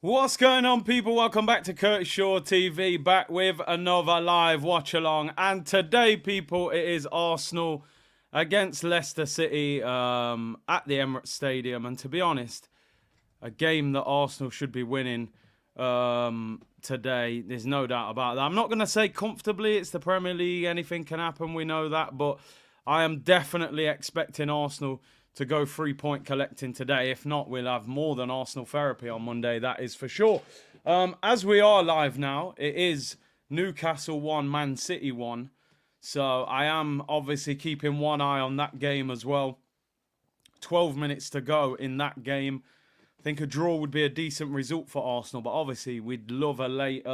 What's going on, people? Welcome back to Curtis Shaw TV, back with another live watch-along. And today, people, it is Arsenal against Leicester City at the Emirates Stadium. And to be honest, a game that Arsenal should be winning today. There's no doubt about that. I'm not going to say comfortably. It's the Premier League. Anything can happen. We know that. But I am definitely expecting Arsenal to go 3-point collecting today. If not, we'll have more than Arsenal therapy on Monday, that is for sure. As we are live now, it is Newcastle 1, Man City 1. So I am obviously keeping one eye on that game as well. 12 minutes to go in that game. I think a draw would be a decent result for Arsenal, but obviously we'd love a late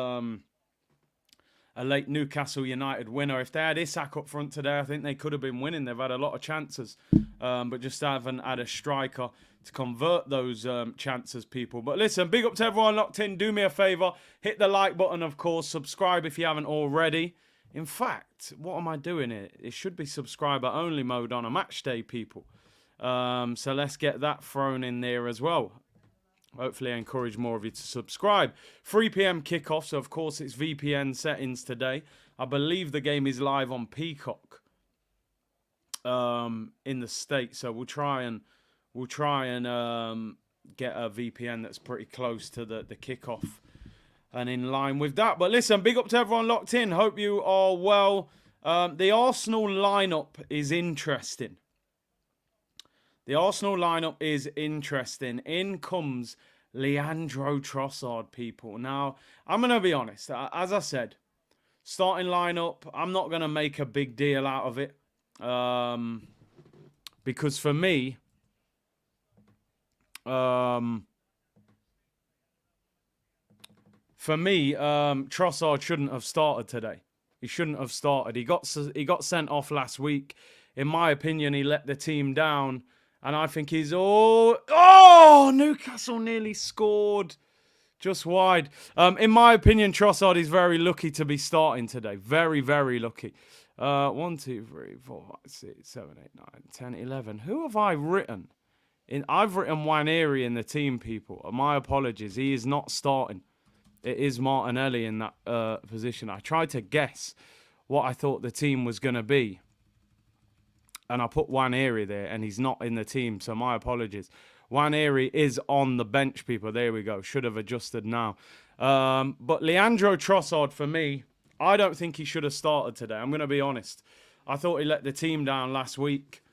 Newcastle United winner. If they had Isak up front today, I think they could have been winning. They've had a lot of chances, but just haven't had a striker to convert those chances, people. But listen, big up to everyone locked in. Do me a favour. Hit the like button, of course. Subscribe if you haven't already. In fact, what am I doing here? It should be subscriber-only mode on a match day, people. So let's get that thrown in there as well. Hopefully I encourage more of you to subscribe. 3 p.m. kickoff, so of course it's VPN settings today. I believe the game is live on Peacock in the States, so we'll try and get a VPN that's pretty close to the kickoff and in line with that. But listen, big up to everyone locked in. Hope you are well. The Arsenal lineup is interesting. The Arsenal lineup is interesting. In comes Leandro Trossard, people. Now, I'm going to be honest. As I said, starting lineup, I'm not going to make a big deal out of it. Because for me, Trossard shouldn't have started today. He shouldn't have started. He got sent off last week. In my opinion, he let the team down. And I think he's Newcastle nearly scored just wide. In my opinion, Trossard is very lucky to be starting today. Very, very lucky. 1, 2, 3, 4, 5, 6, 7, 8, 9, 10, 11. Who have I written? I've written Waneri in the team, people. My apologies. He is not starting. It is Martinelli in that position. I tried to guess what I thought the team was going to be. And I put Waneri there, and he's not in the team, so my apologies. Waneri is on the bench, people. There we go. Should have adjusted now. But Leandro Trossard, for me, I don't think he should have started today. I'm going to be honest. I thought he let the team down last week,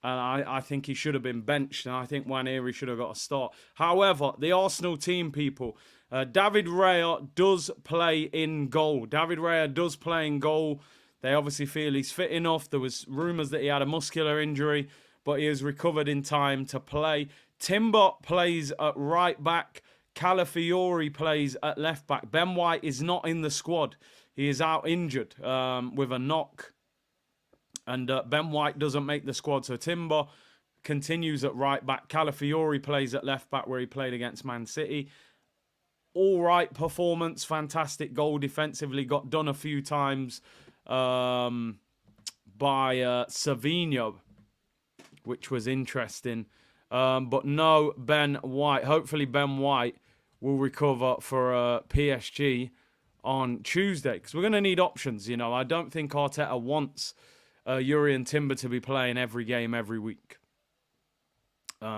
and I think he should have been benched, and I think Waneri should have got a start. However, the Arsenal team, people, David Raya does play in goal. David Raya does play in goal. They obviously feel he's fit enough. There was rumours that he had a muscular injury, but he has recovered in time to play. Timber plays at right back. Calafiori plays at left back. Ben White is not in the squad. He is out injured with a knock. And Ben White doesn't make the squad. So Timber continues at right back. Calafiori plays at left back where he played against Man City. All right performance. Fantastic goal defensively. Got done a few times by Savinho, which was interesting. But no Ben White. Hopefully Ben White will recover for PSG on Tuesday, because we're going to need options. You know, I don't think Arteta wants Yuri and Timber to be playing every game every week.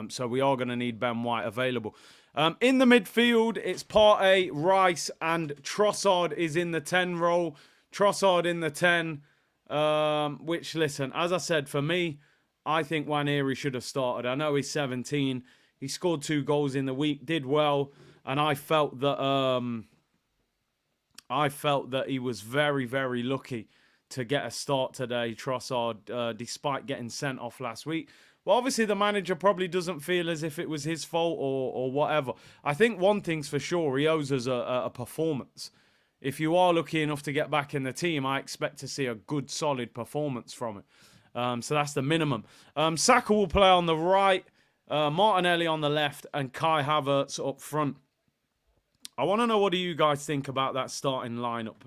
So we are going to need Ben White available. In the midfield, it's Partey, Rice, and Trossard is in the 10 role. Trossard in the 10, which, listen, as I said, for me, I think Waneri should have started. I know he's 17. He scored 2 goals in the week, did well, and I felt that he was very, very lucky to get a start today, Trossard, despite getting sent off last week. Well, obviously, the manager probably doesn't feel as if it was his fault or whatever. I think one thing's for sure, he owes us a performance. If you are lucky enough to get back in the team, I expect to see a good, solid performance from it. So that's the minimum. Saka will play on the right, Martinelli on the left, and Kai Havertz up front. I want to know, what do you guys think about that starting lineup?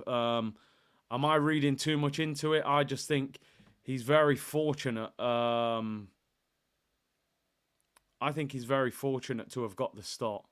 Am I reading too much into it? I just think he's very fortunate. I think he's very fortunate to have got the start.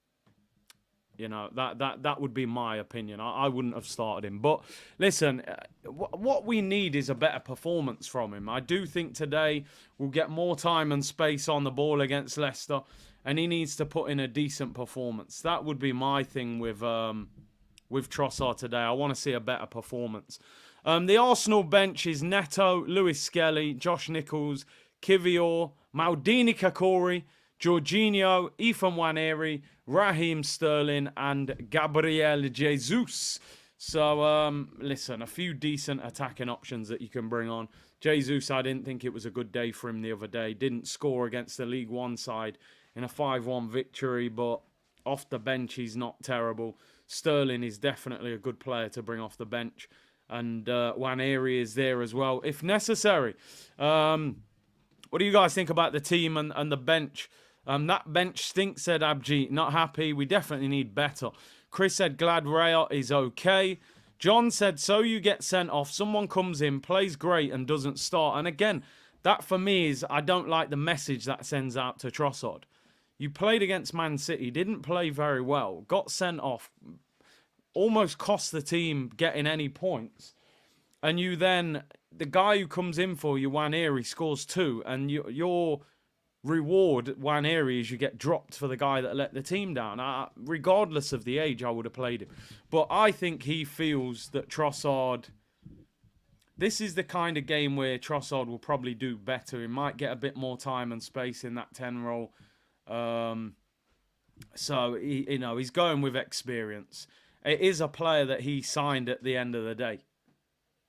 You know, that would be my opinion. I wouldn't have started him. But listen, what we need is a better performance from him. I do think today we'll get more time and space on the ball against Leicester, and he needs to put in a decent performance. That would be my thing with Trossard today. I want to see a better performance. The Arsenal bench is Neto, Lewis Skelly, Josh Nichols, Kivior, Maldini Kakori, Jorginho, Ethan Nwaneri, Raheem Sterling, and Gabriel Jesus. So, listen, a few decent attacking options that you can bring on. Jesus, I didn't think it was a good day for him the other day. Didn't score against the League One side in a 5-1 victory, but off the bench, he's not terrible. Sterling is definitely a good player to bring off the bench. And Nwaneri is there as well, if necessary. What do you guys think about the team and the bench? That bench stinks, said Abji. Not happy. We definitely need better. Chris said glad Raya is okay. John said, so you get sent off. Someone comes in, plays great and doesn't start. And again, that for me is, I don't like the message that sends out to Trossard. You played against Man City, didn't play very well, got sent off, almost cost the team getting any points. And you then, the guy who comes in for you, Nwaneri, scores 2. And your reward, Nwaneri, is you get dropped for the guy that let the team down. Regardless of the age, I would have played him. But I think he feels that Trossard, this is the kind of game where Trossard will probably do better. He might get a bit more time and space in that 10 role. So, he's going with experience. It is a player that he signed at the end of the day.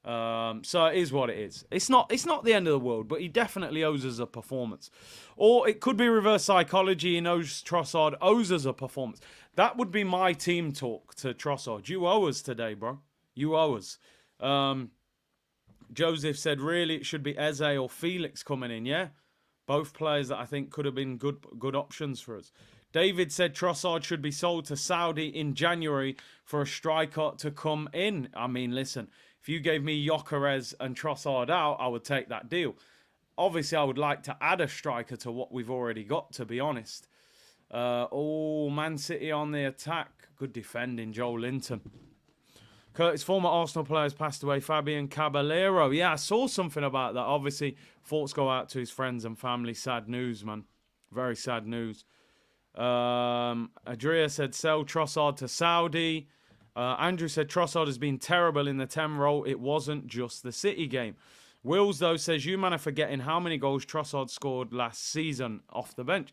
So it is what it is. It's not the end of the world, but he definitely owes us a performance. Or it could be reverse psychology. He knows Trossard owes us a performance. That would be my team talk to Trossard. You owe us today, bro. You owe us. Joseph said, really, it should be Eze or Felix coming in, yeah? Both players that I think could have been good options for us. David said Trossard should be sold to Saudi in January for a striker to come in. I mean, listen, if you gave me Gyökeres and Trossard out, I would take that deal. Obviously, I would like to add a striker to what we've already got, to be honest. Man City on the attack. Good defending, Joel Linton. Curtis, former Arsenal players passed away. Fabian Caballero. Yeah, I saw something about that. Obviously, thoughts go out to his friends and family. Sad news, man. Very sad news. Adria said sell Trossard to Saudi. Andrew said Trossard has been terrible in the 10 role. It wasn't just the City game. Wills, though, says you man are forgetting how many goals Trossard scored last season off the bench.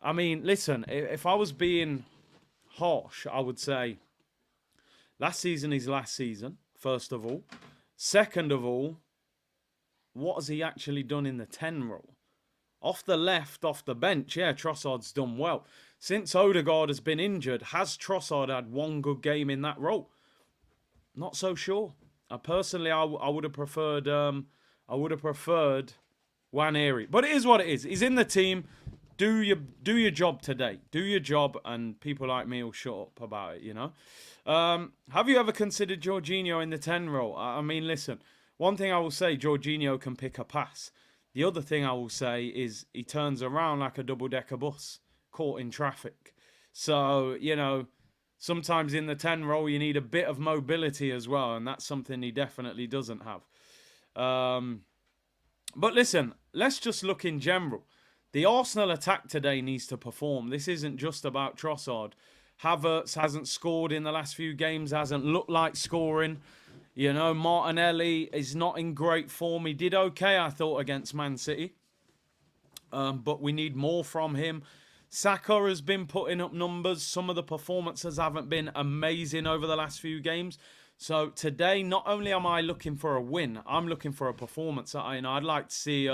I mean, listen, if I was being harsh, I would say last season is last season, first of all. Second of all, what has he actually done in the 10 role? Off the left, off the bench, yeah, Trossard's done well. Since Odegaard has been injured, has Trossard had one good game in that role? Not so sure. Personally, I would have preferred Nwaneri. But it is what it is. He's in the team. Do your job today. Do your job, and people like me will shut up about it, you know. Have you ever considered Jorginho in the 10 role? I mean, listen, one thing I will say, Jorginho can pick a pass. The other thing I will say is he turns around like a double-decker bus caught in traffic. So, you know, sometimes in the 10 role you need a bit of mobility as well, and that's something he definitely doesn't have. But listen, let's just look in general. The Arsenal attack today needs to perform. This isn't just about Trossard. Havertz hasn't scored in the last few games, hasn't looked like scoring. You know, Martinelli is not in great form. He did okay, I thought, against Man City. But we need more from him. Saka has been putting up numbers. Some of the performances haven't been amazing over the last few games. So today, not only am I looking for a win, I'm looking for a performance. I'd like to see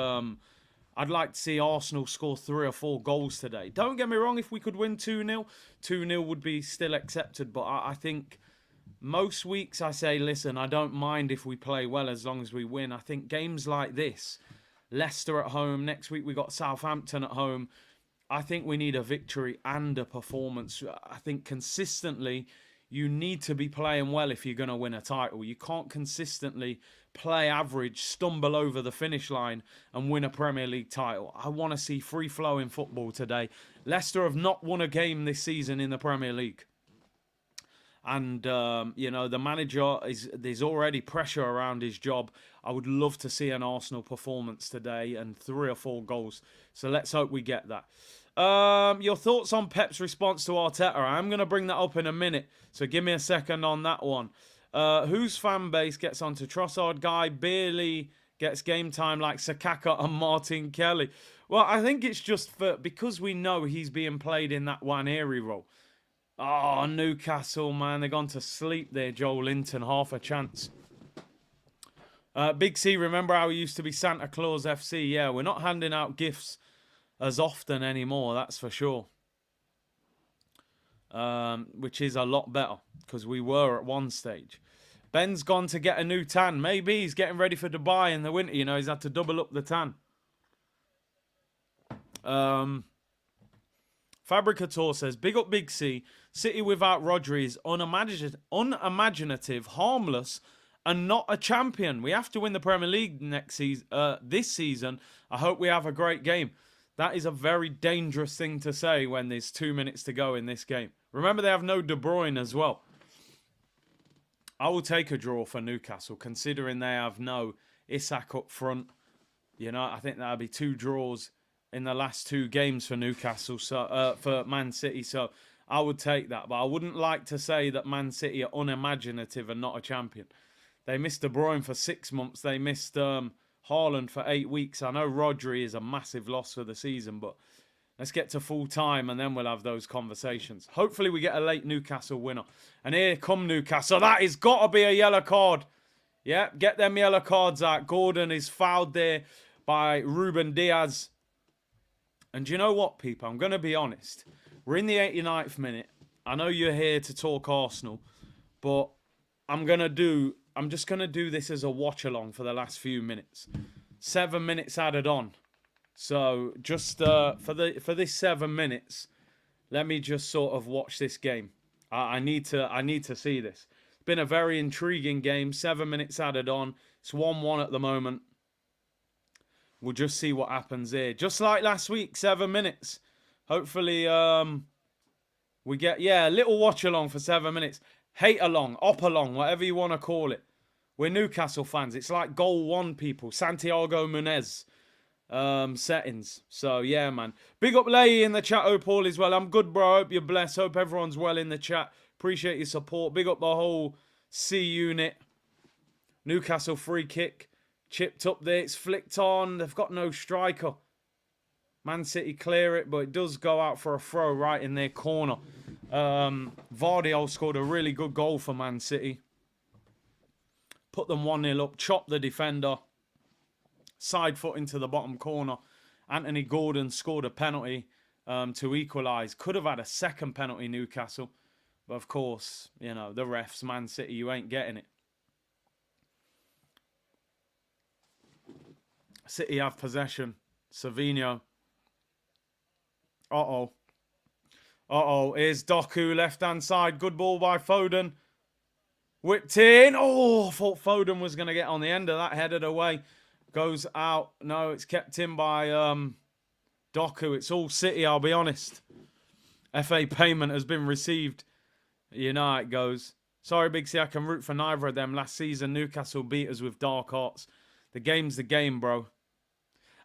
Arsenal score 3 or 4 goals today. Don't get me wrong, if we could win 2-0, 2-0 would be still accepted. But I think most weeks I say, listen, I don't mind if we play well as long as we win. I think games like this, Leicester at home, next week we got Southampton at home, I think we need a victory and a performance. I think consistently you need to be playing well if you're going to win a title. You can't consistently play average, stumble over the finish line and win a Premier League title. I want to see free-flowing football today. Leicester have not won a game this season in the Premier League. And, the manager, there's already pressure around his job. I would love to see an Arsenal performance today and 3 or 4 goals. So let's hope we get that. Your thoughts on Pep's response to Arteta? I'm going to bring that up in a minute. So give me a second on that one. Whose fan base gets onto Trossard? Guy barely gets game time like Sakaka and Martin Kelly. Well, I think it's just because we know he's being played in that Waneri role. Oh, Newcastle, man. They're gone to sleep there, Joel Linton. Half a chance. Big C, remember how we used to be Santa Claus FC? Yeah, we're not handing out gifts as often anymore, that's for sure. Which is a lot better, because we were at one stage. Ben's gone to get a new tan. Maybe he's getting ready for Dubai in the winter. He's had to double up the tan. Fabricator says, big up Big C. City without Rodri is unimaginative, harmless, and not a champion. We have to win the Premier League this season. I hope we have a great game. That is a very dangerous thing to say when there's 2 minutes to go in this game. Remember, they have no De Bruyne as well. I will take a draw for Newcastle, considering they have no Isak up front. I think that'll be 2 draws in the last 2 games for Newcastle, so for Man City. So I would take that. But I wouldn't like to say that Man City are unimaginative and not a champion. They missed De Bruyne for 6 months. They missed Haaland for 8 weeks. I know Rodri is a massive loss for the season, but let's get to full time and then we'll have those conversations. Hopefully we get a late Newcastle winner. And here come Newcastle. That has got to be a yellow card. Yeah, get them yellow cards out. Gordon is fouled there by Ruben Diaz. And do you know what, people? I'm going to be honest. We're in the 89th minute. I know you're here to talk Arsenal, but I'm just going to do this as a watch-along for the last few minutes. 7 minutes added on. So just for this 7 minutes, let me just sort of watch this game. I need to see this. It's been a very intriguing game. 7 minutes added on. It's 1-1 at the moment. We'll just see what happens here. Just like last week, 7 minutes. Hopefully, we get, a little watch-along for 7 minutes. Hate-along, op-along, whatever you want to call it. We're Newcastle fans. It's like goal 1, people. Santiago Munez settings. So, yeah, man. Big up Leigh in the chat, Paul, as well. I'm good, bro. Hope you're blessed. Hope everyone's well in the chat. Appreciate your support. Big up the whole C unit. Newcastle free kick. Chipped up there. It's flicked on. They've got no striker. Man City clear it, but it does go out for a throw right in their corner. Vardy scored a really good goal for Man City. Put them 1-0 up. Chopped the defender. Side foot into the bottom corner. Anthony Gordon scored a penalty to equalise. Could have had a second penalty, Newcastle. But of course, the refs, Man City, you ain't getting it. City have possession. Savinho. Uh-oh. Here's Doku, left-hand side. Good ball by Foden. Whipped in. Oh, I thought Foden was going to get on the end of that. Headed away. Goes out. No, it's kept in by Doku. It's all City, I'll be honest. FA payment has been received. You know how it goes. Sorry, Big C, I can root for neither of them. Last season, Newcastle beat us with dark hearts. The game's the game, bro.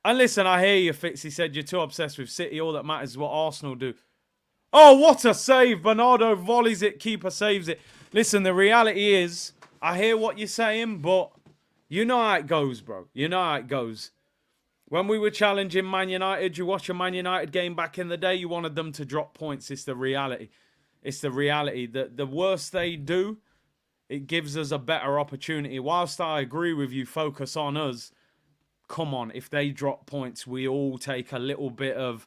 And listen, I hear you, Fitz. He said you're too obsessed with City. All that matters is what Arsenal do. Oh, what a save. Bernardo volleys it. Keeper saves it. Listen, the reality is, I hear what you're saying, but you know how it goes, bro. You know how it goes. When we were challenging Man United, you watch a Man United game back in the day, you wanted them to drop points. It's the reality. It's the reality. The worse they do, it gives us a better opportunity. Whilst I agree with you, focus on us. Come on, if they drop points, we all take a little bit of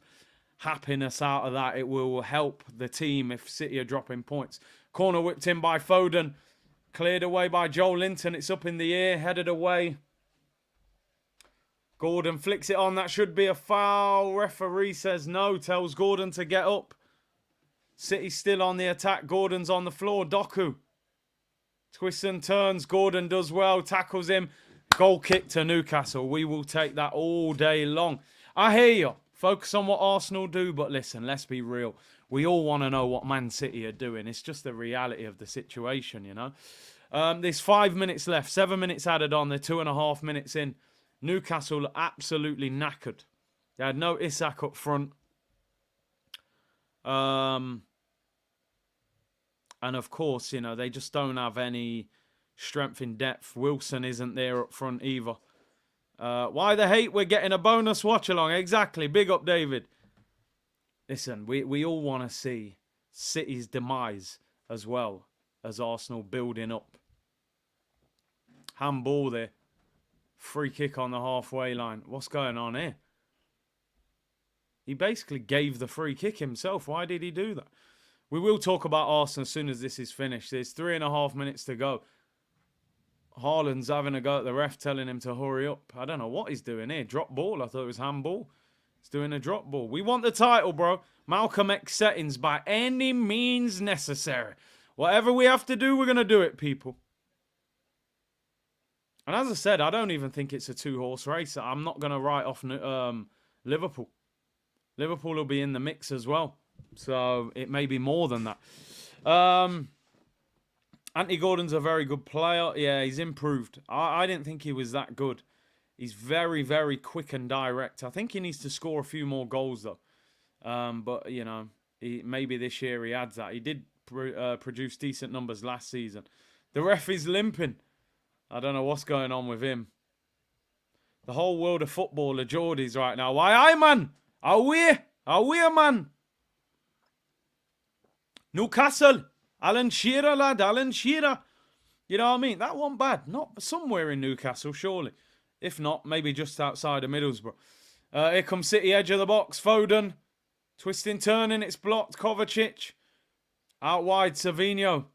happiness out of that. It will help the team if City are dropping points. Corner whipped in by Foden. Cleared away by Joel Linton. It's up in the air, headed away. Gordon flicks it on. That should be a foul. Referee says no. Tells Gordon to get up. City still on the attack. Gordon's on the floor. Doku. Twists and turns. Gordon does well. Tackles him. Goal kick to Newcastle. We will take that all day long. I hear you. Focus on what Arsenal do. But listen, let's be real. we all want to know what Man City are doing. It's just the reality of the situation, you know. There's 5 minutes left, 7 minutes added on. They're 2.5 minutes in. Newcastle are absolutely knackered. They had no Isak up front. And of course, you know, they just don't have any strength in depth. Wilson isn't there up front either. Why the hate? We're getting a bonus watch along. Exactly. Big up, David. Listen, we all want to see City's demise as well as Arsenal building up. Handball there. Free kick on the halfway line. What's going on here? He basically gave the free kick himself. Why did he do that? We will talk about Arsenal as soon as this is finished. There's 3.5 minutes to go. Haaland's having a go at the ref, telling him to hurry up. I don't know what he's doing here. Drop ball. I thought it was handball. He's doing a drop ball. We want the title, bro. Malcolm X settings by any means necessary. Whatever we have to do, we're going to do it, people. And as I said, I don't even think it's a 2-horse race. I'm not going to write off Liverpool. Liverpool will be in the mix as well. So it may be more than that. Anthony Gordon's a very good player. Yeah, he's improved. I didn't think he was that good. He's very, very quick and direct. I think he needs to score a few more goals, though. But, you know, maybe this year he adds that. He did produce decent numbers last season. The ref is limping. I don't know what's going on with him. The whole world of football are Geordies right now. Why, aye, man? Are we, man? Newcastle. Alan Shearer, lad. Alan Shearer. You know what I mean? That wasn't bad. Not somewhere in Newcastle, surely. If not, maybe just outside of Middlesbrough. Here comes City, edge of the box. Foden. Twisting, turning. It's blocked. Kovacic. Out wide, Savinho.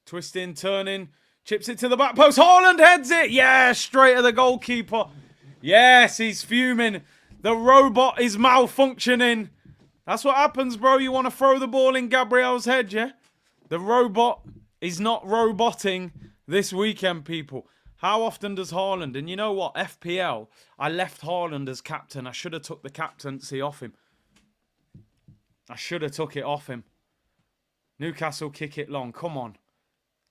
Twisting, turning. Chips it to the back post. Haaland heads it. Yeah, straight at the goalkeeper. Yes, he's fuming. The robot is malfunctioning. That's what happens, bro. You want to throw the ball in Gabriel's head, yeah? The robot is not roboting this weekend, people. How often does Haaland... And you know what? FPL, I left Haaland as captain. I should have took the captaincy off him. I should have took it off him. Newcastle kick it long. Come on.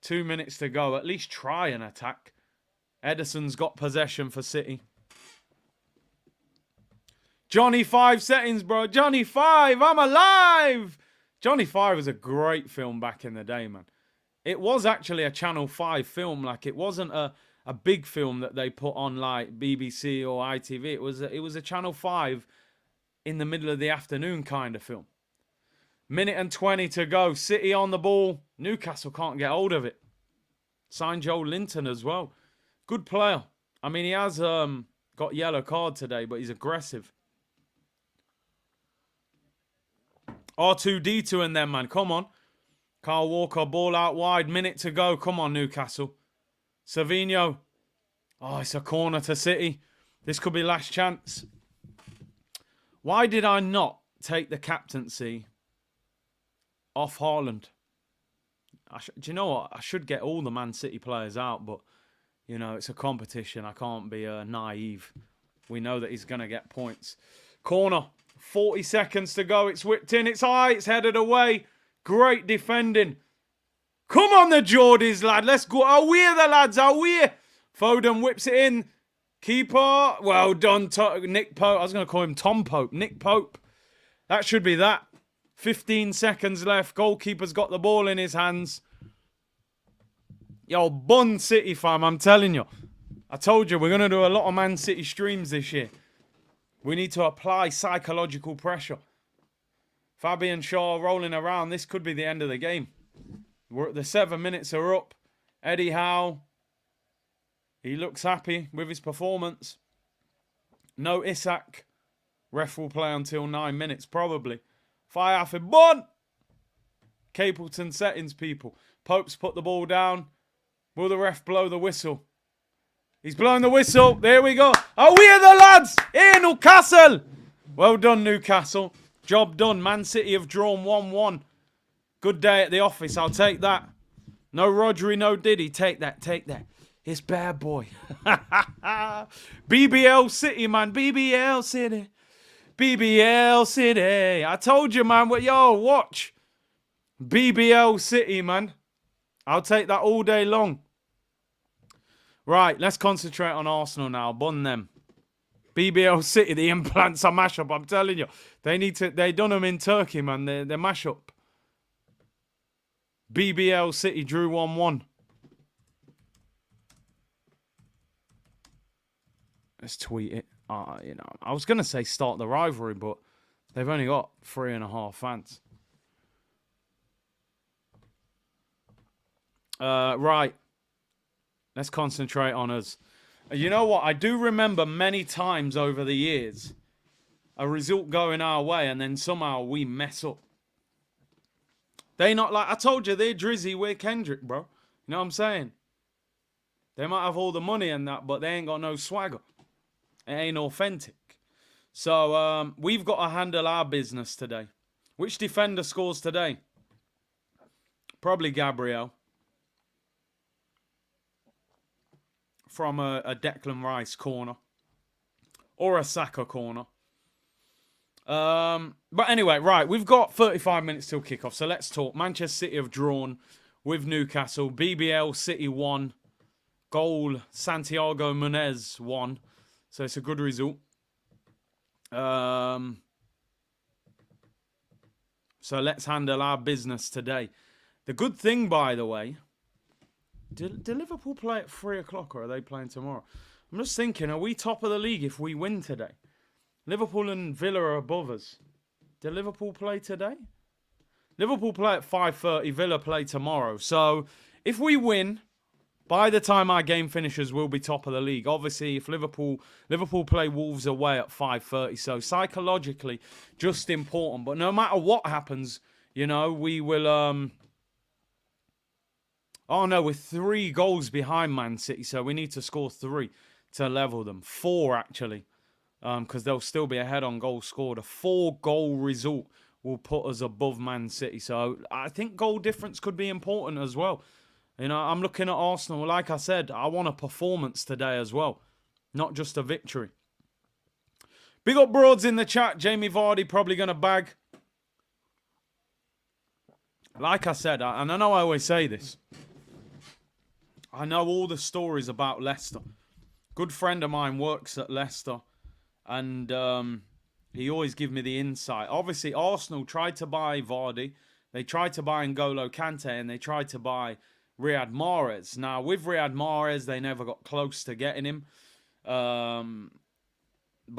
2 minutes to go. At least try an attack. Ederson's got possession for City. Johnny 5 settings, bro. Johnny 5. I'm alive. Johnny 5 was a great film back in the day, man. It was actually a Channel 5 film. Like, it wasn't a big film that they put on, like, BBC or ITV. It was a Channel 5 in the middle of the afternoon kind of film. Minute and 20 to go. City on the ball. Newcastle can't get hold of it. Signed Joe Linton as well. Good player. I mean, he has got yellow card today, but he's aggressive. R2-D2 in them, man. Come on. Kyle Walker, ball out wide. Minute to go. Come on, Newcastle. Savinho. Oh, it's a corner to City. This could be last chance. Why did I not take the captaincy off Haaland? Do you know what? I should get all the Man City players out, but, you know, it's a competition. I can't be naive. We know that he's going to get points. Corner. 40 seconds to go. It's whipped in. It's high. It's headed away. Great defending. Come on, the Geordies, lad. Let's go. Are we the lads? Are we? Foden whips it in. Keeper. Well done, Nick Pope. I was going to call him Tom Pope. Nick Pope. That should be that. 15 seconds left. Goalkeeper's got the ball in his hands. Yo, Bun City, fam. I'm telling you. I told you, we're going to do a lot of Man City streams this year. We need to apply psychological pressure. Fabian Shaw rolling around. This could be the end of the game. The 7 minutes are up. Eddie Howe. He looks happy with his performance. No Isak. Ref will play until 9 minutes, probably. Fire for Bun. Capleton settings, people. Pope's put the ball down. Will the ref blow the whistle? He's blowing the whistle. There we go. Oh, we are the lads. Here, Newcastle. Well done, Newcastle. Job done. Man City have drawn 1-1. Good day at the office. I'll take that. No Rodri, no Diddy. Take that. Take that. It's bad boy. BBL City, man. BBL City. BBL City. I told you, man. Yo, watch. BBL City, man. I'll take that all day long. Right, let's concentrate on Arsenal now. Bun them. BBL City, the implants are mash up. I'm telling you. They done them in Turkey, man. They're mash up. BBL City drew 1-1. Let's tweet it. I was going to say start the rivalry, but they've only got 3.5 fans. Right. Let's concentrate on us. You know what? I do remember many times over the years a result going our way and then somehow we mess up. They not like, I told you, they're Drizzy, we're Kendrick, bro. You know what I'm saying? They might have all the money and that, but they ain't got no swagger. It ain't authentic. So we've got to handle our business today. Which defender scores today? Probably Gabriel. From a Declan Rice corner. Or a Saka corner. But anyway, right, we've got 35 minutes till kickoff, so let's talk. Manchester City have drawn with Newcastle. BBL City won. Goal Santiago Munez won. So it's a good result. So let's handle our business today. The good thing, by the way, do Liverpool play at 3 o'clock or are they playing tomorrow? I'm just thinking, are we top of the league if we win today? Liverpool and Villa are above us. Do Liverpool play today? Liverpool play at 5:30. Villa play tomorrow. So if we win, by the time our game finishes, we'll be top of the league. Obviously, if Liverpool play Wolves away at 5:30. So psychologically, just important. But no matter what happens, you know, we will... Oh no, we're 3 goals behind Man City. So we need to score 3 to level them. 4 actually. Because they'll still be ahead on goals scored. A 4-goal result will put us above Man City. So I think goal difference could be important as well. You know, I'm looking at Arsenal. Like I said, I want a performance today as well. Not just a victory. Big up Broads in the chat. Jamie Vardy probably going to bag. Like I said, and I know I always say this. I know all the stories about Leicester. Good friend of mine works at Leicester. And he always gives me the insight. Obviously, Arsenal tried to buy Vardy. They tried to buy N'Golo Kante. And they tried to buy Riyad Mahrez. Now, with Riyad Mahrez, they never got close to getting him. But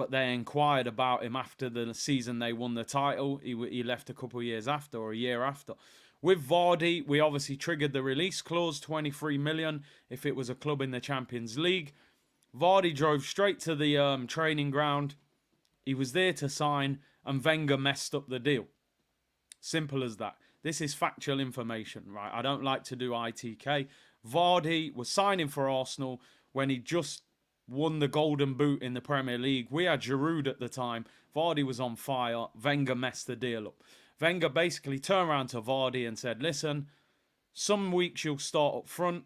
they inquired about him after the season they won the title. He left a couple of years after, or a year after. With Vardy, we obviously triggered the release clause, 23 million if it was a club in the Champions League. Vardy drove straight to the training ground. He was there to sign, and Wenger messed up the deal. Simple as that. This is factual information, right? I don't like to do ITK. Vardy was signing for Arsenal when he just won the Golden Boot in the Premier League. We had Giroud at the time. Vardy was on fire. Wenger messed the deal up. Wenger basically turned around to Vardy and said, listen, some weeks you'll start up front.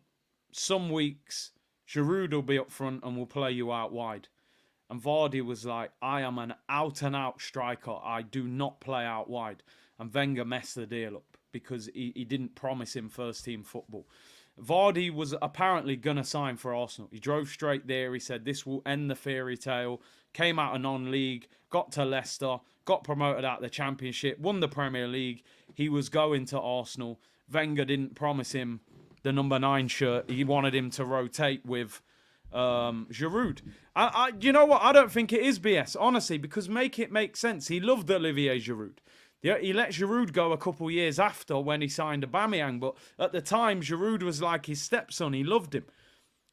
Some weeks... Giroud will be up front and will play you out wide. And Vardy was like, I am an out-and-out striker. I do not play out wide. And Wenger messed the deal up because he didn't promise him first-team football. Vardy was apparently going to sign for Arsenal. He drove straight there. He said, this will end the fairy tale. Came out of non-league, got to Leicester, got promoted out of the Championship, won the Premier League. He was going to Arsenal. Wenger didn't promise him the number 9 shirt. He wanted him to rotate with Giroud. You know what? I don't think it is BS, honestly, because make it make sense. He loved Olivier Giroud. He let Giroud go a couple years after when he signed Aubameyang, but at the time, Giroud was like his stepson. He loved him.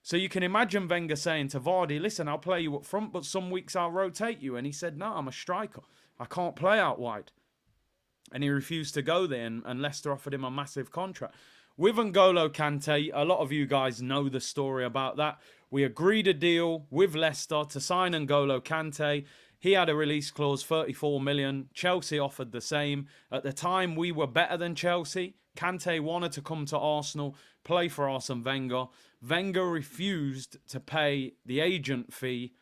So you can imagine Wenger saying to Vardy, listen, I'll play you up front, but some weeks I'll rotate you. And he said, no, I'm a striker. I can't play out wide. And he refused to go there, and Leicester offered him a massive contract. With N'Golo Kante, a lot of you guys know the story about that. We agreed a deal with Leicester to sign N'Golo Kante. He had a release clause, 34 million. Chelsea offered the same. At the time, we were better than Chelsea. Kante wanted to come to Arsenal, play for Arsene Wenger. Wenger refused to pay the agent fee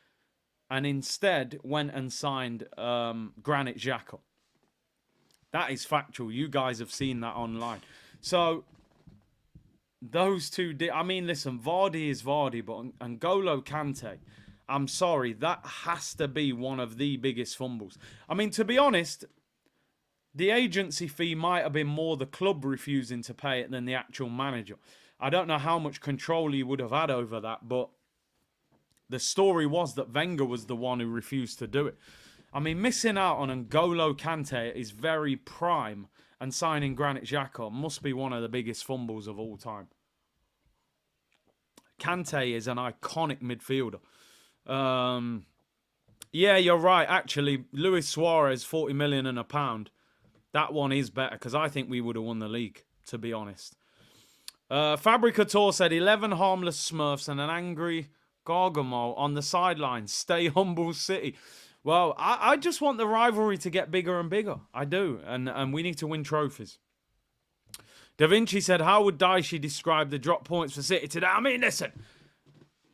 and instead went and signed Granit Xhaka. That is factual. You guys have seen that online. So those two I mean, listen, Vardy is Vardy, but N'Golo Kante, I'm sorry, that has to be one of the biggest fumbles. I mean, to be honest, the agency fee might have been more the club refusing to pay it than the actual manager. I don't know how much control he would have had over that, but the story was that Wenger was the one who refused to do it. I mean, missing out on N'Golo Kante is very prime, and signing Granit Xhaka must be one of the biggest fumbles of all time. Kante is an iconic midfielder. Yeah, you're right. Actually, Luis Suarez, 40 million and a pound. That one is better, because I think we would have won the league, to be honest. Fabricator said 11 harmless Smurfs and an angry Gargamel on the sidelines. Stay humble, City. Well, I just want the rivalry to get bigger and bigger. I do. And we need to win trophies. Da Vinci said, how would Daishi describe the drop points for City today? I mean, listen.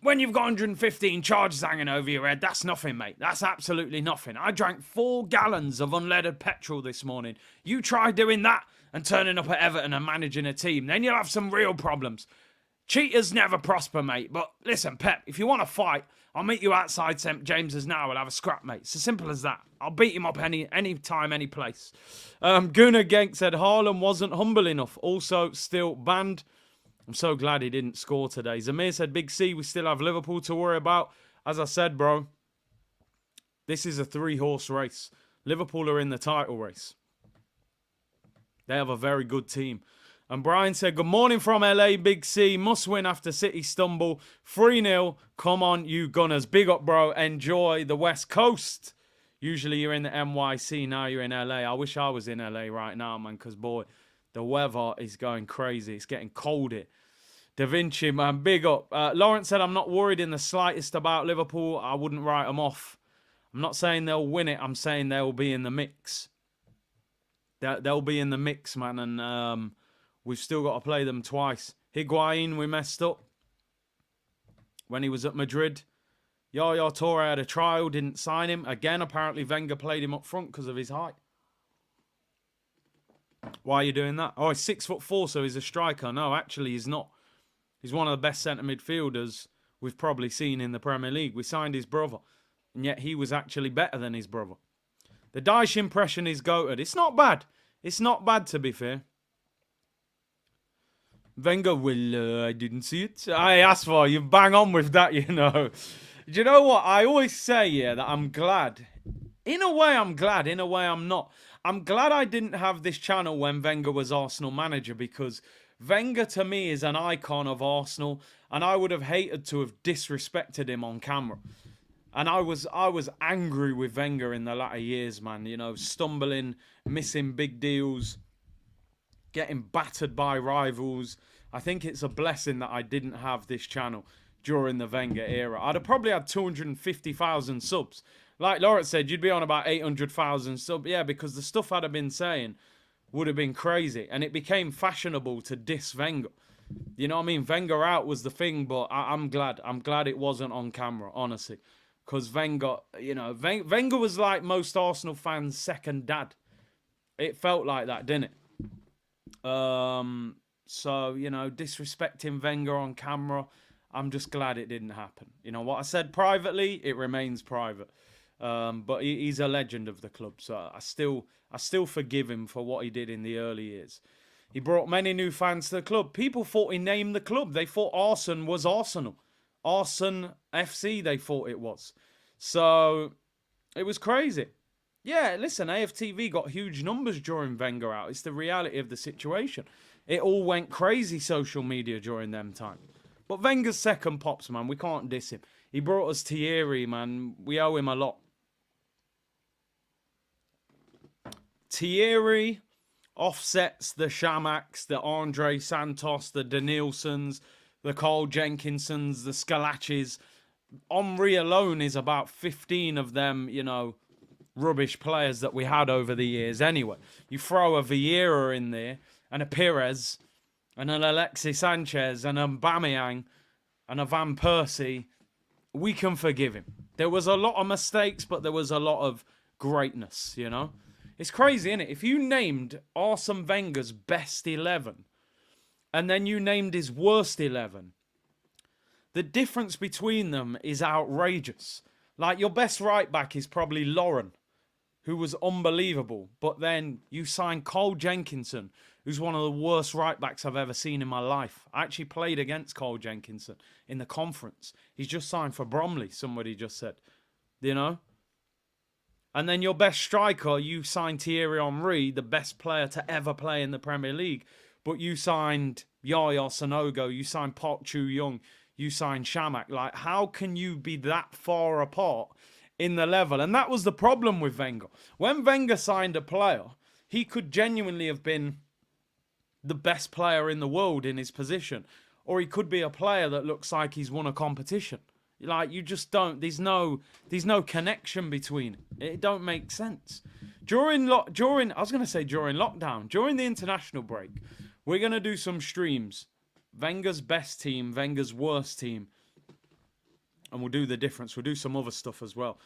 When you've got 115 charges hanging over your head, that's nothing, mate. That's absolutely nothing. I drank 4 gallons of unleaded petrol this morning. You try doing that and turning up at Everton and managing a team, then you'll have some real problems. Cheaters never prosper, mate. But listen, Pep, if you want to fight, I'll meet you outside St. James's now. We'll have a scrap, mate. It's as simple as that. I'll beat him up any time, any place. Gunnar Genk said Haaland wasn't humble enough. Also, still banned. I'm so glad he didn't score today. Zamir said, Big C, we still have Liverpool to worry about. As I said, bro, this is a 3-horse race. Liverpool are in the title race. They have a very good team. And Brian said, good morning from LA, Big C. Must win after City stumble. 3-0. Come on, you Gunners. Big up, bro. Enjoy the West Coast. Usually you're in the NYC. Now you're in LA. I wish I was in LA right now, man, because, boy, the weather is going crazy. It's getting cold here. Da Vinci, man, big up. Lawrence said, I'm not worried in the slightest about Liverpool. I wouldn't write them off. I'm not saying they'll win it. I'm saying they'll be in the mix. They'll be in the mix, man. And we've still got to play them twice. Higuain, we messed up when he was at Madrid. Yaya Toure had a trial, didn't sign him. Again, apparently Wenger played him up front because of his height. Why are you doing that? Oh, he's 6'4", so he's a striker. No, actually, he's not. He's one of the best centre midfielders we've probably seen in the Premier League. We signed his brother, and yet he was actually better than his brother. The Dyche impression is goated. It's not bad. It's not bad, to be fair. Wenger, well, I didn't see it. I asked for you. Bang on with that, you know. Do you know what? I always say, yeah, that I'm glad. In a way, I'm glad. In a way, I'm not. I'm glad I didn't have this channel when Wenger was Arsenal manager, because Wenger, to me, is an icon of Arsenal, and I would have hated to have disrespected him on camera. And I was angry with Wenger in the latter years, man. You know, stumbling, missing big deals, getting battered by rivals. I think it's a blessing that I didn't have this channel during the Wenger era. I'd have probably had 250,000 subs. Like Lawrence said, you'd be on about 800,000 subs. Yeah, because the stuff I'd have been saying would have been crazy. And it became fashionable to diss Wenger. You know what I mean? Wenger out was the thing, but I'm glad. I'm glad it wasn't on camera, honestly. Because Wenger, you know, Wenger was like most Arsenal fans' second dad. It felt like that, didn't it? So, you know, disrespecting Wenger on camera, I'm just glad it didn't happen. You know, what I said privately, it remains private. But he's a legend of the club, so I still forgive him for what he did in the early years. He brought many new fans to the club. People thought he named the club. They thought Arsenal was Arsenal. Arsenal FC, they thought it was. So, it was crazy. Yeah, listen, AFTV got huge numbers during Wenger out. It's the reality of the situation. It all went crazy, social media, during them time. But Wenger's second pops, man. We can't diss him. He brought us Thierry, man. We owe him a lot. Thierry offsets the Shamaks, the Andre Santos, the Danielsons, the Carl Jenkinsons, the Scalaccis. Henry alone is about 15 of them, you know, rubbish players that we had over the years anyway. You throw a Vieira in there, and a Pires, and an Alexis Sanchez, and a Aubameyang, and a Van Persie, we can forgive him. There was a lot of mistakes, but there was a lot of greatness, you know? It's crazy, isn't it? If you named Arsene Wenger's best 11 and then you named his worst 11, the difference between them is outrageous. Like, your best right back is probably Lauren, who was unbelievable. But then you signed Cole Jenkinson, who's one of the worst right backs I've ever seen in my life. I actually played against Cole Jenkinson in the conference. He's just signed for Bromley, somebody just said. You know? And then your best striker, you signed Thierry Henry, the best player to ever play in the Premier League. But you signed Yaya Sanogo, you signed Park Chu-young, you signed Shamak. Like, how can you be that far apart in the level? And that was the problem with Wenger. When Wenger signed a player, he could genuinely have been the best player in the world in his position. Or he could be a player that looks like he's won a competition. Like, you just don't, there's no connection between it. It don't make sense. During lockdown, during the international break, we're going to do some streams. Wenger's best team, Wenger's worst team. And we'll do the difference. We'll do some other stuff as well.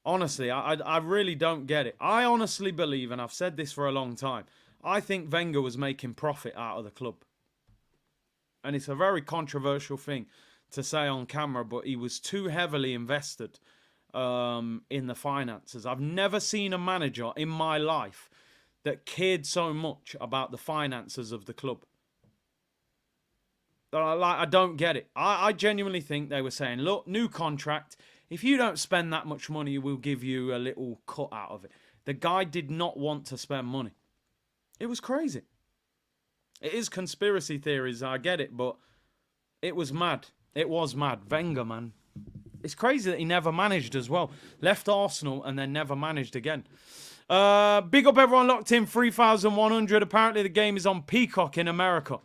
Honestly, I really don't get it. I honestly believe, and I've said this for a long time, I think Wenger was making profit out of the club. And it's a very controversial thing to say on camera, but he was too heavily invested in the finances. I've never seen a manager in my life that cared so much about the finances of the club. I don't get it. I genuinely think they were saying, look, new contract. If you don't spend that much money, we'll give you a little cut out of it. The guy did not want to spend money. It was crazy. It is conspiracy theories, I get it, but it was mad. It was mad. Wenger, man. It's crazy that he never managed as well. Left Arsenal and then never managed again. Big up everyone locked in, 3,100. Apparently the game is on Peacock in America.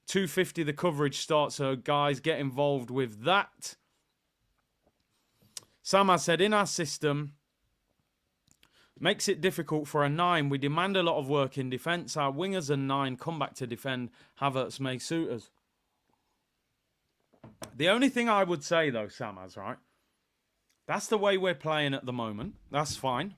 2:50 the coverage starts, so guys, get involved with that. Sam has said, in our system, makes it difficult for a 9. We demand a lot of work in defence. Our wingers and 9 come back to defend. Havertz may suit us. The only thing I would say, though, Sam has, right? That's the way we're playing at the moment. That's fine.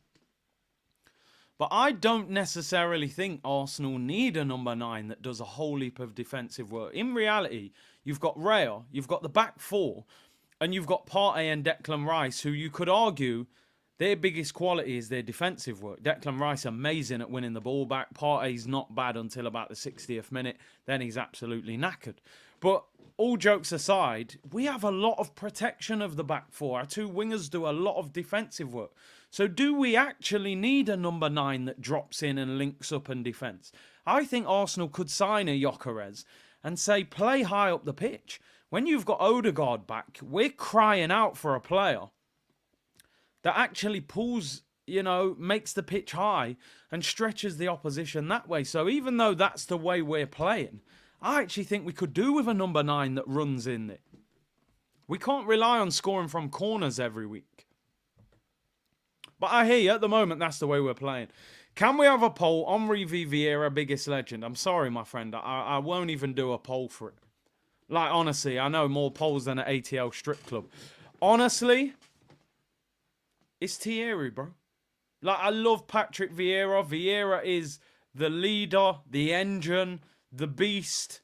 But I don't necessarily think Arsenal need a number 9 that does a whole heap of defensive work. In reality, you've got Raya, you've got the back 4, and you've got Partey and Declan Rice, who you could argue their biggest quality is their defensive work. Declan Rice, amazing at winning the ball back. Partey's not bad until about the 60th minute. Then he's absolutely knackered. But all jokes aside, we have a lot of protection of the back 4. Our 2 wingers do a lot of defensive work. So do we actually need a number 9 that drops in and links up and defends? I think Arsenal could sign a Gyökeres and say, play high up the pitch. When you've got Odegaard back, we're crying out for a player that actually pulls, you know, makes the pitch high and stretches the opposition that way. So even though that's the way we're playing, I actually think we could do with a number 9 that runs in there. We can't rely on scoring from corners every week. But I hear you, at the moment, that's the way we're playing. Can we have a poll? Henry v Vieira, biggest legend. I'm sorry, my friend. I won't even do a poll for it. Like, honestly, I know more polls than an ATL strip club. Honestly, it's Thierry, bro. Like, I love Patrick Vieira. Vieira is the leader, the engine, the beast.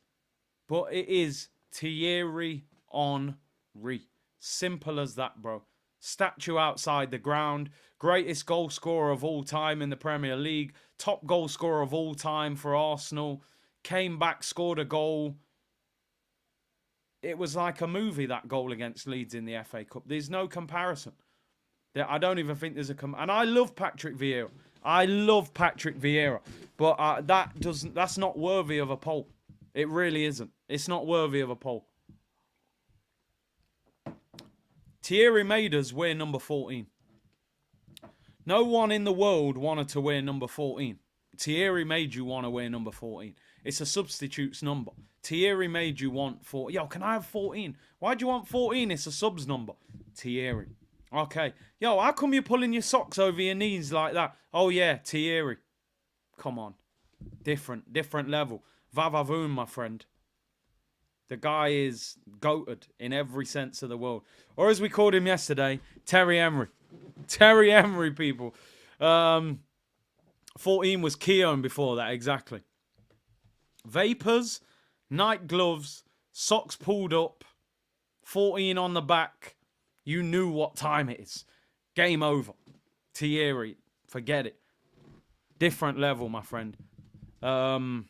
But it is Thierry Henry. Simple as that, bro. Statue outside the ground. Greatest goal scorer of all time in the Premier League. Top goal scorer of all time for Arsenal. Came back, scored a goal. It was like a movie, that goal against Leeds in the FA Cup. There's no comparison. I don't even think there's a... And I love Patrick Vieira. I love Patrick Vieira. But that's not worthy of a poll. It really isn't. It's not worthy of a poll. Thierry made us wear number 14. No one in the world wanted to wear number 14. Thierry made you want to wear number 14. It's a substitute's number. Thierry made you want 14. Yo, can I have 14? Why do you want 14? It's a subs number. Thierry. Okay. Yo, how come you're pulling your socks over your knees like that? Oh, yeah, Thierry. Come on. Different level. Vavavoom, my friend. The guy is goated in every sense of the world. Or as we called him yesterday, Terry Emery. Terry Emery, people. 14 was Keown before that, exactly. Vapors, night gloves, socks pulled up, 14 on the back. You knew what time it is. Game over. Thierry, forget it. Different level, my friend. I'm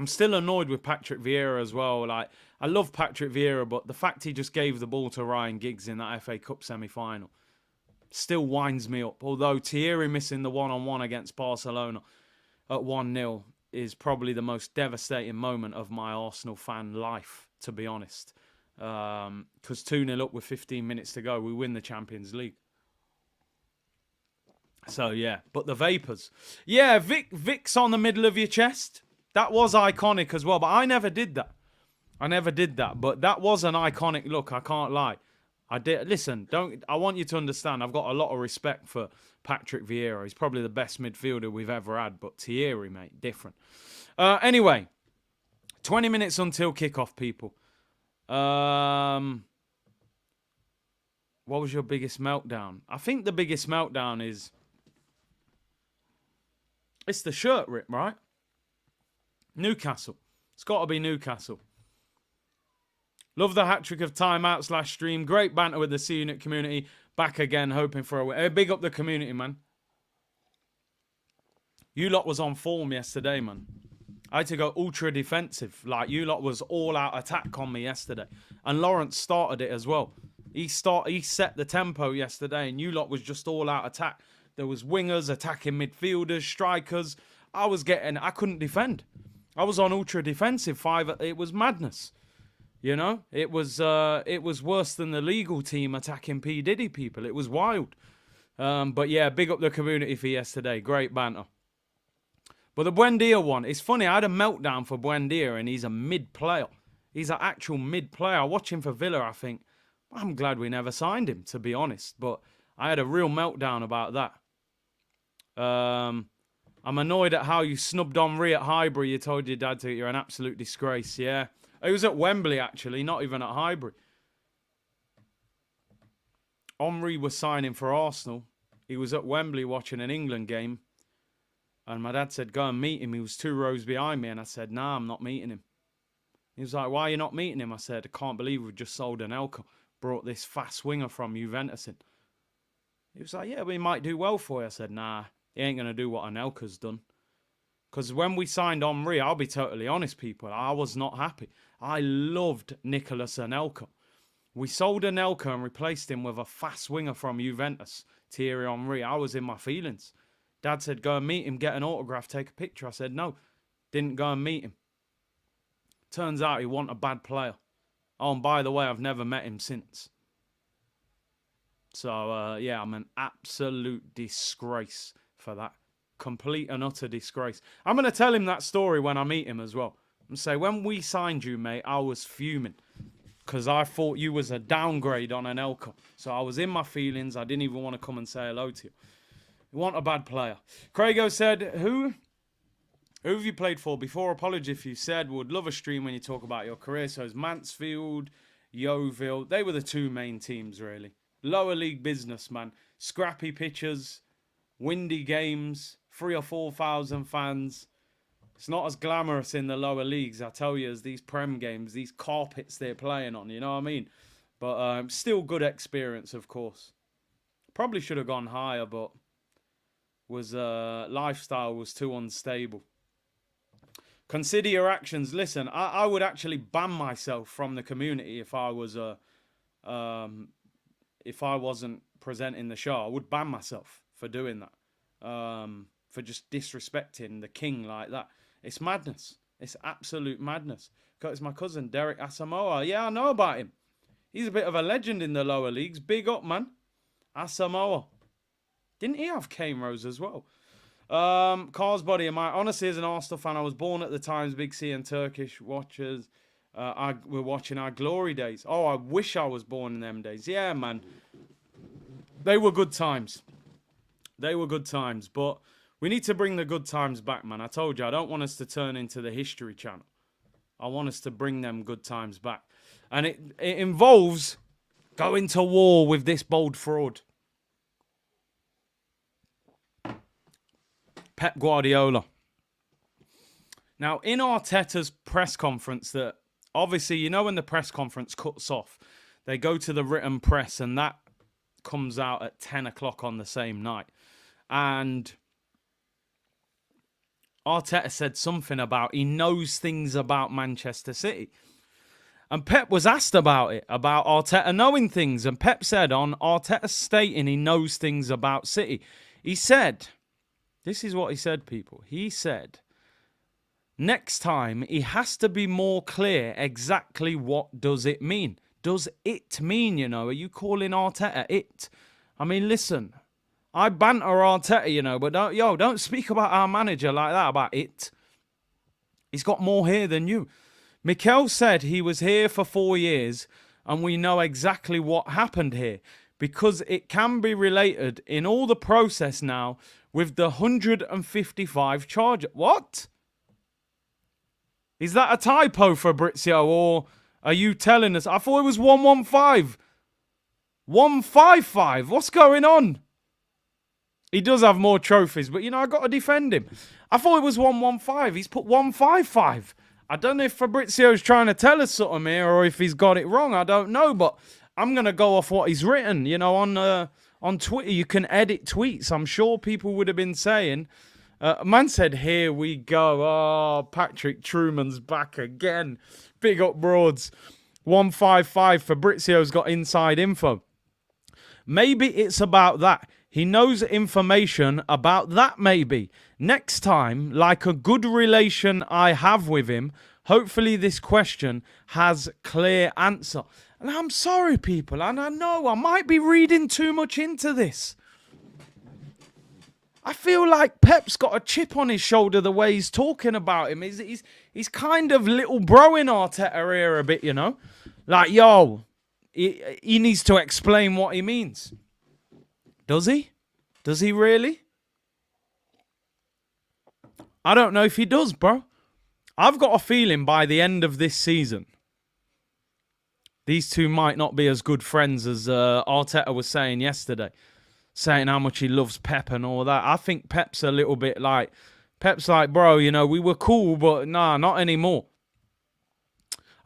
still annoyed with Patrick Vieira as well. Like, I love Patrick Vieira, but the fact he just gave the ball to Ryan Giggs in that FA Cup semi-final still winds me up. Although Thierry missing the one-on-one against Barcelona at 1-0 is probably the most devastating moment of my Arsenal fan life, to be honest. Because 2-0 up with 15 minutes to go, we win the Champions League. So, yeah. But the Vapors. Yeah, Vic's on the middle of your chest. That was iconic as well, but I never did that. But that was an iconic look, I can't lie. I did. Listen, I want you to understand, I've got a lot of respect for Patrick Vieira. He's probably the best midfielder we've ever had, but Thierry, mate, different. Anyway, 20 minutes until kickoff, people. What was your biggest meltdown? I think the biggest meltdown is... It's the shirt rip, right? Newcastle. It's got to be Newcastle. Love the hat-trick of timeout / stream. Great banter with the C-Unit community. Back again, hoping for a win. Hey, big up the community, man. You lot was on form yesterday, man. I had to go ultra defensive. Like, you lot was all-out attack on me yesterday. And Lawrence started it as well. He set the tempo yesterday, and you lot was just all-out attack. There was wingers, attacking midfielders, strikers. I couldn't defend. I was on ultra defensive 5. It was madness. You know, it was worse than the legal team attacking P. Diddy people. It was wild. But yeah, big up the community for yesterday. Great banter. But the Buendia one, it's funny. I had a meltdown for Buendia, and he's a mid-player. He's an actual mid-player. I watch him for Villa, I think, I'm glad we never signed him, to be honest. But I had a real meltdown about that. I'm annoyed at how you snubbed Henry at Highbury. You told your dad you're an absolute disgrace. Yeah. It was at Wembley, actually, not even at Highbury. Henry was signing for Arsenal. He was at Wembley watching an England game. And my dad said, go and meet him. He was 2 rows behind me. And I said, nah, I'm not meeting him. He was like, why are you not meeting him? I said, I can't believe we've just sold Anelka. Brought this fast winger from Juventus in. He was like, yeah, we might do well for you. I said, nah, he ain't going to do what Anelka's done. Because when we signed Henry, I'll be totally honest, people, I was not happy. I loved Nicolas Anelka. We sold Anelka and replaced him with a fast winger from Juventus, Thierry Henry. I was in my feelings. Dad said, go and meet him, get an autograph, take a picture. I said, no, didn't go and meet him. Turns out he wasn't a bad player. Oh, and by the way, I've never met him since. So, yeah, I'm an absolute disgrace for that. Complete and utter disgrace. I'm going to tell him that story when I meet him as well. And say, when we signed you, mate, I was fuming. Because I thought you was a downgrade on Anelka. So I was in my feelings. I didn't even want to come and say hello to you. You want a bad player. Craigo said, who have you played for before? Apology if you said, would love a stream when you talk about your career. So it's Mansfield, Yeovil. They were the 2 main teams, really. Lower league business, man. Scrappy pitches, windy games, 3,000 or 4,000 fans. It's not as glamorous in the lower leagues, I tell you, as these Prem games, these carpets they're playing on, you know what I mean? But still good experience, of course. Probably should have gone higher, but lifestyle was too unstable. Consider your actions. Listen, I would actually ban myself from the community if I wasn't presenting the show. I would ban myself for doing that. For just disrespecting the king like that. It's madness. It's absolute madness. It's my cousin, Derek Asamoah. Yeah, I know about him. He's a bit of a legend in the lower leagues. Big up, man. Asamoah. Didn't he have Kane Rose as well? Carl's Body. Honestly, as an Arsenal fan, I was born at the times Big C and Turkish watchers were watching our glory days. Oh, I wish I was born in them days. Yeah, man. They were good times. They were good times, but we need to bring the good times back, man. I told you, I don't want us to turn into the History Channel. I want us to bring them good times back. And it involves going to war with this bold fraud. Pep Guardiola. Now, in Arteta's press conference, that obviously, you know, when the press conference cuts off, they go to the written press, and that comes out at 10 o'clock on the same night. And Arteta said something about he knows things about Manchester City. And Pep was asked about it, about Arteta knowing things. And Pep said on Arteta stating he knows things about City. He said, this is what he said, people. He said, next time he has to be more clear exactly what does it mean. Does it mean, you know, are you calling Arteta it? I mean, listen, I banter Arteta, you know, but don't speak about our manager like that, about it. He's got more here than you. Mikel said he was here for 4 years and we know exactly what happened here because it can be related in all the process now with the 155 charge. What? Is that a typo, Fabrizio, or are you telling us? I thought it was 115. 155. What's going on? He does have more trophies, but, you know, I got to defend him. I thought it was 115. He's put 155. I don't know if Fabrizio's trying to tell us something here or if he's got it wrong. I don't know, but I'm going to go off what he's written. You know, on Twitter, you can edit tweets. I'm sure people would have been saying... man said, here we go. Oh, Patrick Truman's back again. Big up, Broads. 155. Fabrizio's got inside info. Maybe it's about that. He knows information about that, maybe. Next time, like a good relation I have with him, hopefully this question has clear answer. And I'm sorry, people, and I know I might be reading too much into this. I feel like Pep's got a chip on his shoulder the way he's talking about him. He's kind of little broing Arteta here a bit, you know? Like, yo, he needs to explain what he means. Does he? Does he really? I don't know if he does, bro. I've got a feeling by the end of this season, these two might not be as good friends as Arteta was saying yesterday. Saying how much he loves Pep and all that. I think Pep's a little bit like... Pep's like, bro, you know, we were cool, but nah, not anymore.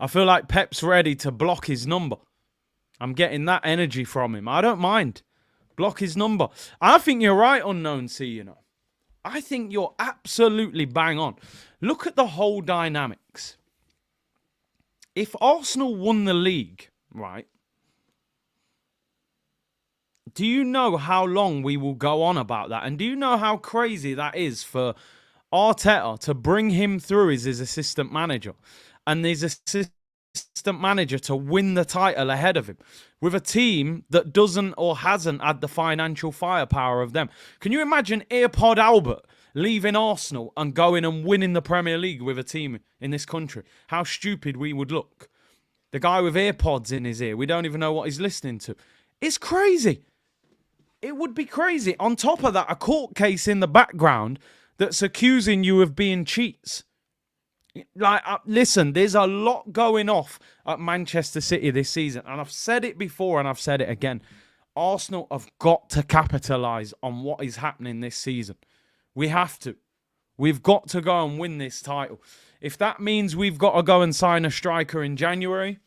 I feel like Pep's ready to block his number. I'm getting that energy from him. I don't mind. Block his number. I think you're right, Unknown C, you know. I think you're absolutely bang on. Look at the whole dynamics. If Arsenal won the league, right... Do you know how long we will go on about that? And do you know how crazy that is for Arteta to bring him through as his assistant manager and his assistant manager to win the title ahead of him with a team that doesn't or hasn't had the financial firepower of them? Can you imagine AirPod Albert leaving Arsenal and going and winning the Premier League with a team in this country? How stupid we would look. The guy with AirPods in his ear. We don't even know what he's listening to. It's crazy. It would be crazy. On top of that, a court case in the background that's accusing you of being cheats. Like, listen, there's a lot going off at Manchester City this season. And I've said it before and I've said it again. Arsenal have got to capitalise on what is happening this season. We have to. We've got to go and win this title. If that means we've got to go and sign a striker in January,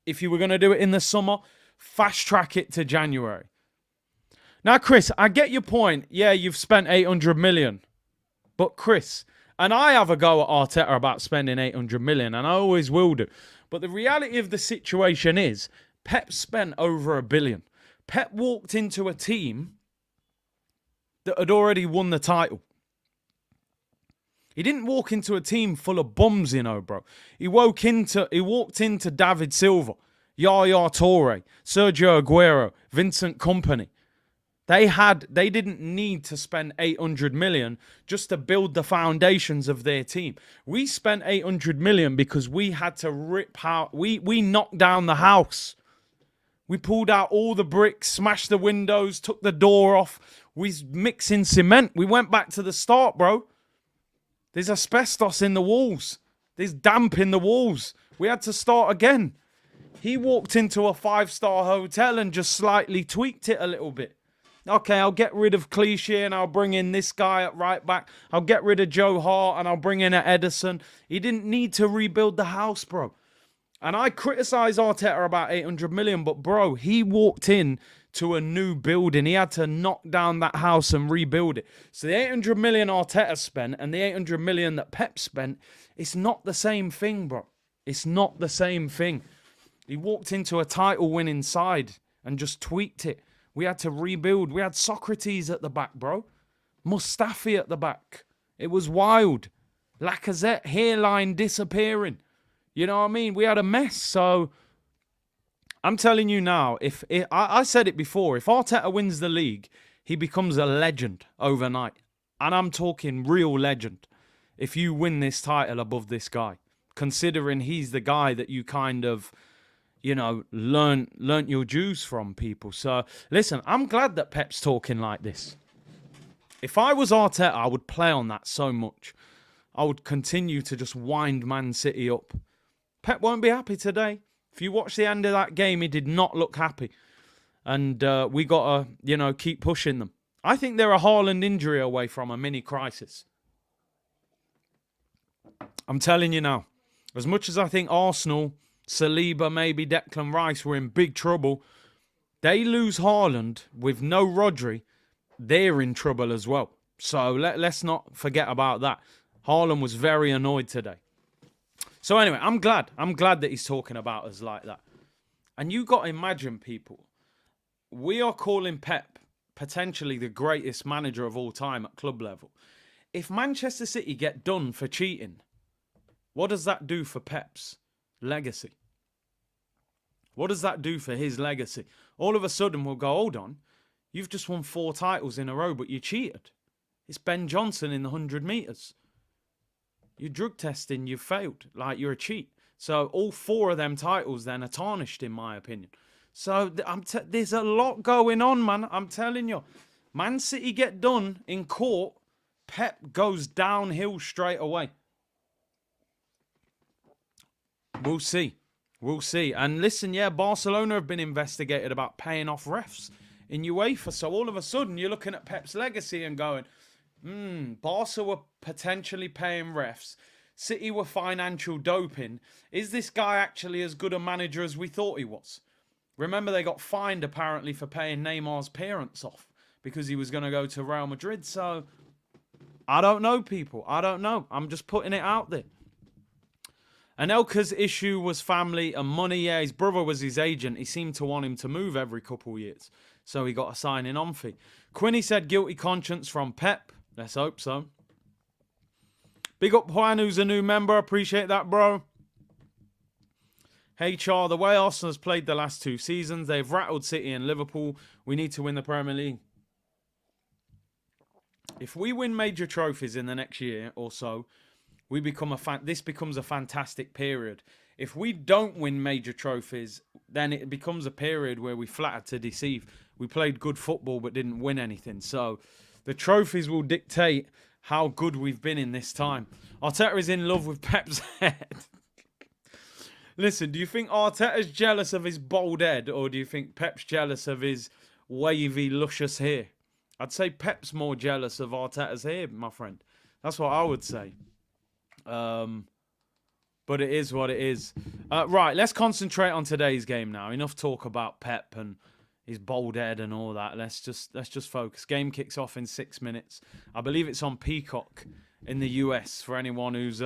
if you were going to do it in the summer, fast track it to January. Now, Chris, I get your point. Yeah, you've spent 800 million. But, Chris, and I have a go at Arteta about spending 800 million, and I always will do. But the reality of the situation is, Pep spent over $1 billion. Pep walked into a team that had already won the title. He didn't walk into a team full of bums, you know, bro. He walked into David Silva, Yaya Toure, Sergio Aguero, Vincent Kompany. They didn't need to spend 800 million just to build the foundations of their team. We spent 800 million because we had to rip out, we knocked down the house. We pulled out all the bricks, smashed the windows, took the door off. We mixing cement. We went back to the start, bro. There's asbestos in the walls. There's damp in the walls. We had to start again. He walked into a 5-star hotel and just slightly tweaked it a little bit. Okay, I'll get rid of Clichy and I'll bring in this guy at right back. I'll get rid of Joe Hart and I'll bring in an Edison. He didn't need to rebuild the house, bro. And I criticize Arteta about 800 million, but bro, he walked in to a new building. He had to knock down that house and rebuild it. So the 800 million Arteta spent and the 800 million that Pep spent, it's not the same thing, bro. It's not the same thing. He walked into a title-winning side and just tweaked it. We had to rebuild. We had Socrates at the back, bro. Mustafi at the back. It was wild. Lacazette, hairline disappearing. You know what I mean? We had a mess. So I'm telling you now, I said it before, if Arteta wins the league, he becomes a legend overnight. And I'm talking real legend. If you win this title above this guy, considering he's the guy that you kind of, you know, learnt your dues from, people. So, listen, I'm glad that Pep's talking like this. If I was Arteta, I would play on that so much. I would continue to just wind Man City up. Pep won't be happy today. If you watch the end of that game, he did not look happy. And we got to, you know, keep pushing them. I think they're a Haaland injury away from a mini crisis. I'm telling you now. As much as I think Arsenal, Saliba, maybe Declan Rice were in big trouble, they lose Haaland with no Rodri, they're in trouble as well. So let's not forget about that. Haaland was very annoyed today. So anyway, I'm glad that he's talking about us like that. And you got to imagine, people, we are calling Pep potentially the greatest manager of all time at club level. If Manchester City get done for cheating, what does that do for Pep's legacy? What does that do for his legacy? All of a sudden we'll go, hold on, you've just won 4 titles in a row, but you cheated. It's Ben Johnson in the 100 metres. You're drug testing, you've failed. Like, you're a cheat. So all 4 of them titles then are tarnished, in my opinion. So there's a lot going on, man. I'm telling you. Man City get done in court, Pep goes downhill straight away. We'll see. We'll see. And listen, yeah, Barcelona have been investigated about paying off refs in UEFA. So all of a sudden, you're looking at Pep's legacy and going, Barca were potentially paying refs. City were financial doping. Is this guy actually as good a manager as we thought he was? Remember, they got fined apparently for paying Neymar's parents off because he was going to go to Real Madrid. So I don't know, people. I don't know. I'm just putting it out there. Anelka's issue was family and money. Yeah, his brother was his agent. He seemed to want him to move every couple of years. So he got a signing on fee. Quinny said guilty conscience from Pep. Let's hope so. Big up Juan, who's a new member. Appreciate that, bro. HR, the way Arsenal has played the last 2 seasons, they've rattled City and Liverpool. We need to win the Premier League. If we win major trophies in the next year or so, this becomes a fantastic period. If we don't win major trophies, then it becomes a period where we flatter to deceive. We played good football but didn't win anything. So the trophies will dictate how good we've been in this time. Arteta is in love with Pep's head. Listen, do you think Arteta's jealous of his bald head, or do you think Pep's jealous of his wavy, luscious hair? I'd say Pep's more jealous of Arteta's hair, my friend. That's what I would say. But it is what it is. Right, let's concentrate on today's game now. Enough talk about Pep and his bald head and all that. Let's just focus. Game kicks off in 6 minutes. I believe it's on Peacock in the US for anyone who's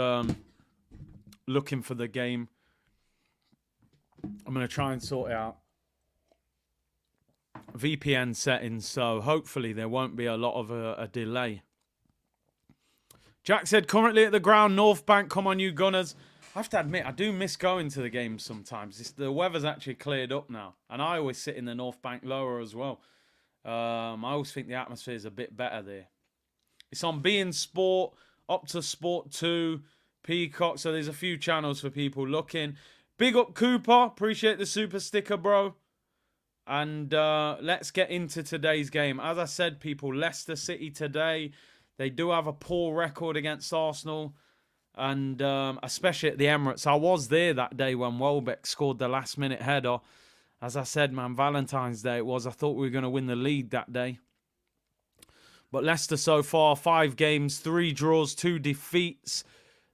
looking for the game. I'm going to try and sort it out. VPN settings, so hopefully there won't be a lot of a delay. Jack said, currently at the ground, North Bank, come on you Gunners. I have to admit, I do miss going to the games sometimes. The weather's actually cleared up now. And I always sit in the North Bank lower as well. I always think the atmosphere is a bit better there. It's on beIN Sport, Opta Sport 2, Peacock. So there's a few channels for people looking. Big up Cooper. Appreciate the super sticker, bro. And let's get into today's game. As I said, people, Leicester City today. They do have a poor record against Arsenal. And especially at the Emirates. I was there that day when Welbeck scored the last-minute header. As I said, man, Valentine's Day it was. I thought we were going to win the league that day. But Leicester so far, 5 games, 3 draws, 2 defeats.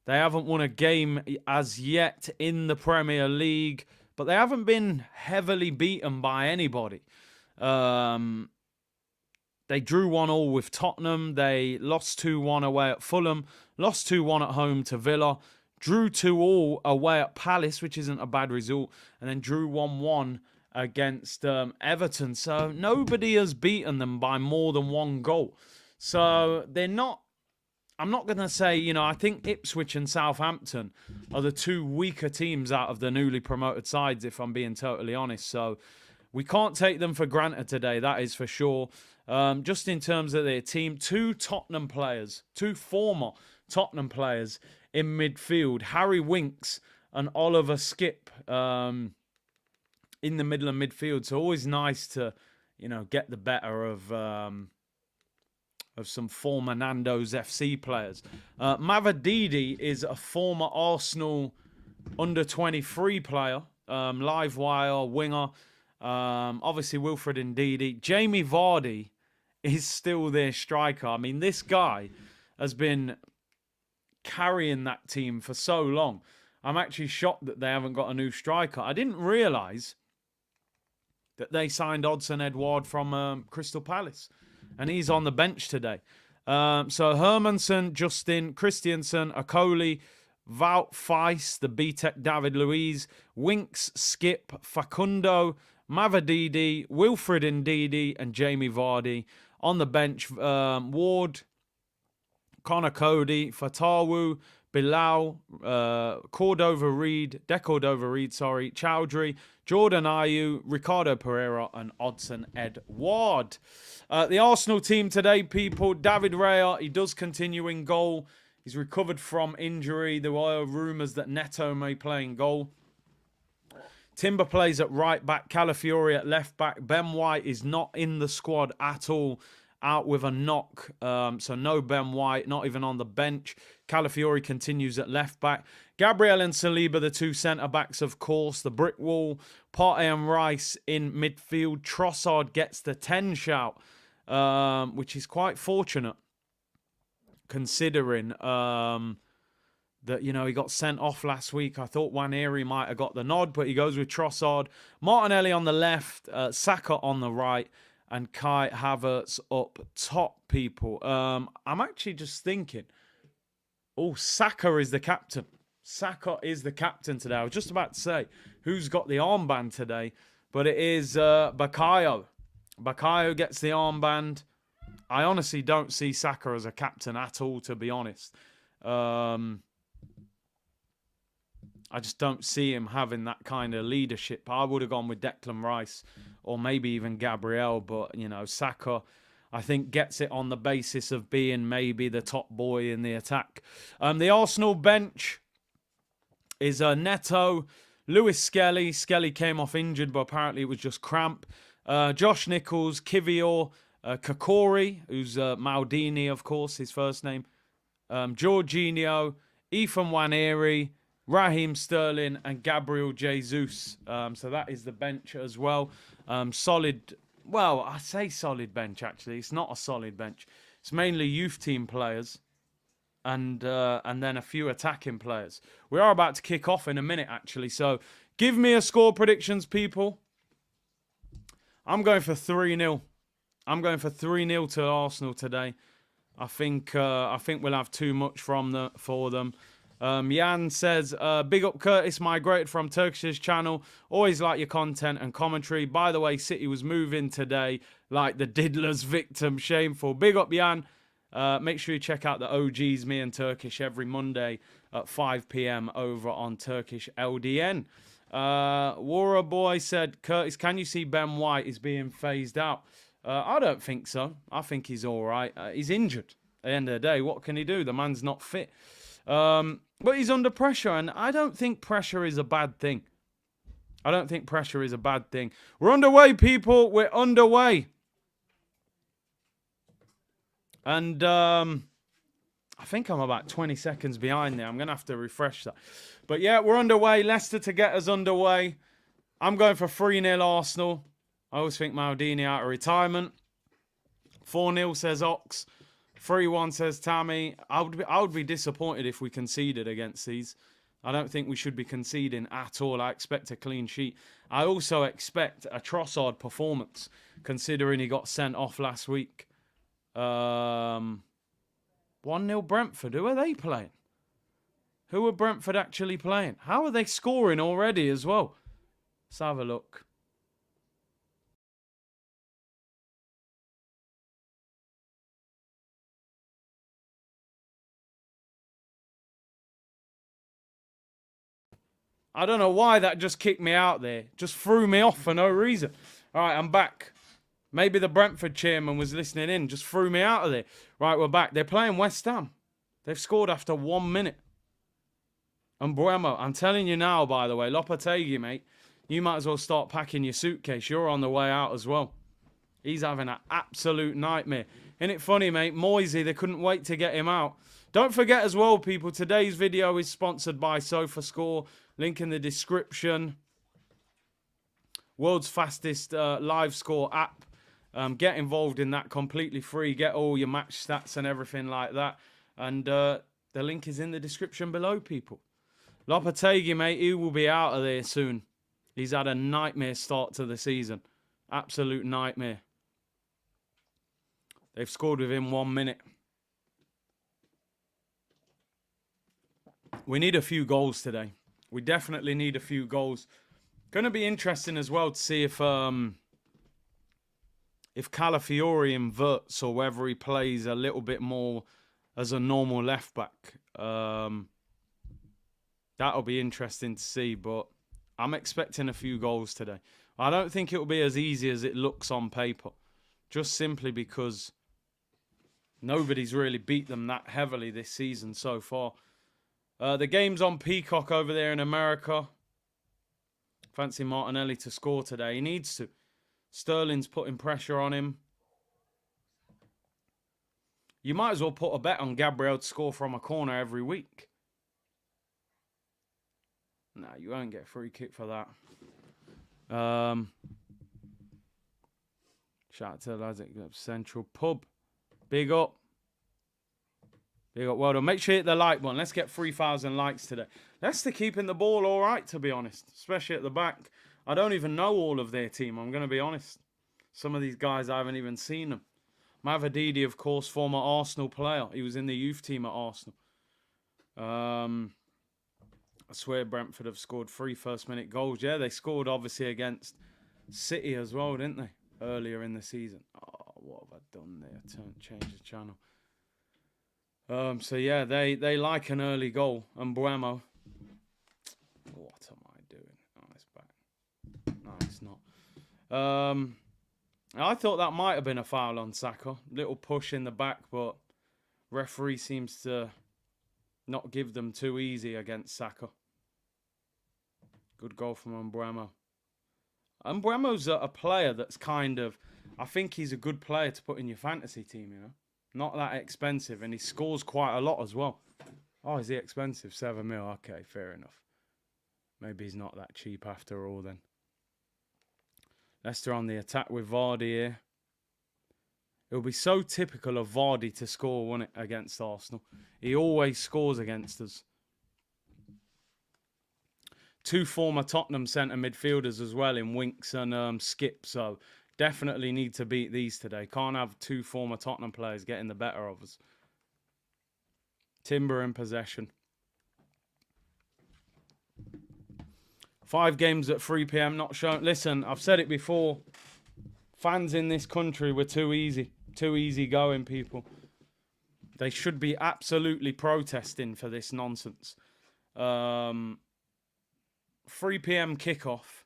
They haven't won a game as yet in the Premier League, but they haven't been heavily beaten by anybody. They drew 1-1 with Tottenham. They lost 2-1 away at Fulham. Lost 2-1 at home to Villa. Drew 2-2 away at Palace, which isn't a bad result. And then drew 1-1 against Everton. So nobody has beaten them by more than 1 goal. So they're not... I'm not going to say, I think Ipswich and Southampton are the 2 weaker teams out of the newly promoted sides, if I'm being totally honest. So we can't take them for granted today, that is for sure. Just in terms of their team, 2 Tottenham players, 2 former Tottenham players in midfield. Harry Winks and Oliver Skipp in the middle of midfield. So always nice to, get the better of some former Nando's FC players. Mavididi is a former Arsenal under-23 player, live wire, winger. Obviously, Wilfred Ndidi. Jamie Vardy is still their striker. I mean, this guy has been carrying that team for so long. I'm actually shocked that they haven't got a new striker. I didn't realise that they signed Odsonne Edouard from Crystal Palace. And he's on the bench today. So Hermansen, Justin, Christiansen, Akoli, Wout Feist, the BTEC David Luiz, Winks, Skip, Facundo, Mavididi, Wilfred Ndidi, and Jamie Vardy. On the bench, Ward, Connor Cody, Fatawu, Bilal, De Cordova Reed, Chowdhury, Jordan Ayew, Ricardo Pereira, and Odsonne Edouard. The Arsenal team today, people. David Raya, he does continue in goal. He's recovered from injury. There were rumours that Neto may play in goal. Timber plays at right back, Calafiori at left back. Ben White is not in the squad at all, out with a knock. So no Ben White, not even on the bench. Calafiori continues at left back. Gabriel and Saliba, the 2 centre-backs, of course. The brick wall. Partey and Rice in midfield. Trossard gets the 10 shout, which is quite fortunate considering that, he got sent off last week. I thought Nwaneri might have got the nod, but he goes with Trossard. Martinelli on the left, Saka on the right, and Kai Havertz up top, people. I'm actually just thinking, Saka is the captain. Saka is the captain today. I was just about to say, who's got the armband today? But it is Bakayo. Bakayo gets the armband. I honestly don't see Saka as a captain at all, to be honest. I just don't see him having that kind of leadership. I would have gone with Declan Rice or maybe even Gabriel. But, Saka, I think, gets it on the basis of being maybe the top boy in the attack. The Arsenal bench is Neto, Lewis Skelly. Skelly came off injured, but apparently it was just cramp. Josh Nichols, Kivior, Kokori, who's Maldini, of course, his first name. Jorginho, Ethan Nwaneri, Raheem Sterling, and Gabriel Jesus. So that is the bench as well. Solid. Well, I say solid bench, actually. It's not a solid bench. It's mainly youth team players and then a few attacking players. We are about to kick off in a minute, actually. So give me a score predictions, people. I'm going for 3-0. I'm going for 3-0 to Arsenal today. I think we'll have too much for them. Jan says, big up Curtis, migrated from Turkish's channel. Always like your content and commentary. By the way, City was moving today like the Diddler's victim. Shameful. Big up Jan. Make sure you check out the OGs, me and Turkish, every Monday at 5 p.m. over on Turkish LDN. Wara Boy said, Curtis, can you see Ben White is being phased out? I don't think so. I think he's all right. He's injured at the end of the day. What can he do? The man's not fit. But he's under pressure, and I don't think pressure is a bad thing. I don't think pressure is a bad thing. We're underway, people. We're underway. And I think I'm about 20 seconds behind there. I'm going to have to refresh that. But yeah, we're underway. Leicester to get us underway. I'm going for 3-0 Arsenal. I always think Maldini out of retirement. 4-0 says Ox. 3-1 says Tammy. I would be disappointed if we conceded against these. I don't think we should be conceding at all. I expect a clean sheet. I also expect a Trossard performance, considering he got sent off last week. 1-0 Brentford. Who are they playing? Who are Brentford actually playing? How are they scoring already as well? Let's have a look. I don't know why that just kicked me out there. Just threw me off for no reason. All right, I'm back. Maybe the Brentford chairman was listening in. Just threw me out of there. Right, we're back. They're playing West Ham. They've scored after 1 minute. And Buemo, I'm telling you now, by the way, Lopetegui, mate, you might as well start packing your suitcase. You're on the way out as well. He's having an absolute nightmare. Isn't it funny, mate? Moisey, they couldn't wait to get him out. Don't forget as well, people, today's video is sponsored by SofaScore. Link in the description. World's fastest live score app. Get involved in that completely free. Get all your match stats and everything like that. And the link is in the description below, people. Lopetegui, mate, he will be out of there soon. He's had a nightmare start to the season. Absolute nightmare. They've scored within 1 minute. We need a few goals today. We definitely need a few goals. Going to be interesting as well to see if Calafiori inverts or whether he plays a little bit more as a normal left back. That'll be interesting to see, but I'm expecting a few goals today. I don't think it'll be as easy as it looks on paper, just simply because nobody's really beat them that heavily this season so far. The game's on Peacock over there in America. Fancy Martinelli to score today. He needs to. Sterling's putting pressure on him. You might as well put a bet on Gabriel to score from a corner every week. Nah, you won't get a free kick for that. Shout out to the lads at Central Pub. Big up. Big up. Well done. Make sure you hit the like button. Let's get 3,000 likes today. Leicester keeping the ball all right, to be honest. Especially at the back. I don't even know all of their team, I'm going to be honest. Some of these guys, I haven't even seen them. Mavadidi, of course, former Arsenal player. He was in the youth team at Arsenal. I swear Brentford have scored 3 first-minute goals. Yeah, they scored, obviously, against City as well, didn't they? Earlier in the season. Oh, what have I done there? Change the channel. So, yeah, they like an early goal. And Buemo. What am I doing? Oh, it's back. No, it's not. I thought that might have been a foul on Saka. Little push in the back, but referee seems to not give them too easy against Saka. Good goal from Mbeumo. Mbeumo's a player that's kind of... I think he's a good player to put in your fantasy team, you know. Not that expensive, and he scores quite a lot as well. Oh, is he expensive? 7 mil. Okay, fair enough. Maybe he's not that cheap after all then. Leicester on the attack with Vardy here. It will be so typical of Vardy to score, won't it, against Arsenal? He always scores against us. 2 former Tottenham centre midfielders as well in Winks and Skip, so definitely need to beat these today. Can't have 2 former Tottenham players getting the better of us. Timber in possession. 5 games at 3 p.m. not shown. Listen, I've said it before. Fans in this country were too easy. Too easy going, people. They should be absolutely protesting for this nonsense. 3 p.m. kickoff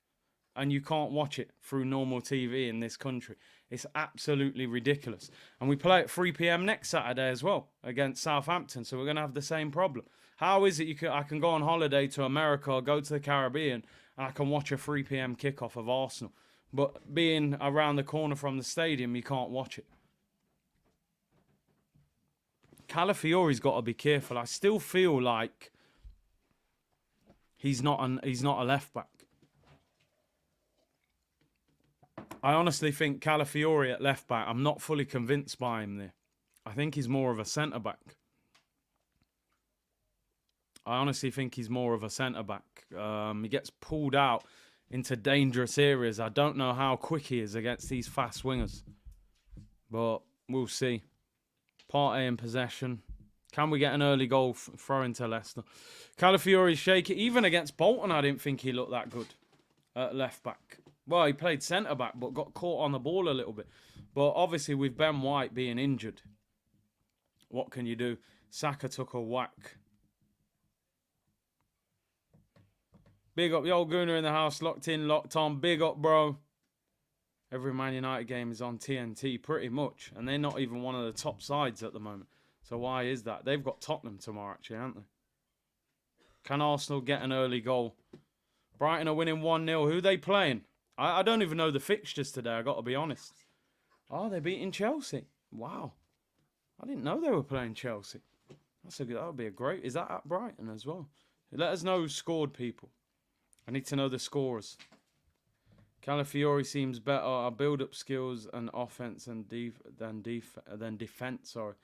and you can't watch it through normal TV in this country. It's absolutely ridiculous. And we play at 3 p.m. next Saturday as well against Southampton. So we're going to have the same problem. How is it I can go on holiday to America or go to the Caribbean and I can watch a 3 p.m. kickoff of Arsenal? But being around the corner from the stadium, you can't watch it. Calafiore's got to be careful. I still feel like he's not a left back. I honestly think Calafiore at left back, I'm not fully convinced by him there. I think he's more of a centre back. I honestly think he's more of a centre back. He gets pulled out into dangerous areas. I don't know how quick he is against these fast wingers, but we'll see. Partey in possession. Can we get an early goal throw into Leicester? Calafiore's shaky. Even against Bolton, I didn't think he looked that good at left back. Well, he played centre back, but got caught on the ball a little bit. But obviously, with Ben White being injured, what can you do? Saka took a whack. Big up, yo, Gooner in the house, locked in, locked on. Big up, bro. Every Man United game is on TNT, pretty much. And they're not even one of the top sides at the moment. So why is that? They've got Tottenham tomorrow, actually, haven't they? Can Arsenal get an early goal? Brighton are winning 1-0. Who are they playing? I don't even know the fixtures today, I got to be honest. Oh, they're beating Chelsea. Wow. I didn't know they were playing Chelsea. That would be a great... Is that at Brighton as well? Let us know who scored, people. I need to know the scorers. Calafiore seems better. Our build-up skills and offense and than defense. Sorry.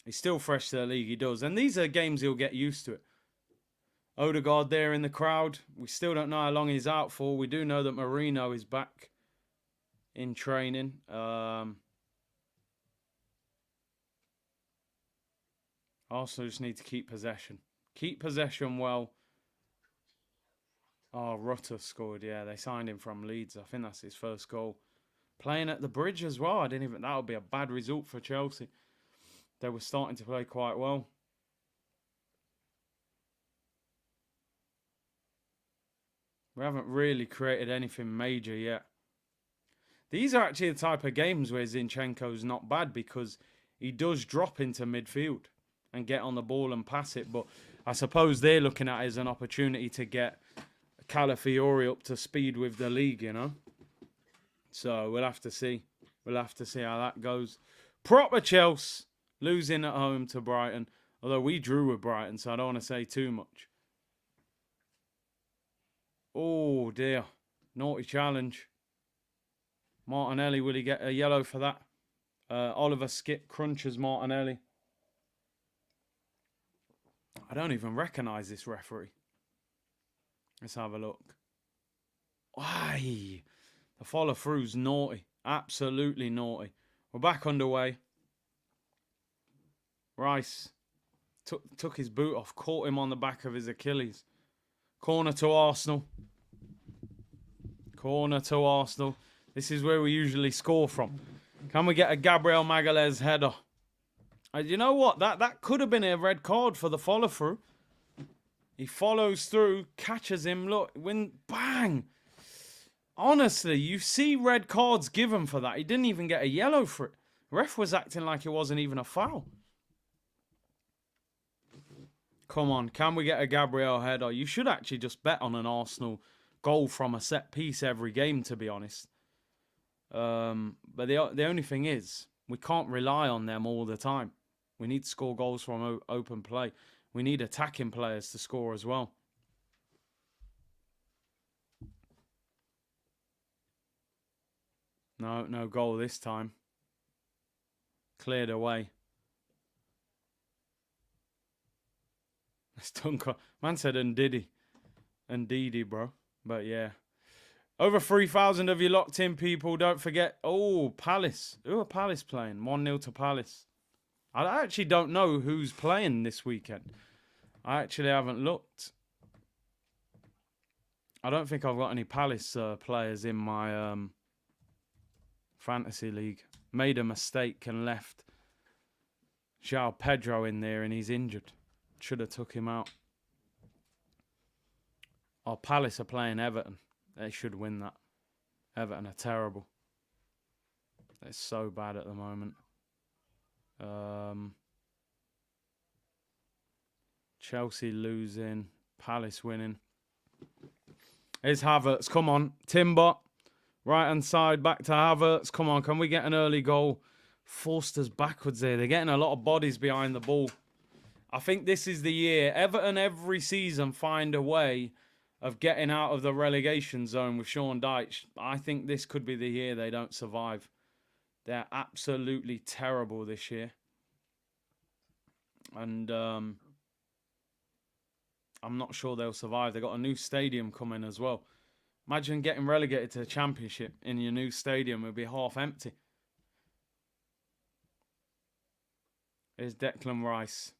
He's still fresh to the league. He does, and these are games he'll get used to it. Odegaard there in the crowd. We still don't know how long he's out for. We do know that Marino is back in training. Also, just need to keep possession. Keep possession well. Oh, Rutter scored. Yeah, they signed him from Leeds. I think that's his first goal. Playing at the Bridge as well. That would be a bad result for Chelsea. They were starting to play quite well. We haven't really created anything major yet. These are actually the type of games where Zinchenko's not bad because he does drop into midfield and get on the ball and pass it. But I suppose they're looking at it as an opportunity to get Calafiore up to speed with the league, you know. So we'll have to see. We'll have to see how that goes. Proper Chelsea losing at home to Brighton. Although we drew with Brighton, so I don't want to say too much. Oh, dear. Naughty challenge. Martinelli, will he get a yellow for that? Oliver Skip crunches Martinelli. I don't even recognise this referee. Let's have a look. Why? The follow-through's naughty. Absolutely naughty. We're back underway. Rice took his boot off, caught him on the back of his Achilles. Corner to Arsenal. Corner to Arsenal. This is where we usually score from. Can we get a Gabriel Magalhaes header? You know what? That could have been a red card for the follow-through. He follows through, catches him, look, bang! Honestly, you see red cards given for that. He didn't even get a yellow for it. Ref was acting like it wasn't even a foul. Come on, can we get a Gabriel header? You should actually just bet on an Arsenal goal from a set piece every game, to be honest. But the only thing is, we can't rely on them all the time. We need to score goals from open play. We need attacking players to score as well. No goal this time. Cleared away. That's Dunker. Man said Ndidi, bro. But yeah. Over 3,000 of you locked in, people. Don't forget. Oh, Palace. Who are Palace playing? 1-0 to Palace. I actually don't know who's playing this weekend. I actually haven't looked. I don't think I've got any Palace players in my fantasy league. Made a mistake and left João Pedro in there and he's injured. Should have took him out. Oh, Palace are playing Everton. They should win that. Everton are terrible. They're so bad at the moment. Chelsea losing. Palace winning. Here's Havertz. Come on. Timber. Right hand side back to Havertz. Come on. Can we get an early goal forced us backwards there. They're getting a lot of bodies behind the ball. I think this is the year. Everton every season find a way of getting out of the relegation zone with Sean Dyche. I think this could be the year they don't survive. They're absolutely terrible this year. And I'm not sure they'll survive. They've got a new stadium coming as well. Imagine getting relegated to the Championship in your new stadium. It would be half empty. Here's Declan Rice.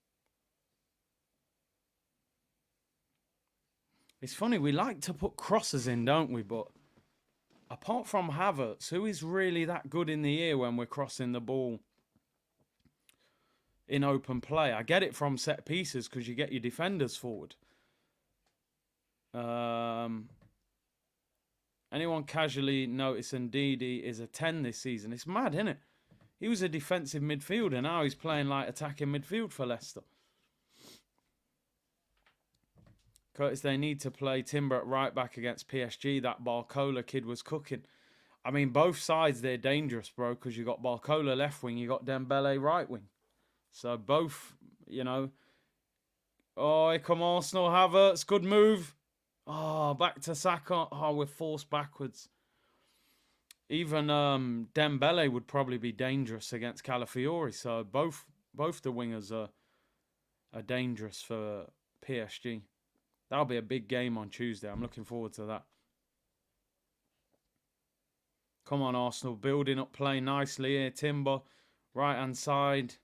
It's funny, we like to put crosses in, don't we? But apart from Havertz, who is really that good in the air when we're crossing the ball in open play? I get it from set pieces because you get your defenders forward. Anyone casually notice Ndidi is a 10 this season? It's mad, isn't it? He was a defensive midfielder. Now he's playing like attacking midfield for Leicester. Curtis, they need to play Timber at right back against PSG. That Barcola kid was cooking. I mean, both sides, they're dangerous, bro, because you got Barcola left wing, you got Dembele right wing. So both, you know. Oh, here come Arsenal. Havertz, good move. Oh, back to Saka. Oh, we're forced backwards. Even Dembele would probably be dangerous against Calafiori. So both the wingers are dangerous for PSG. That'll be a big game on Tuesday. I'm looking forward to that. Come on, Arsenal. Building up play nicely here. Timber, right-hand side.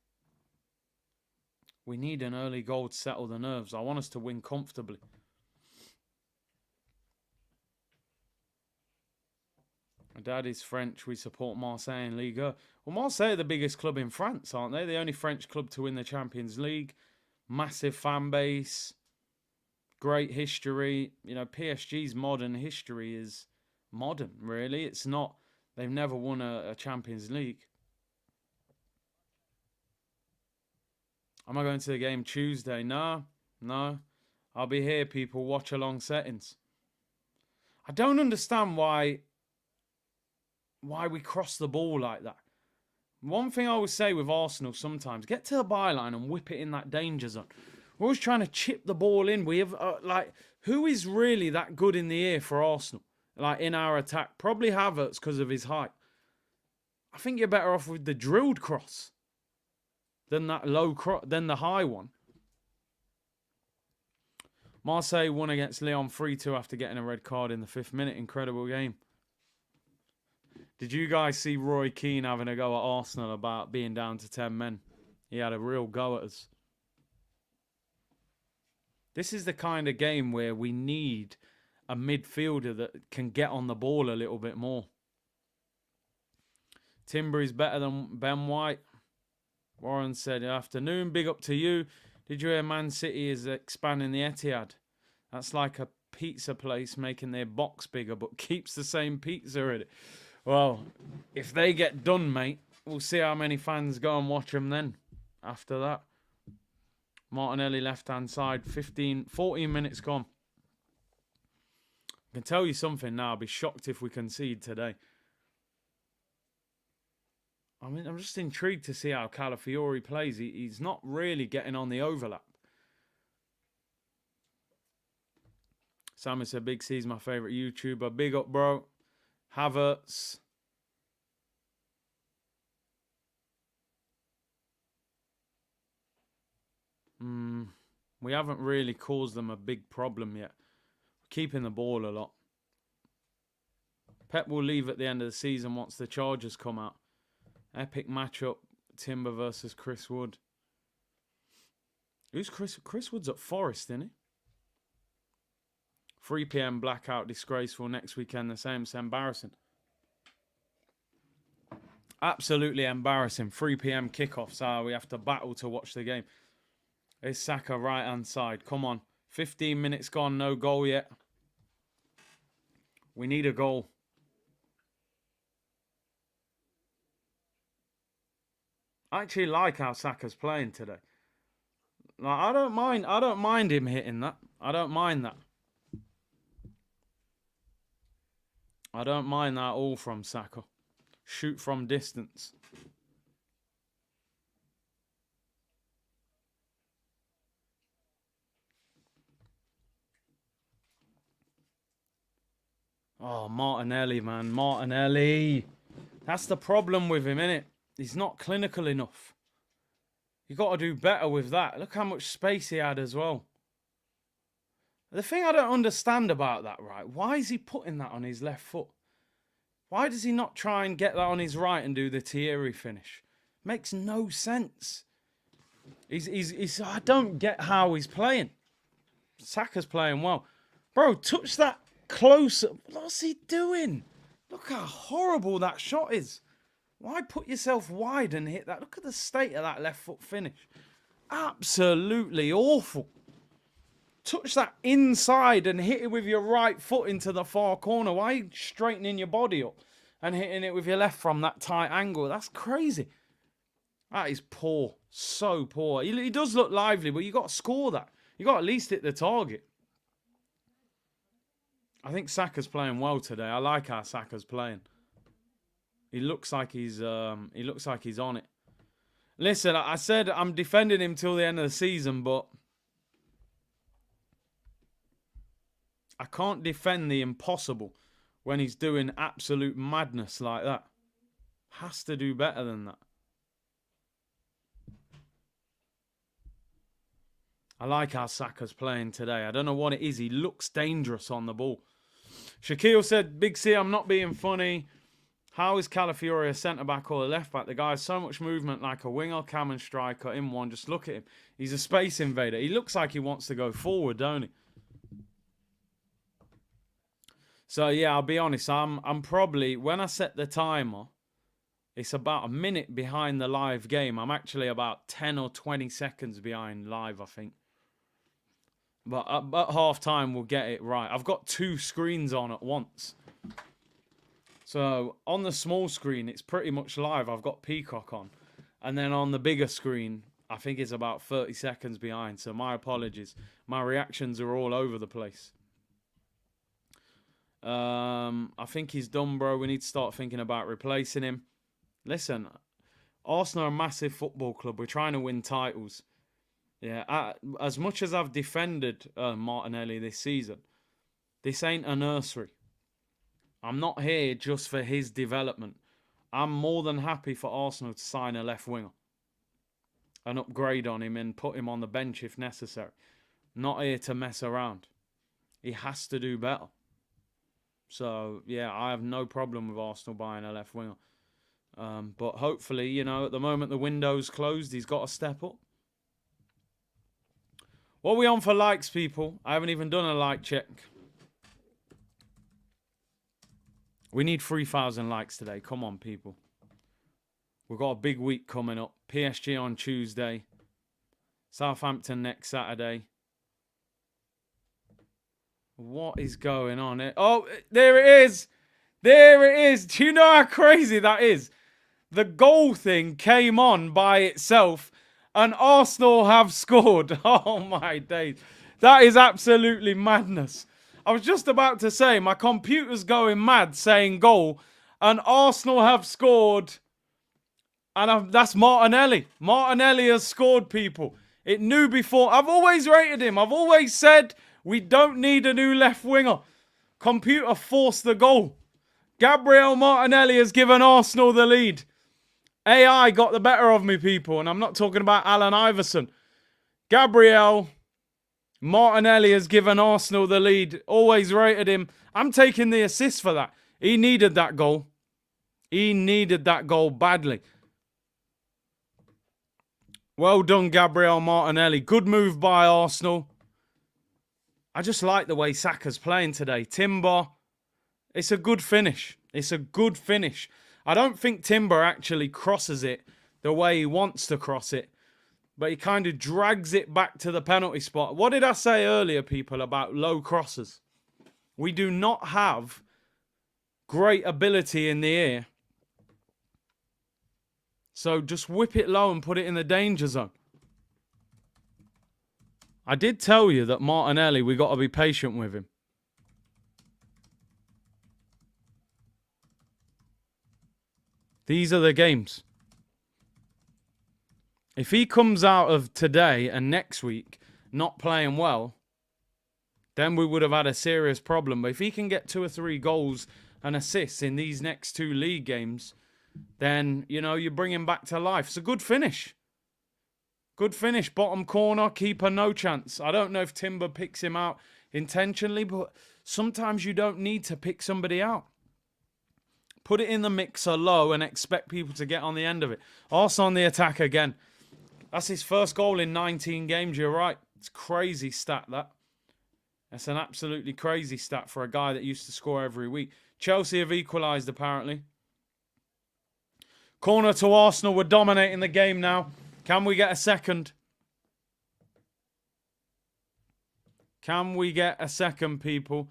We need an early goal to settle the nerves. I want us to win comfortably. My dad is French. We support Marseille in Ligue 1. Well, Marseille are the biggest club in France, aren't they? The only French club to win the Champions League. Massive fan base. Great history. You know, PSG's modern history is modern, really. It's not, they've never won a Champions League. Am I going to the game Tuesday? No. I'll be here, people. Watch along settings. I don't understand why we cross the ball like that. One thing I always say with Arsenal sometimes, get to the byline and whip it in that danger zone. We're always trying to chip the ball in. We have, who is really that good in the air for Arsenal? Like, in our attack? Probably Havertz because of his height. I think you're better off with the drilled cross than that than the high one. Marseille won against Lyon 3-2 after getting a red card in the 5th minute. Incredible game. Did you guys see Roy Keane having a go at Arsenal about being down to 10 men? He had a real go at us. This is the kind of game where we need a midfielder that can get on the ball a little bit more. Timber is better than Ben White. Warren said, afternoon, big up to you. Did you hear Man City is expanding the Etihad? That's like a pizza place making their box bigger but keeps the same pizza in it. Well, if they get done, mate, we'll see how many fans go and watch them then after that. Martinelli left-hand side, 14 minutes gone. I can tell you something now. I'll be shocked if we concede today. I mean, I'm just intrigued to see how Calafiori plays. He's not really getting on the overlap. Sammy said, Big C's my favourite YouTuber. Big up, bro. Havertz. We haven't really caused them a big problem yet. We're keeping the ball a lot. Pep will leave at the end of the season once the Chargers come out. Epic matchup. Timber versus Chris Wood. Who's Chris? Chris Wood's at Forest, isn't he? 3 PM blackout, disgraceful. Next weekend the same. It's embarrassing. Absolutely embarrassing. 3 PM kickoffs. We have to battle to watch the game. It's Saka right-hand side. Come on. 15 minutes gone. No goal yet. We need a goal. I actually like how Saka's playing today. Like, I don't mind him hitting that. I don't mind that. I don't mind that at all from Saka. Shoot from distance. Oh, Martinelli, man. Martinelli. That's the problem with him, innit? He's not clinical enough. You got to do better with that. Look how much space he had as well. The thing I don't understand about that, right? Why is he putting that on his left foot? Why does he not try and get that on his right and do the Thierry finish? Makes no sense. I don't get how he's playing. Saka's playing well. Bro, touch that closer. What's he doing? Look how horrible that shot is. Why put yourself wide and hit that? Look at the state of that left foot finish. Absolutely awful. Touch that inside and hit it with your right foot into the far corner. Why are you straightening your body up and hitting it with your left from that tight angle? That's crazy. That is poor. So poor. He does look lively, but you got to score that. You got to at least hit the target. I think Saka's playing well today. I like how Saka's playing. He looks like he's on it. Listen, I said I'm defending him till the end of the season, but I can't defend the impossible when he's doing absolute madness like that. Has to do better than that. I like how Saka's playing today. I don't know what it is. He looks dangerous on the ball. Shaquille said, Big C, I'm not being funny. How is Calafiori a centre-back or a left-back? The guy has so much movement like a winger, cam and striker in one. Just look at him. He's a space invader. He looks like he wants to go forward, don't he? So, yeah, I'll be honest. I'm probably, when I set the timer, it's about a minute behind the live game. I'm actually about 10 or 20 seconds behind live, I think. But at half-time, we'll get it right. I've got 2 screens on at once. So, on the small screen, it's pretty much live. I've got Peacock on. And then on the bigger screen, I think it's about 30 seconds behind. So, my apologies. My reactions are all over the place. I think he's done, bro. We need to start thinking about replacing him. Listen, Arsenal are a massive football club. We're trying to win titles. Yeah, as much as I've defended Martinelli this season, this ain't a nursery. I'm not here just for his development. I'm more than happy for Arsenal to sign a left winger. An upgrade on him and put him on the bench if necessary. Not here to mess around. He has to do better. So, yeah, I have no problem with Arsenal buying a left winger. But hopefully, you know, at the moment the window's closed, he's got to step up. What are we on for likes, people? I haven't even done a like check. We need 3,000 likes today. Come on, people. We've got a big week coming up. PSG on Tuesday. Southampton next Saturday. What is going on here? Oh, there it is. There it is. Do you know how crazy that is? The goal thing came on by itself and Arsenal have scored. Oh, my days. That is absolutely madness. I was just about to say, my computer's going mad saying goal and Arsenal have scored. And that's Martinelli. Martinelli has scored, people. It knew before. I've always rated him. I've always said we don't need a new left winger. Computer forced the goal. Gabriel Martinelli has given Arsenal the lead. AI got the better of me, people. And I'm not talking about Alan Iverson. Gabriel Martinelli has given Arsenal the lead. Always rated him. I'm taking the assist for that. He needed that goal. He needed that goal badly. Well done, Gabriel Martinelli. Good move by Arsenal. I just like the way Saka's playing today. Timber, it's a good finish. It's a good finish. I don't think Timber actually crosses it the way he wants to cross it. But he kind of drags it back to the penalty spot. What did I say earlier, people, about low crosses? We do not have great ability in the air. So just whip it low and put it in the danger zone. I did tell you that Martinelli, we got to be patient with him. These are the games. If he comes out of today and next week not playing well, then we would have had a serious problem. But if he can get 2 or 3 goals and assists in these next 2 league games, then, you know, you bring him back to life. It's a good finish. Good finish. Bottom corner. Keeper, no chance. I don't know if Timber picks him out intentionally, but sometimes you don't need to pick somebody out. Put it in the mixer low and expect people to get on the end of it. Arsenal on the attack again. That's his first goal in 19 games. You're right. It's a crazy stat, that. That's an absolutely crazy stat for a guy that used to score every week. Chelsea have equalised, apparently. Corner to Arsenal. We're dominating the game now. Can we get a second? Can we get a second, people?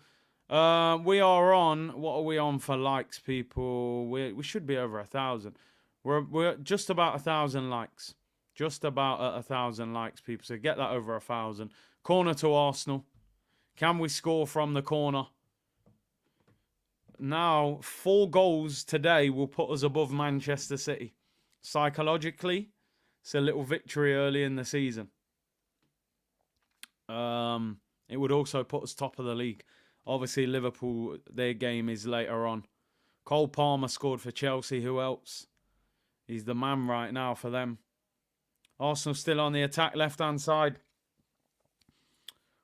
We are on. What are we on for likes, people? We should be over 1,000. We're just about 1,000 likes. Just about at 1,000 likes, people. So get that over 1,000. Corner to Arsenal. Can we score from the corner? Now, 4 goals today will put us above Manchester City. Psychologically, it's a little victory early in the season. It would also put us top of the league. Obviously, Liverpool, their game is later on. Cole Palmer scored for Chelsea. Who else? He's the man right now for them. Arsenal still on the attack, left-hand side.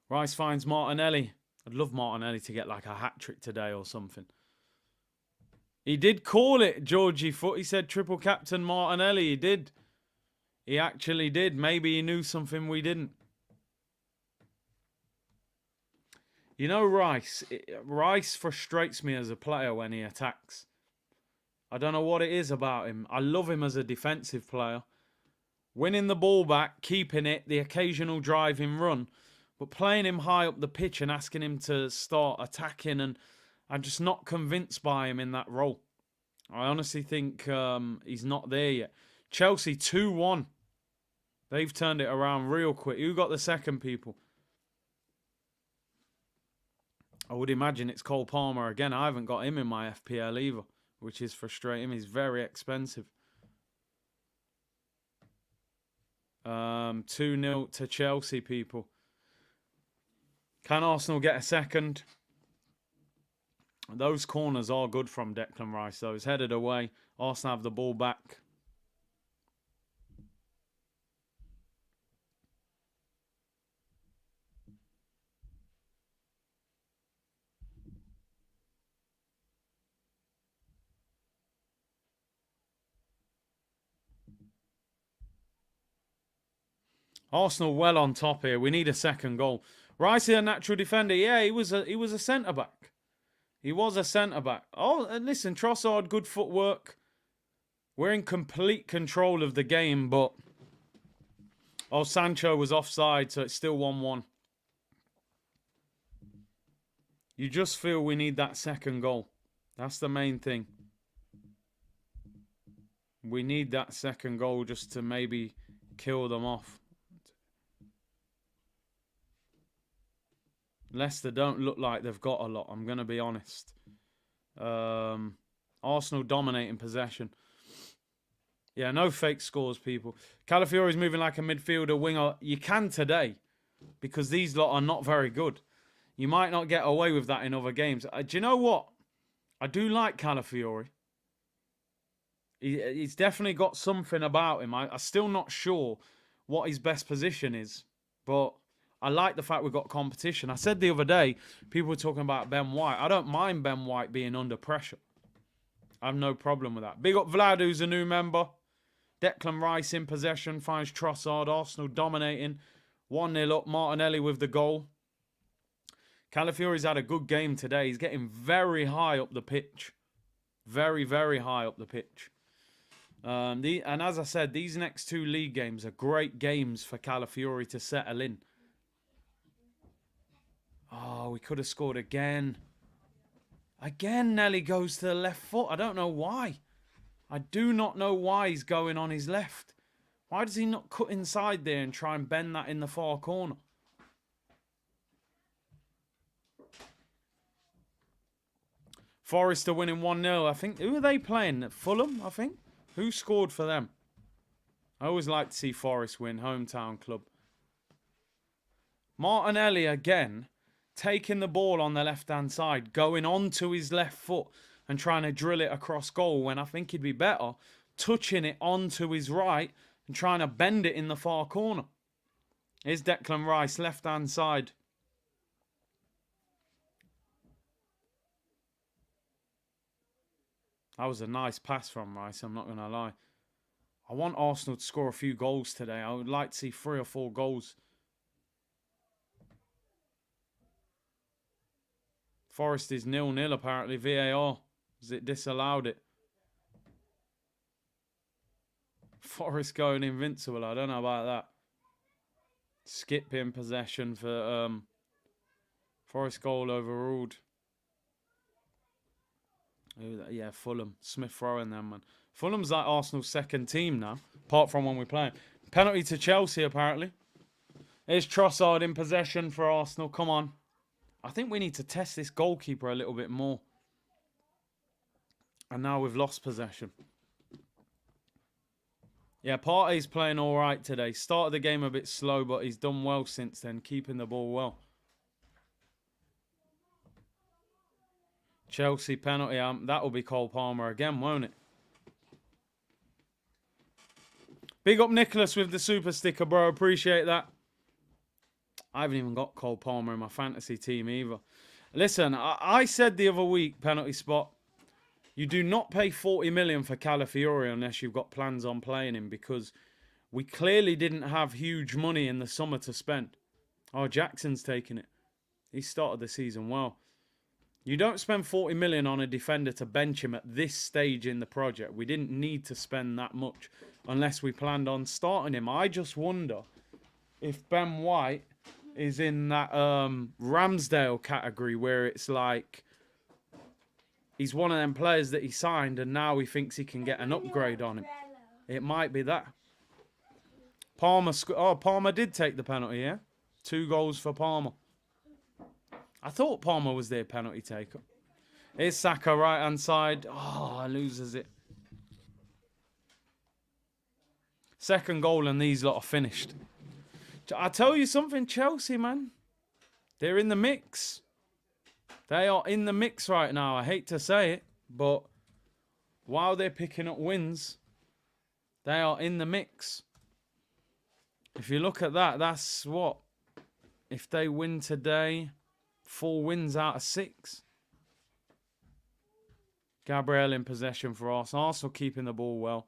Rice finds Martinelli. I'd love Martinelli to get like a hat-trick today or something. He did call it, Georgie Foot. He said triple captain Martinelli. He did. He actually did. Maybe he knew something we didn't. You know, Rice frustrates me as a player when he attacks. I don't know what it is about him. I love him as a defensive player. Winning the ball back, keeping it, the occasional driving run. But playing him high up the pitch and asking him to start attacking, and I'm just not convinced by him in that role. I honestly think he's not there yet. Chelsea 2-1. They've turned it around real quick. Who got the second, people? I would imagine it's Cole Palmer again. I haven't got him in my FPL either, which is frustrating. He's very expensive. 2-0 to Chelsea, people. Can Arsenal get a second? Those corners are good from Declan Rice, though. He's headed away. Arsenal have the ball back. Arsenal well on top here. We need a second goal. Rice is a natural defender. Yeah, he was a centre-back. He was a centre-back. Oh, and listen, Trossard, good footwork. We're in complete control of the game, but... Oh, Sancho was offside, so it's still 1-1. You just feel we need that second goal. That's the main thing. We need that second goal just to maybe kill them off. Leicester don't look like they've got a lot, I'm going to be honest. Arsenal dominating possession. Yeah, no fake scores, people. Calafiori's moving like a midfielder winger. You can today, because these lot are not very good. You might not get away with that in other games. Do you know what? I do like Calafiori. He's definitely got something about him. I'm still not sure what his best position is, but... I like the fact we've got competition. I said the other day, people were talking about Ben White. I don't mind Ben White being under pressure. I have no problem with that. Big up Vlad, who's a new member. Declan Rice in possession, finds Trossard. Arsenal dominating. 1-0 up. Martinelli with the goal. Calafiori's had a good game today. He's getting very high up the pitch. Very, very high up the pitch. And as I said, these next 2 league games are great games for Calafiori to settle in. Oh, we could have scored again. Again, Nelly goes to the left foot. I don't know why. I do not know why he's going on his left. Why does he not cut inside there and try and bend that in the far corner? Forest are winning 1-0. I think. Who are they playing? Fulham, I think. Who scored for them? I always like to see Forest win. Hometown club. Martinelli again. taking the ball on the left-hand side, going onto his left foot and trying to drill it across goal when I think he'd be better touching it onto his right and trying to bend it in the far corner. Here's Declan Rice, left-hand side. That was a nice pass from Rice, I'm not going to lie. I want Arsenal to score a few goals today. I would like to see 3 or 4 goals. Forest is 0-0 apparently. VAR. Has it disallowed it? Forest going invincible. I don't know about that. Skip in possession for Forest goal overruled. Yeah, Fulham. Smith throwing them, man. Fulham's like Arsenal's second team now, apart from when we're playing. Penalty to Chelsea, apparently. Here's Trossard in possession for Arsenal. Come on. I think we need to test this goalkeeper a little bit more. And now we've lost possession. Yeah, Partey's playing all right today. Started the game a bit slow, but he's done well since then, keeping the ball well. Chelsea penalty. That will be Cole Palmer again, won't it? Big up Nicholas with the super sticker, bro. Appreciate that. I haven't even got Cole Palmer in my fantasy team either. Listen, I said the other week, penalty spot, you do not pay 40 million for Calafiori unless you've got plans on playing him, because we clearly didn't have huge money in the summer to spend. Oh, Jackson's taking it. He started the season well. You don't spend 40 million on a defender to bench him at this stage in the project. We didn't need to spend that much unless we planned on starting him. I just wonder if Ben White is in that Ramsdale category where it's like he's one of them players that he signed and now he thinks he can get an upgrade on him. It might be that. Palmer did take the penalty, yeah? 2 goals for Palmer. I thought Palmer was their penalty taker. Here's Saka, right-hand side. Oh, loses it. Second goal and these lot are finished. I tell you something, Chelsea, man. They're in the mix. They are in the mix right now. I hate to say it, but while they're picking up wins, they are in the mix. If you look at that, that's what? If they win today, 4 wins out of 6. Gabriel in possession for Arsenal. Arsenal keeping the ball well.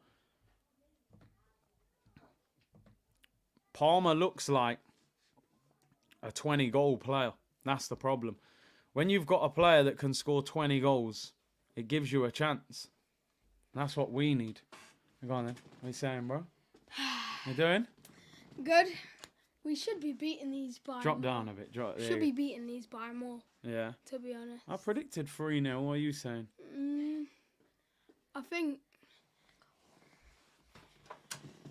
Palmer looks like a 20-goal player. That's the problem. When you've got a player that can score 20 goals, it gives you a chance. That's what we need. Go on then. What are you saying, bro? You doing? Good. We should be beating these by Drop more. down a bit. Should be beating these by more. Yeah. To be honest. I predicted 3-0. What are you saying? I think...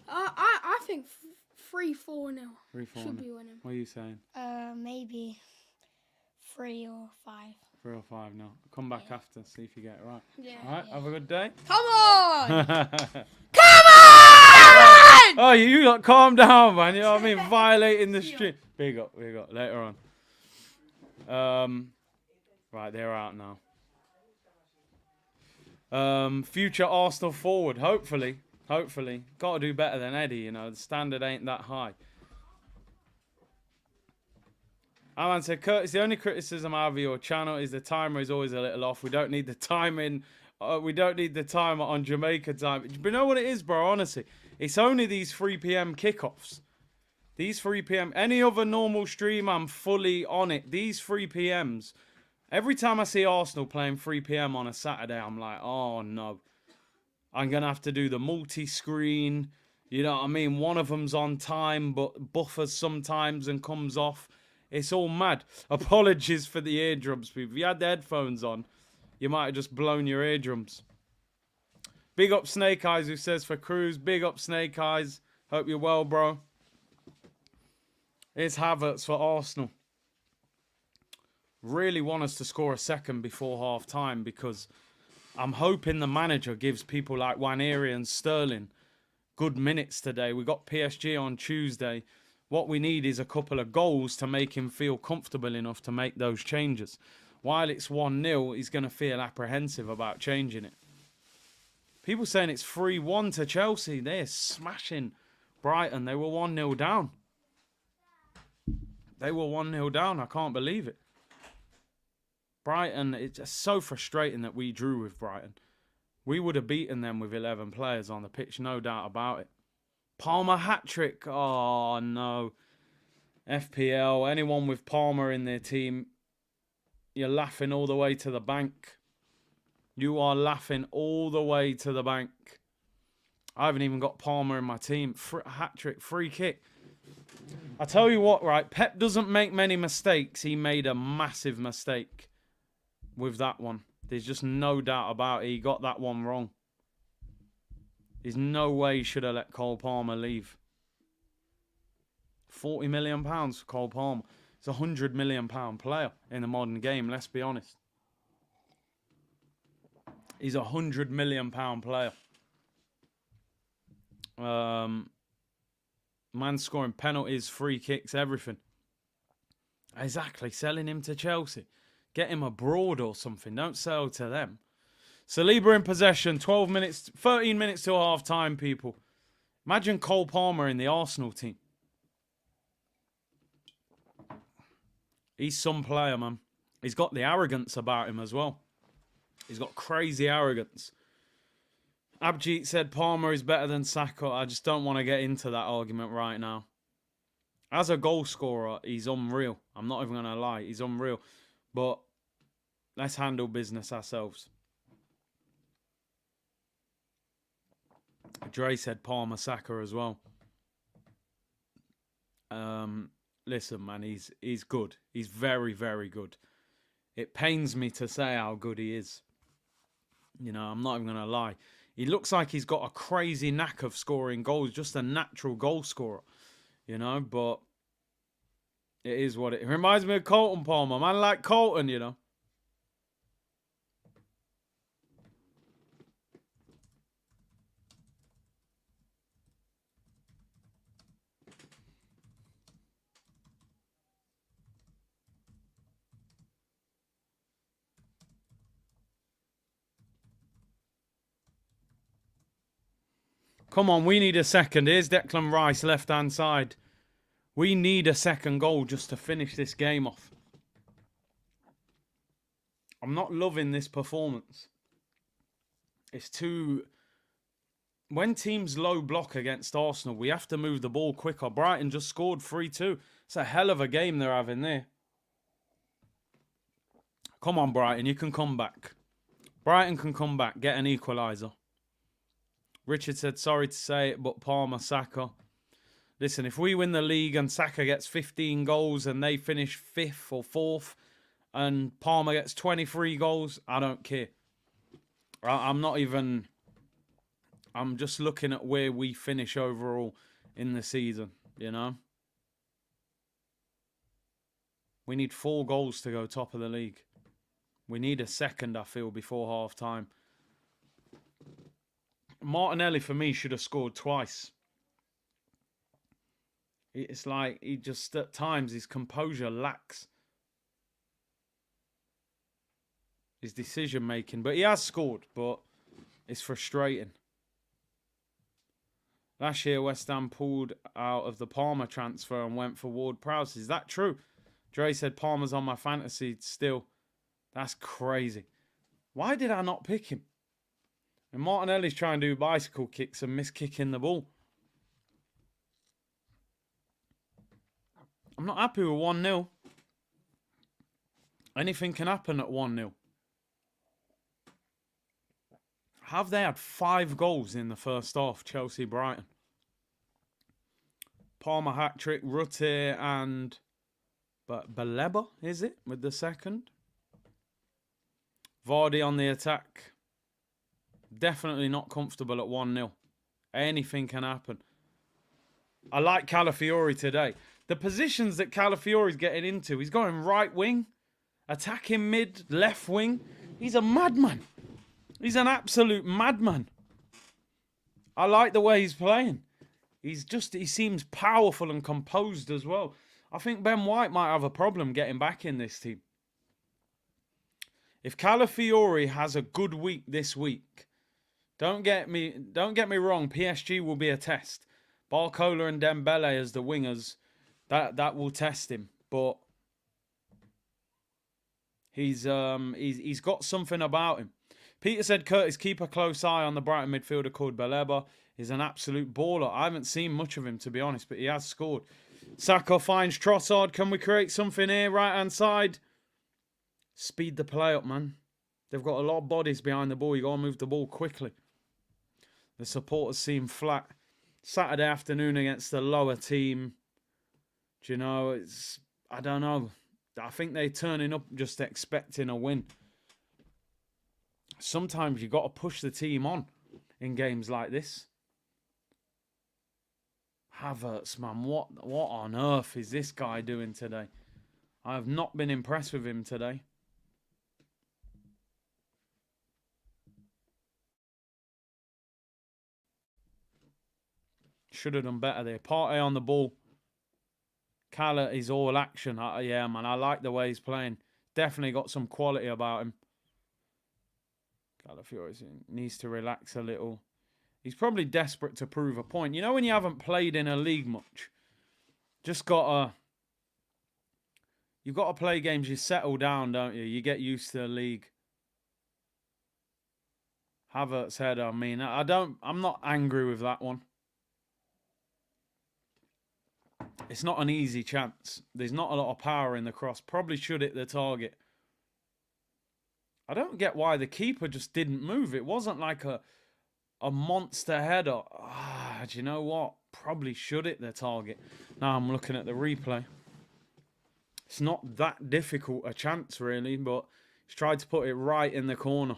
I think 3-4-0. 3-4. Should be winning. What are you saying? Maybe 3 or 5. 3 or 5 now. Come back after, see if you get it right. Yeah. All right, have a good day. Come on! Come on! Oh, you got calm down, man. You know what I mean? Violating the street. Big up. Later on. Right, they're out now. Future Arsenal forward, hopefully. Got to do better than Eddie, you know. The standard ain't that high. Alan said, Curtis, the only criticism I have of your channel is the timer is always a little off. We don't need the timing. We don't need the timer on Jamaica time. But you know what it is, bro? Honestly, it's only these 3 p.m. kickoffs. These 3 p.m. Any other normal stream, I'm fully on it. These 3 p.m.s. Every time I see Arsenal playing 3 p.m. on a Saturday, I'm like, oh no. I'm going to have to do the multi-screen. You know what I mean? One of them's on time, but buffers sometimes and comes off. It's all mad. Apologies for the eardrums, people. If you had the headphones on, you might have just blown your eardrums. Big up Snake Eyes, who says for Cruz. Big up Snake Eyes. Hope you're well, bro. Here's Havertz for Arsenal. Really want us to score a second before half-time because I'm hoping the manager gives people like Waneri and Sterling good minutes today. We got PSG on Tuesday. What we need is a couple of goals to make him feel comfortable enough to make those changes. While it's 1-0, he's going to feel apprehensive about changing it. People saying it's 3-1 to Chelsea. They're smashing Brighton. They were 1-0 down. They were 1-0 down. I can't believe it. Brighton, it's just so frustrating that we drew with Brighton. We would have beaten them with 11 players on the pitch, no doubt about it. Palmer hat-trick. Oh, no. FPL, anyone with Palmer in their team, you're laughing all the way to the bank. You are laughing all the way to the bank. I haven't even got Palmer in my team. Hat-trick, free kick. I tell you what, right? Pep doesn't make many mistakes. He made a massive mistake with that one. There's just no doubt about it. He got that one wrong. There's no way he should have let Cole Palmer leave. £40 million for Cole Palmer. He's a £100 million player in the modern game, let's be honest. He's a £100 million player. Man scoring penalties, free kicks, everything. Exactly. Selling him to Chelsea. Get him abroad or something. Don't sell to them. Saliba in possession. 13 minutes till half time, people. Imagine Cole Palmer in the Arsenal team. He's some player, man. He's got the arrogance about him as well. He's got crazy arrogance. Abjeet said Palmer is better than Saka. I just don't want to get into that argument right now. As a goal scorer, he's unreal. I'm not even going to lie. He's unreal. But let's handle business ourselves. Dre said Palmer Saka as well. Listen, man, he's good. He's very, very good. It pains me to say how good he is. You know, I'm not even going to lie. He looks like he's got a crazy knack of scoring goals, just a natural goal scorer, you know, but it is what it reminds me of Colton Palmer. Man, like Colton, you know. Come on, we need a second. Here's Declan Rice, left-hand side. We need a second goal just to finish this game off. I'm not loving this performance. It's too... When teams low block against Arsenal, we have to move the ball quicker. Brighton just scored 3-2. It's a hell of a game they're having there. Come on, Brighton, you can come back. Brighton can come back, get an equaliser. Richard said, sorry to say it, but Palmer, Saka. Listen, if we win the league and Saka gets 15 goals and they finish 5th or 4th and Palmer gets 23 goals, I don't care. I'm just looking at where we finish overall in the season, you know. We need 4 goals to go top of the league. We need a second, I feel, before half-time. Martinelli, for me, should have scored twice. It's like he just, at times, his composure lacks. His decision-making. But he has scored, but it's frustrating. Last year, West Ham pulled out of the Palmer transfer and went for Ward-Prowse. Is that true? Dre said Palmer's on my fantasy still. That's crazy. Why did I not pick him? And Martinelli's trying to do bicycle kicks and miss kicking the ball. I'm not happy with 1-0. Anything can happen at 1-0. Have they had 5 goals in the first half, Chelsea-Brighton? Palmer hat-trick, Rutte and Baleba, is it, with the second? Vardy on the attack. Definitely not comfortable at 1-0. Anything can happen. I like Calafiori today. The positions that Calafiori's getting into, he's going right wing, attacking mid, left wing. He's a madman. He's an absolute madman. I like the way he's playing. he seems powerful and composed as well. I think Ben White might have a problem getting back in this team. If Calafiori has a good week this week, don't get me wrong, PSG will be a test. Barcola and Dembele as the wingers, that will test him. But he's got something about him. Peter said, Curtis, keep a close eye on the Brighton midfielder called Baleba. He's an absolute baller. I haven't seen much of him, to be honest, but he has scored. Saka finds Trossard. Can we create something here, right-hand side? Speed the play up, man. They've got a lot of bodies behind the ball. You got to move the ball quickly. The supporters seem flat. Saturday afternoon against the lower team. Do you know, I don't know. I think they're turning up just expecting a win. Sometimes you got to push the team on in games like this. Havertz, man, what on earth is this guy doing today? I have not been impressed with him today. Should have done better there. Partey on the ball. Cala is all action. Yeah, man, I like the way he's playing. Definitely got some quality about him. Calafiori needs to relax a little. He's probably desperate to prove a point. You know when you haven't played in a league much? You've got to play games, you settle down, don't you? You get used to the league. Havertz header, I mean, I'm not angry with that one. It's not an easy chance. There's not a lot of power in the cross. Probably should hit the target. I don't get why the keeper just didn't move. It wasn't like a monster header. Do you know what? Probably should hit the target. Now I'm looking at the replay. It's not that difficult a chance, really, but he's tried to put it right in the corner.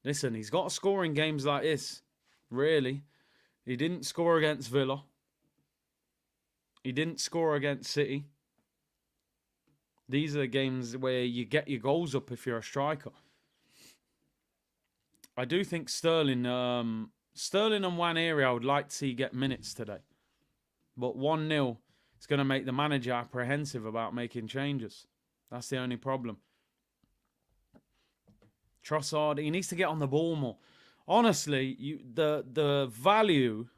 Listen, he's got to score in games like this. Really. He didn't score against Villa. He didn't score against City. These are the games where you get your goals up if you're a striker. I do think Sterling and Nwaneri I would like to see get minutes today. But 1-0 is going to make the manager apprehensive about making changes. That's the only problem. Trossard, he needs to get on the ball more. Honestly, the value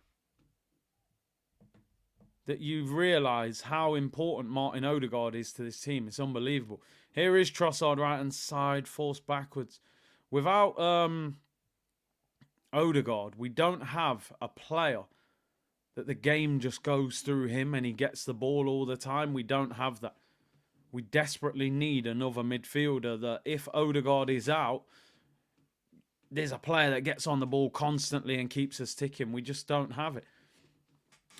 that you've realised how important Martin Odegaard is to this team. It's unbelievable. Here is Trossard, right-hand side, forced backwards. Without Odegaard, we don't have a player that the game just goes through him and he gets the ball all the time. We don't have that. We desperately need another midfielder that if Odegaard is out, there's a player that gets on the ball constantly and keeps us ticking. We just don't have it.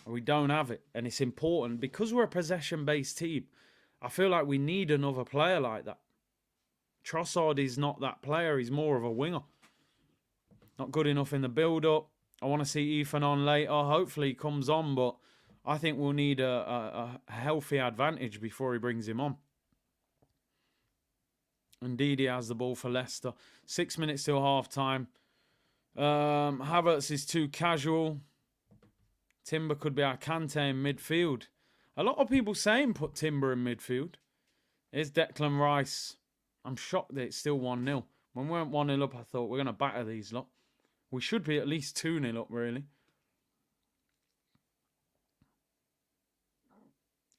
We don't have it. And it's important. Because we're a possession-based team, I feel like we need another player like that. Trossard is not that player. He's more of a winger. Not good enough in the build-up. I want to see Ethan on later. Hopefully he comes on, but I think we'll need a healthy advantage before he brings him on. Indeed, he has the ball for Leicester. 6 minutes till half-time. Havertz is too casual. Timber could be our Kante in midfield. A lot of people saying put Timber in midfield. Here's Declan Rice. I'm shocked that it's still 1-0. When we went 1-0 up, I thought we're going to batter these lot. We should be at least 2-0 up, really.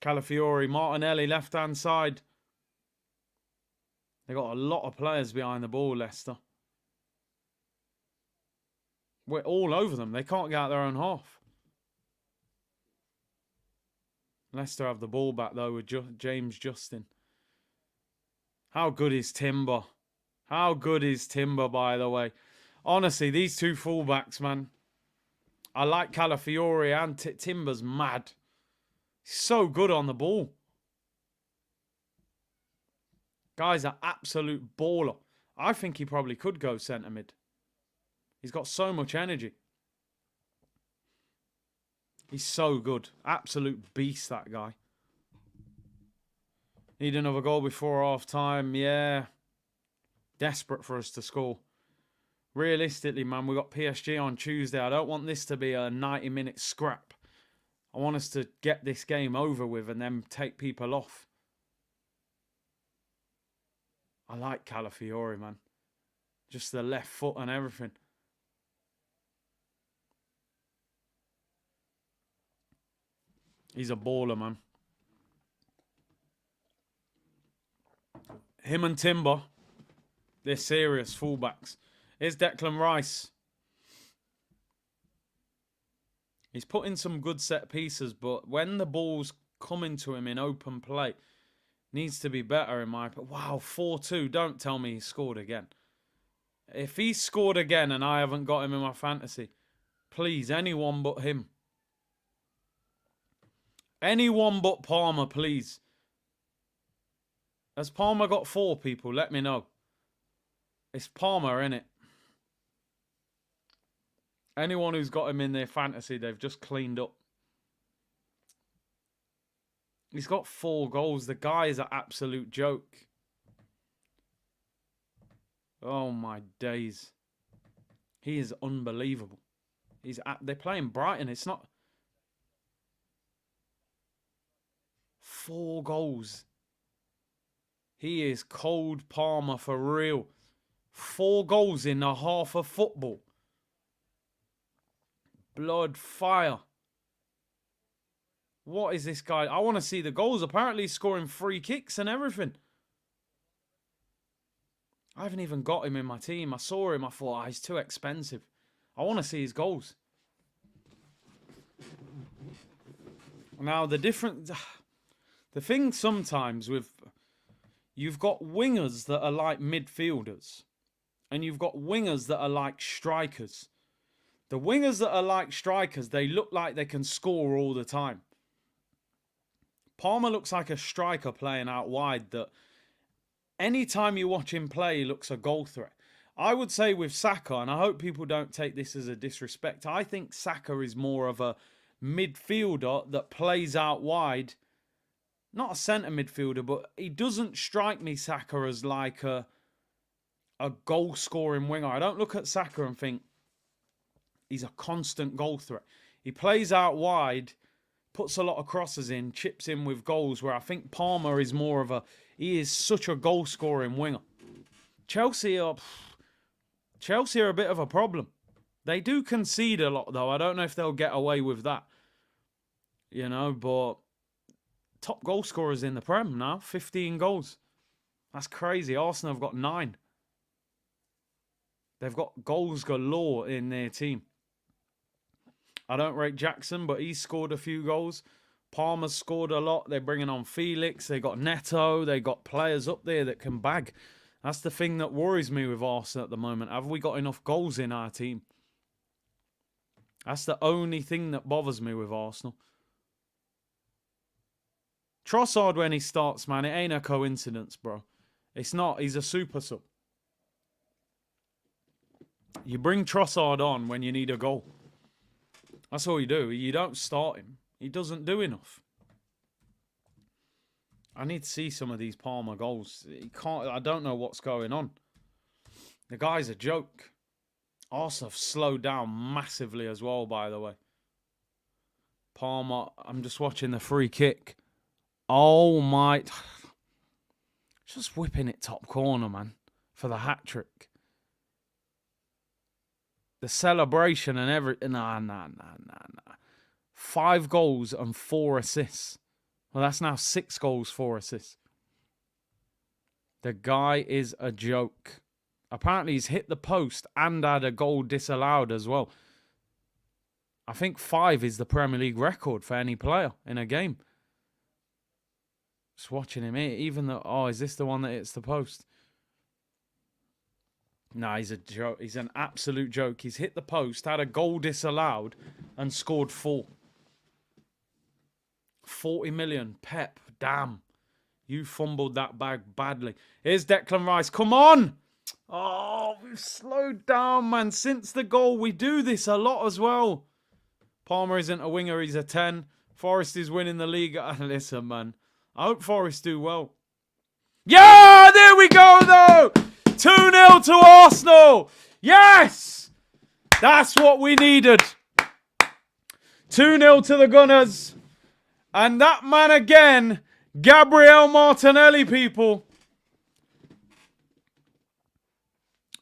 Calafiori, Martinelli, left-hand side. They got a lot of players behind the ball, Leicester. We're all over them. They can't get out their own half. Leicester have the ball back, though, with James Justin. How good is Timber? How good is Timber, by the way? Honestly, these two fullbacks, man. I like Calafiori and Timber's mad. He's so good on the ball. Guy's an absolute baller. I think he probably could go centre mid. He's got so much energy. He's so good. Absolute beast, that guy. Need another goal before half time. Yeah. Desperate for us to score. Realistically, man, we got PSG on Tuesday. I don't want this to be a 90-minute scrap. I want us to get this game over with and then take people off. I like Calafiori, man. Just the left foot and everything. He's a baller, man. Him and Timber, they're serious fullbacks. Here's Declan Rice. He's put in some good set pieces, but when the ball's coming to him in open play, needs to be better in my opinion. Wow, 4-2. Don't tell me he scored again. If he scored again and I haven't got him in my fantasy, please, anyone but him. Anyone but Palmer, please. Has Palmer got 4 people? Let me know. It's Palmer, innit? Anyone who's got him in their fantasy, they've just cleaned up. He's got 4 goals. The guy is an absolute joke. Oh my days. He is unbelievable. They're playing Brighton. It's not... 4 goals. He is cold Palmer for real. 4 goals in a half of football. Blood fire. What is this guy? I want to see the goals. Apparently he's scoring free kicks and everything. I haven't even got him in my team. I saw him. I thought, he's too expensive. I want to see his goals. Now, the thing sometimes with... You've got wingers that are like midfielders. And you've got wingers that are like strikers. The wingers that are like strikers, they look like they can score all the time. Palmer looks like a striker playing out wide that anytime you watch him play, he looks a goal threat. I would say with Saka, and I hope people don't take this as a disrespect, I think Saka is more of a midfielder that plays out wide. Not a centre midfielder, but he doesn't strike me, Saka, as like a goal-scoring winger. I don't look at Saka and think he's a constant goal threat. He plays out wide, puts a lot of crosses in, chips in with goals, where I think Palmer is more of a... He is such a goal-scoring winger. Chelsea are a bit of a problem. They do concede a lot, though. I don't know if they'll get away with that. You know, but... Top goal scorers in the Prem now. 15 goals. That's crazy. Arsenal have got 9. They've got goals galore in their team. I don't rate Jackson, but he's scored a few goals. Palmer's scored a lot. They're bringing on Felix. They got Neto. They got players up there that can bag. That's the thing that worries me with Arsenal at the moment. Have we got enough goals in our team? That's the only thing that bothers me with Arsenal. Trossard, when he starts, man, it ain't a coincidence, bro. It's not. He's a super sub. You bring Trossard on when you need a goal. That's all you do. You don't start him. He doesn't do enough. I need to see some of these Palmer goals. He can't. I don't know what's going on. The guy's a joke. Arsenal have slowed down massively as well, by the way. Palmer, I'm just watching the free kick. Oh my... Just whipping it top corner, man. For the hat-trick. The celebration and everything. Nah. 5 goals and 4 assists. Well, that's now 6 goals, 4 assists. The guy is a joke. Apparently, he's hit the post and had a goal disallowed as well. I think 5 is the Premier League record for any player in a game. Just watching him here, even though... Oh, is this the one that hits the post? Nah, he's a joke. He's an absolute joke. He's hit the post, had a goal disallowed, and scored 4. 40 million. Pep, damn. You fumbled that bag badly. Here's Declan Rice. Come on! Oh, we've slowed down, man. Since the goal, we do this a lot as well. Palmer isn't a winger. He's a 10. Forest is winning the league. Listen, man. I hope Forest do well. Yeah, there we go, though. 2-0 to Arsenal. Yes! That's what we needed. 2-0 to the Gunners. And that man again, Gabriel Martinelli, people.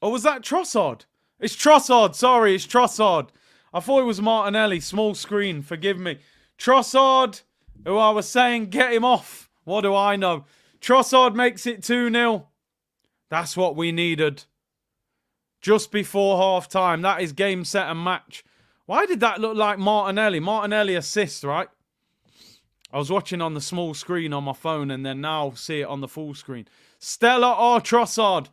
Or was that Trossard? It's Trossard. Sorry, it's Trossard. I thought it was Martinelli. Small screen. Forgive me. Trossard, who I was saying, get him off. What do I know? Trossard makes it 2-0. That's what we needed. Just before half-time. That is game, set, and match. Why did that look like Martinelli? Martinelli assist, right? I was watching on the small screen on my phone and then now see it on the full screen. Stella or Trossard?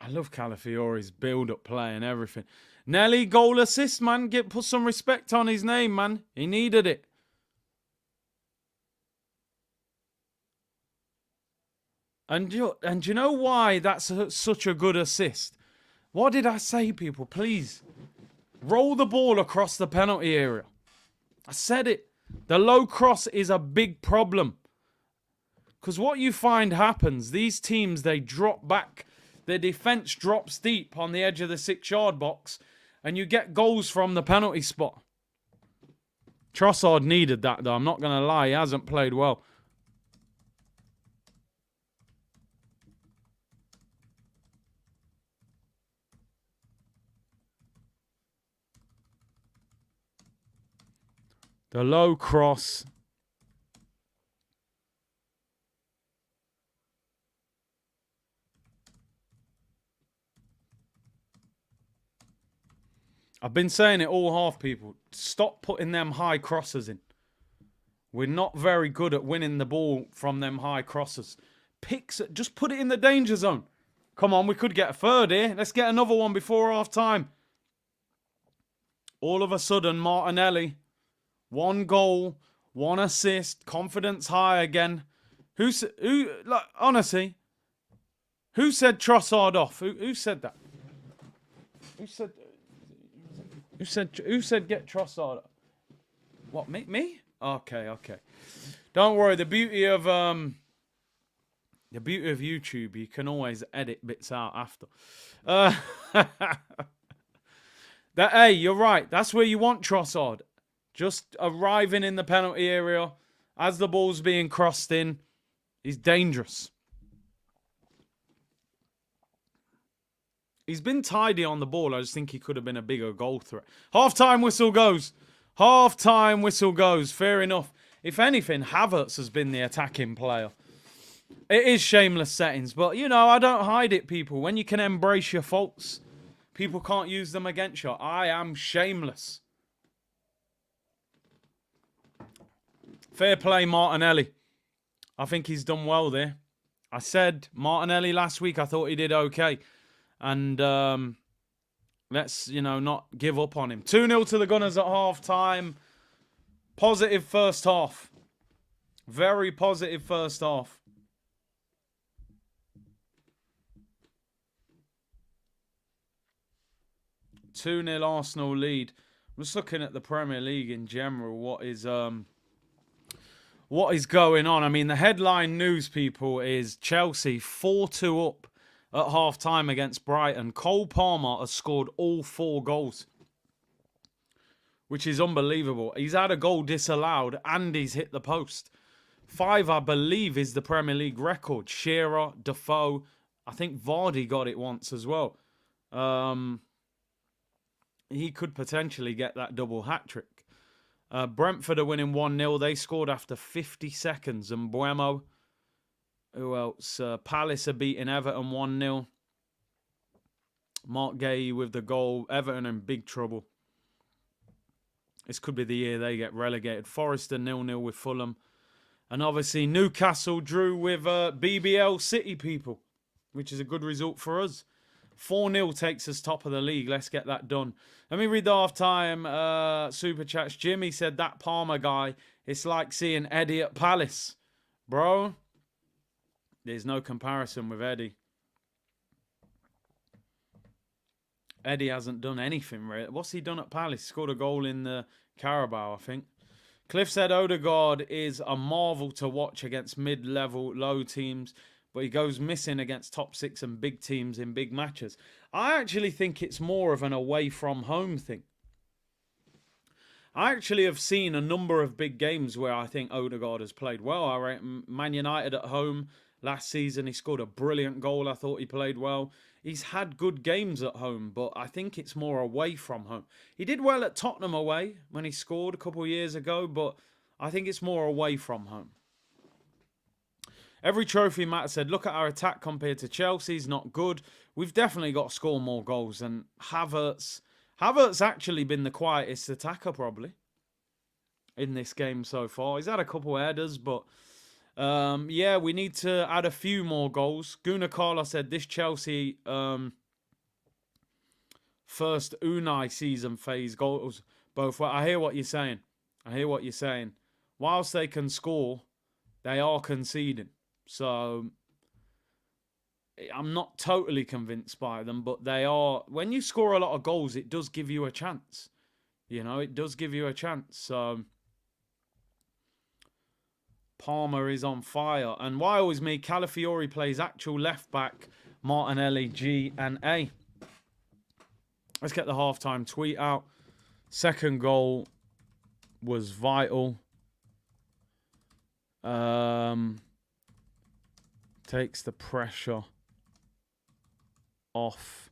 I love Calafiore's build-up play and everything. Nelly, goal assist, man. Put some respect on his name, man. He needed it. And you know why that's such a good assist? What did I say, people? Please, roll the ball across the penalty area. I said it. The low cross is a big problem. Because what you find happens, these teams, they drop back. Their defence drops deep on the edge of the 6-yard box. And you get goals from the penalty spot. Trossard needed that, though. I'm not going to lie. He hasn't played well. The low cross. I've been saying it all half, people. Stop putting them high crosses in. We're not very good at winning the ball from them high crosses. Just put it in the danger zone. Come on, we could get a third here. Let's get another one before half time. All of a sudden, Martinelli, 1 goal, 1 assist, confidence high again. Honestly, who said Trossard off? Who said that? Who said get Trossard? What, me? Okay. Don't worry. The beauty of YouTube, you can always edit bits out after. Hey, you're right. That's where you want Trossard. Just arriving in the penalty area as the ball's being crossed in. He's dangerous. He's been tidy on the ball. I just think he could have been a bigger goal threat. Half-time whistle goes. Half-time whistle goes. Fair enough. If anything, Havertz has been the attacking player. It is shameless settings. But, you know, I don't hide it, people. When you can embrace your faults, people can't use them against you. I am shameless. Fair play, Martinelli. I think he's done well there. I said Martinelli last week. I thought he did okay. And let's, not give up on him. 2-0 to the Gunners at half-time. Positive first half. Very positive first half. (2-0) Arsenal lead. I'm just looking at the Premier League in general. What is going on? I mean, the headline news, people, is Chelsea 4-2 up at half-time against Brighton. Cole Palmer has scored all 4 goals, which is unbelievable. He's had a goal disallowed and he's hit the post. 5, I believe, is the Premier League record. Shearer, Defoe, I think Vardy got it once as well. He could potentially get that double hat-trick. Brentford are winning 1-0. They scored after 50 seconds. And Buemo. Who else? Palace are beating Everton 1-0. Mark Gay with the goal. Everton in big trouble. This could be the year they get relegated. Forest are 0-0 with Fulham. And obviously Newcastle drew with BBL City, people. Which is a good result for us. 4-0 takes us top of the league. Let's get that done. Let me read the half-time super chats. Jimmy said that Palmer guy, it's like seeing Eddie at Palace. Bro, there's no comparison with Eddie. Eddie hasn't done anything, really. What's he done at Palace? Scored a goal in the Carabao, I think. Cliff said Odegaard is a marvel to watch against mid-level, low teams, but he goes missing against top six and big teams in big matches. I actually think it's more of an away-from-home thing. I actually have seen a number of big games where I think Odegaard has played well. I rate Man United at home last season. He scored a brilliant goal. I thought he played well. He's had good games at home, but I think it's more away from home. He did well at Tottenham away when he scored a couple of years ago, but I think it's more away from home. Every trophy Matt said, look at our attack compared to Chelsea's, not good. We've definitely got to score more goals. And Havertz actually been the quietest attacker probably in this game so far. He's had a couple of headers, but yeah, we need to add a few more goals. Guna Carla said this Chelsea first Unai season phase goals both. Well, I hear what you're saying. Whilst they can score, they are conceding. So I'm not totally convinced by them, but they are. When you score a lot of goals, it does give you a chance. You know, it does give you a chance. So Palmer is on fire. And why always me? Calafiori plays actual left back, Martinelli, G and A. Let's get the halftime tweet out. Second goal was vital. Takes the pressure off.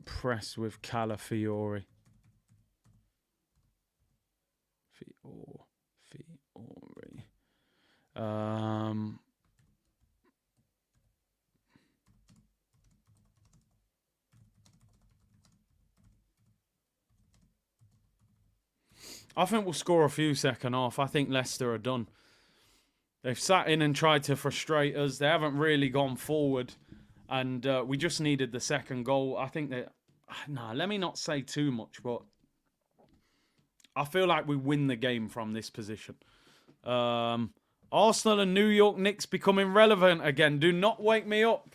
Press with Calafiori. Fiori. I think we'll score a few second half. I think Leicester are done. They've sat in and tried to frustrate us. They haven't really gone forward. And we just needed the second goal. I think that... Nah, let me not say too much, but I feel like we win the game from this position. Arsenal and New York Knicks becoming relevant again. Do not wake me up.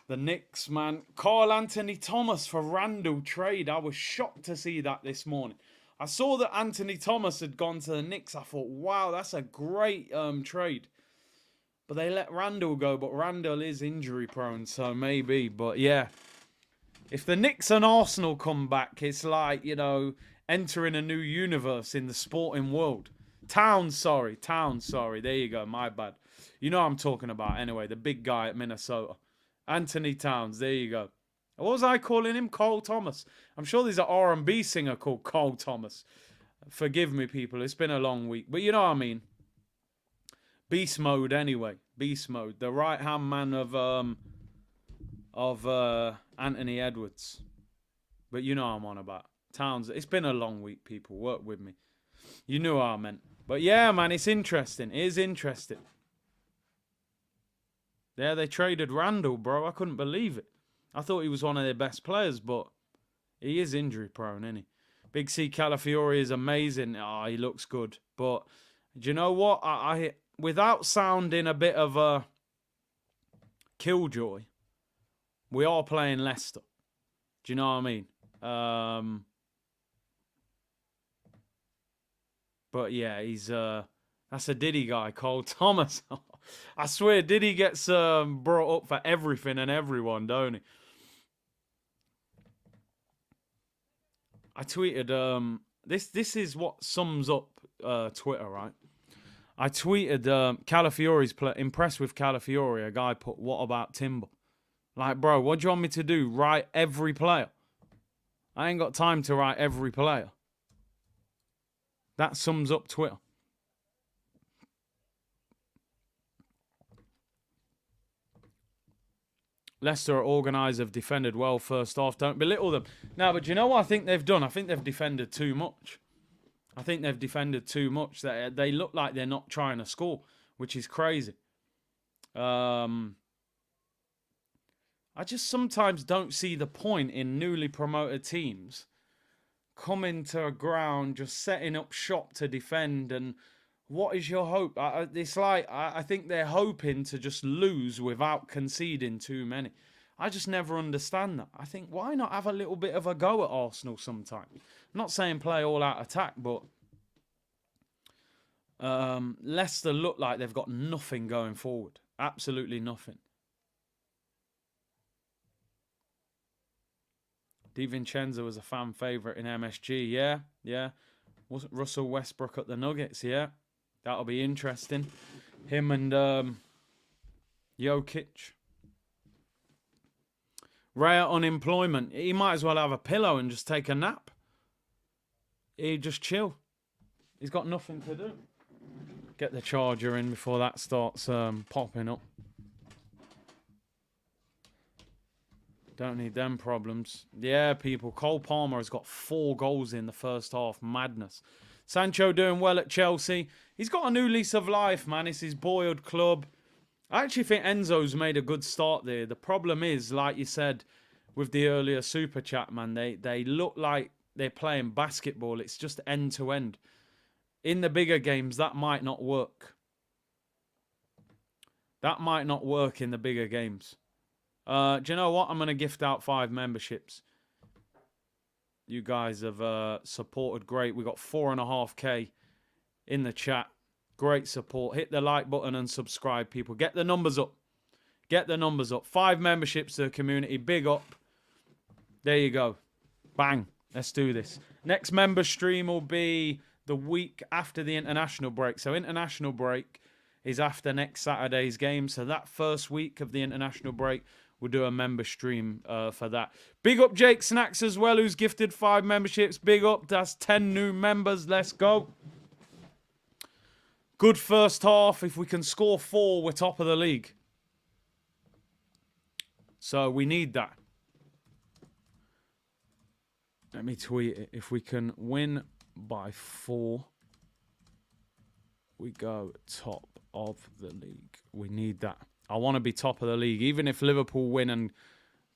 The Knicks, man. Carl Anthony Thomas for Randall trade. I was shocked to see that this morning. I saw that Anthony Thomas had gone to the Knicks. I thought, wow, that's a great trade. But they let Randall go. But Randall is injury prone, so maybe. But yeah, if the Knicks and Arsenal come back, it's like, you know, entering a new universe in the sporting world. Towns, sorry. There you go, my bad. You know what I'm talking about anyway, the big guy at Minnesota. Anthony Towns, there you go. What was I calling him? Cole Thomas. I'm sure there's an R&B singer called Cole Thomas. Forgive me, people. It's been a long week. But you know what I mean. Beast mode, anyway. Beast mode. The right-hand man of Anthony Edwards. But you know what I'm on about. Towns. It's been a long week, people. Work with me. You knew what I meant. But yeah, man, it's interesting. It is interesting. Yeah, they traded Randall, bro. I couldn't believe it. I thought he was one of their best players, but he is injury prone, isn't he? Big C Calafiori is amazing. He looks good. But do you know what? I without sounding a bit of a killjoy, we are playing Leicester. Do you know what I mean? But yeah, he's that's a Diddy guy, Cole Thomas. I swear, Diddy gets brought up for everything and everyone, don't he? I tweeted, this is what sums up Twitter, right? I tweeted Calafiori's impressed with Calafiori. A guy put, what about Timber? Like, bro, what do you want me to do? Write every player? I ain't got time to write every player. That sums up Twitter. Leicester are organised, have defended well first half. Don't belittle them. No, but do you know what I think they've done? I think they've defended too much. They look like they're not trying to score, which is crazy. I just sometimes don't see the point in newly promoted teams coming to a ground, just setting up shop to defend. And what is your hope? It's like, I think they're hoping to just lose without conceding too many. I just never understand that. I think, why not have a little bit of a go at Arsenal sometime? I'm not saying play all out attack, but Leicester look like they've got nothing going forward. Absolutely nothing. Di Vincenzo was a fan favourite in MSG. Yeah, yeah. Russell Westbrook at the Nuggets. Yeah, that'll be interesting. Him and Jokic. Rare unemployment. He might as well have a pillow and just take a nap. He'd just chill. He's got nothing to do. Get the charger in before that starts popping up. Don't need them problems. Yeah, people. Cole Palmer has got 4 goals in the first half. Madness. Sancho doing well at Chelsea. He's got a new lease of life, man. It's his boyhood club. I actually think Enzo's made a good start there. The problem is, like you said with the earlier super chat, man, they look like they're playing basketball. It's just end to end. In the bigger games, that might not work. That might not work in the bigger games. Do you know what? I'm going to gift out 5 memberships. You guys have supported great. We got 4.5K in the chat. Great support. Hit the like button and subscribe, people. Get the numbers up. Get the numbers up. 5 memberships to the community. Big up. There you go. Bang. Let's do this. Next member stream will be the week after the international break. So international break is after next Saturday's game. So that first week of the international break, we'll do a member stream for that. Big up Jake Snacks as well, who's gifted 5 memberships. Big up. That's 10 new members. Let's go. Good first half. If we can score 4, we're top of the league. So we need that. Let me tweet it. If we can win by 4, we go top of the league. We need that. I want to be top of the league. Even if Liverpool win and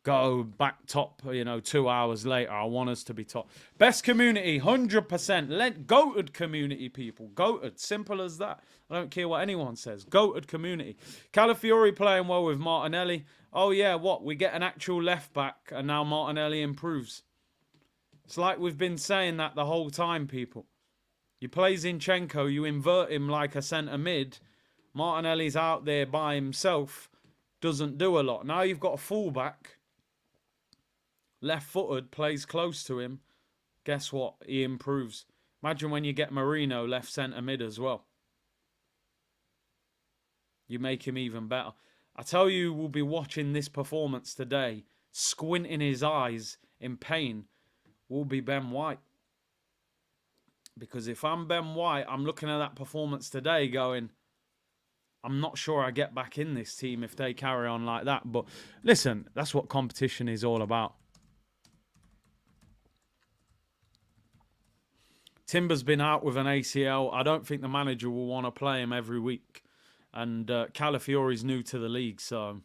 go back top, 2 hours later, I want us to be top. Best community, 100%. Goated community, people. Goated. Simple as that. I don't care what anyone says. Goated community. Calafiori playing well with Martinelli. Oh, yeah, what? We get an actual left back and now Martinelli improves. It's like we've been saying that the whole time, people. You play Zinchenko, you invert him like a centre mid. Martinelli's out there by himself. Doesn't do a lot. Now you've got a fullback. Left-footed, plays close to him. Guess what? He improves. Imagine when you get Marino left centre mid as well. You make him even better. I tell you, we'll be watching this performance today, squinting his eyes in pain, will be Ben White. Because if I'm Ben White, I'm looking at that performance today going, I'm not sure I get back in this team if they carry on like that. But listen, that's what competition is all about. Timber's been out with an ACL. I don't think the manager will want to play him every week. And Calafiori's new to the league, so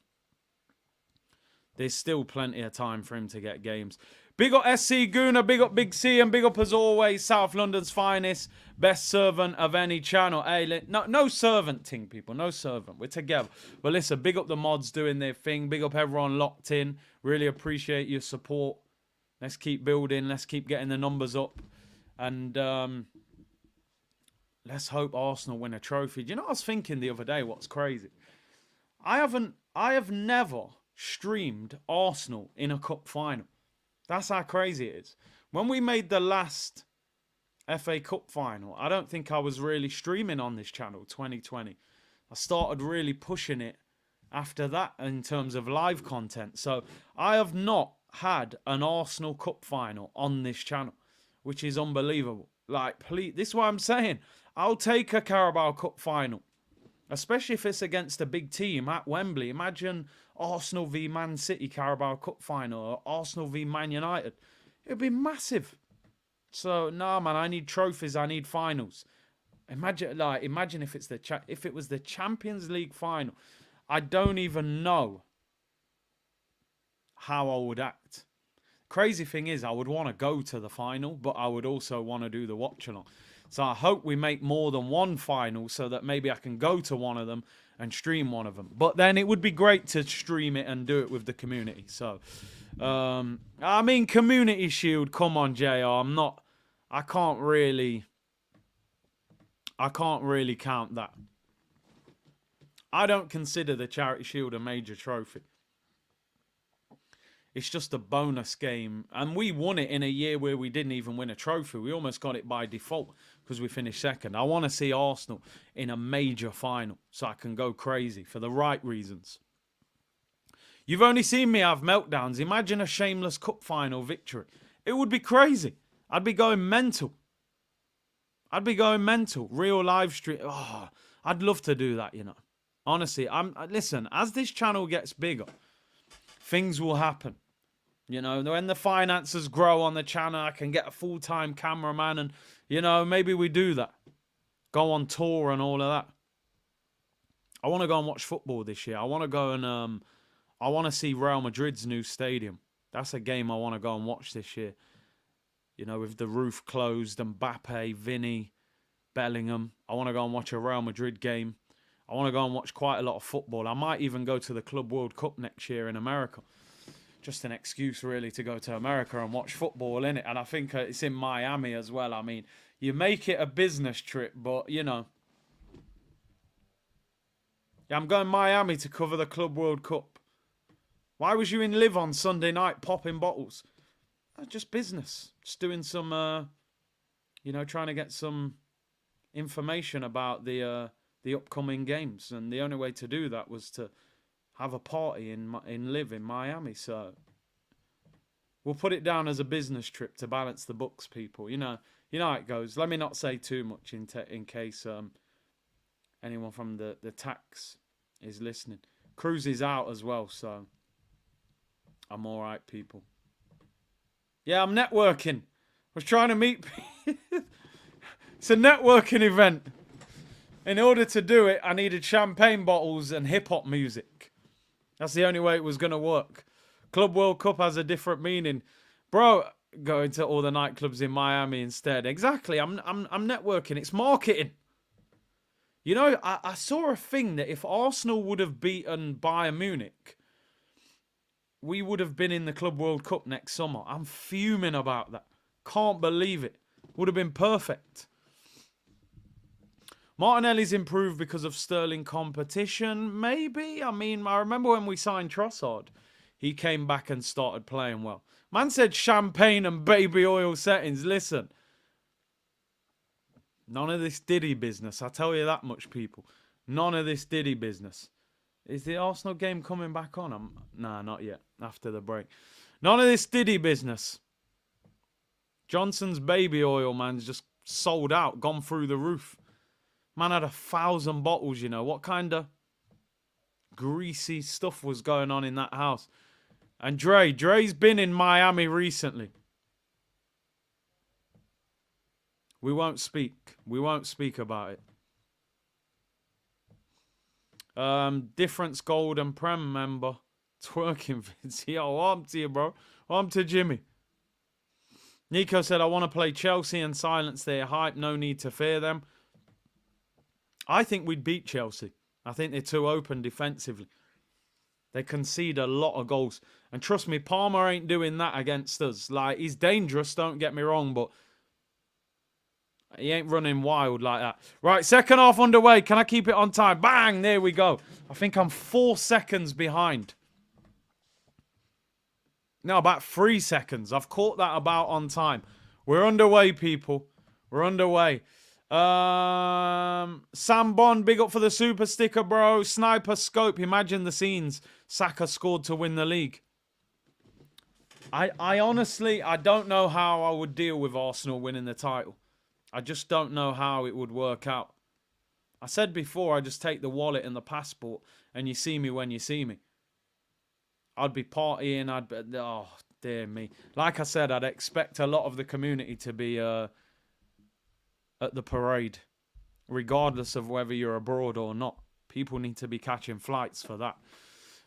there's still plenty of time for him to get games. Big up SC Guna, big up Big C, and big up as always, South London's finest, best servant of any channel. Hey, no servant thing, people, no servant. We're together. But listen, big up the mods doing their thing. Big up everyone locked in. Really appreciate your support. Let's keep building. Let's keep getting the numbers up. And let's hope Arsenal win a trophy. Do you know what I was thinking the other day? What's crazy? I have never streamed Arsenal in a cup final. That's how crazy it is. When we made the last FA Cup final, I don't think I was really streaming on this channel, 2020. I started really pushing it after that in terms of live content. So I have not had an Arsenal Cup final on this channel, which is unbelievable. Like, please, this is what I'm saying. I'll take a Carabao Cup final, especially if it's against a big team at Wembley. Imagine Arsenal v Man City Carabao Cup final or Arsenal v Man United. It would be massive. So, nah, man, I need trophies. I need finals. Imagine if if it was the Champions League final. I don't even know how I would act. Crazy thing is, I would want to go to the final, but I would also want to do the watch-along. So I hope we make more than one final so that maybe I can go to one of them and stream one of them. But then it would be great to stream it and do it with the community. So, I mean, Community Shield, come on, JR. I can't really count that. I don't consider the Charity Shield a major trophy. It's just a bonus game. And we won it in a year where we didn't even win a trophy. We almost got it by default because we finished second. I want to see Arsenal in a major final so I can go crazy for the right reasons. You've only seen me have meltdowns. Imagine a shameless cup final victory. It would be crazy. I'd be going mental. Real live stream. Oh, I'd love to do that, you know. Honestly, listen, as this channel gets bigger, things will happen. You know, when the finances grow on the channel, I can get a full-time cameraman and, you know, maybe we do that. Go on tour and all of that. I want to go and watch football this year. I want to go and, I want to see Real Madrid's new stadium. That's a game I want to go and watch this year. You know, with the roof closed, Mbappe, Vinny, Bellingham. I want to go and watch a Real Madrid game. I want to go and watch quite a lot of football. I might even go to the Club World Cup next year in America. Just an excuse, really, to go to America and watch football, innit? And I think it's in Miami as well. I mean, you make it a business trip, but, you know. Yeah, I'm going Miami to cover the Club World Cup. Why was you in Live on Sunday night popping bottles? Just business. Just doing some, you know, trying to get some information about the upcoming games. And the only way to do that was to have a party in Live in Miami. So we'll put it down as a business trip to balance the books, people. You know how it goes. Let me not say too much in case anyone from the tax is listening. Cruise is out as well, so I'm all right, people. Yeah, I'm networking. I was trying to meet people. It's a networking event. In order to do it, I needed champagne bottles and hip-hop music. That's the only way it was going to work. Club World Cup has a different meaning. Bro, going to all the nightclubs in Miami instead. Exactly. I'm networking. It's marketing. You know, I saw a thing that if Arsenal would have beaten Bayern Munich, we would have been in the Club World Cup next summer. I'm fuming about that. Can't believe it. Would have been perfect. Martinelli's improved because of Sterling competition. Maybe. I mean, I remember when we signed Trossard, he came back and started playing well. Man said champagne and baby oil settings. Listen. None of this Diddy business. I tell you that much, people. None of this Diddy business. Is the Arsenal game coming back on? Nah, not yet. After the break. None of this Diddy business. Johnson's baby oil, man's just sold out. Gone through the roof. Man had 1,000 bottles, you know. What kind of greasy stuff was going on in that house? And Dre's been in Miami recently. We won't speak. We won't speak about it. Difference Gold and Prem member. Twerking Vince. Yo, I'm to you, bro. I'm to Jimmy. Nico said, I want to play Chelsea and silence their hype. No need to fear them. I think we'd beat Chelsea. I think they're too open defensively. They concede a lot of goals. And trust me, Palmer ain't doing that against us. Like, he's dangerous, don't get me wrong, but he ain't running wild like that. Right, second half underway. Can I keep it on time? Bang, there we go. I think I'm 4 seconds behind. No, about 3 seconds. I've caught that about on time. We're underway, people. We're underway. Sam Bond, big up for the super sticker, bro. Sniper Scope, imagine the scenes. Saka scored to win the league. I honestly, I don't know how I would deal with Arsenal winning the title. I just don't know how it would work out. I said before, I just take the wallet and the passport and you see me when you see me. I'd be partying, oh, dear me. Like I said, I'd expect a lot of the community to be at the parade, regardless of whether you're abroad or not. People need to be catching flights for that.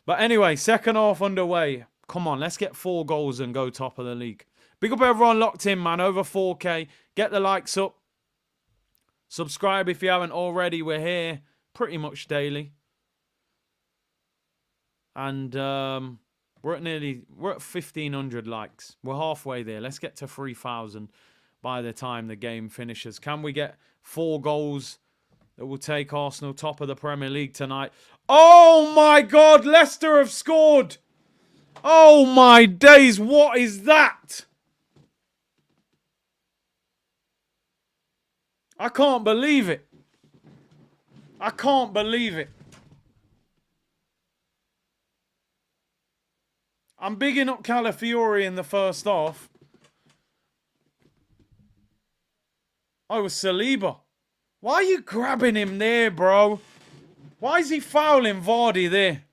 But anyway, second half underway. Come on, let's get 4 goals and go top of the league. Big up everyone locked in, man. Over 4K. Get the likes up. Subscribe if you haven't already. We're here pretty much daily. And we're at 1,500 likes. We're halfway there. Let's get to 3,000 by the time the game finishes. Can we get 4 goals that will take Arsenal top of the Premier League tonight? Oh my God, Leicester have scored. Oh my days, what is that? I can't believe it. I can't believe it. I'm bigging up Calafiori in the first half. Oh, it was Saliba. Why are you grabbing him there, bro? Why is he fouling Vardy there?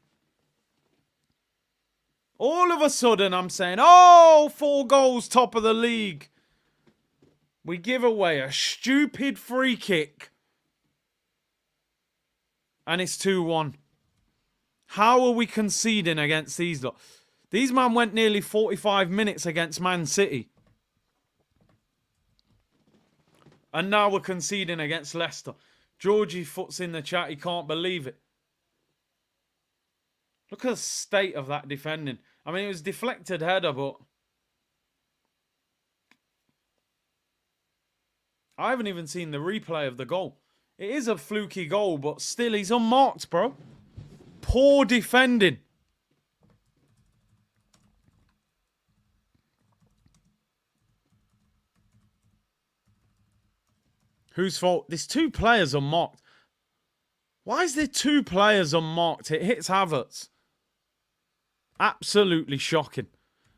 All of a sudden, I'm saying, oh, 4 goals, top of the league. We give away a stupid free kick. And it's 2-1. How are we conceding against these lot? These men went nearly 45 minutes against Man City. And now we're conceding against Leicester. Georgie Foot's in the chat. He can't believe it. Look at the state of that defending. I mean, it was deflected header, but I haven't even seen the replay of the goal. It is a fluky goal, but still he's unmarked, bro. Poor defending. Whose fault? There's 2 players unmarked. Why is there 2 players unmarked? It hits Havertz. Absolutely shocking.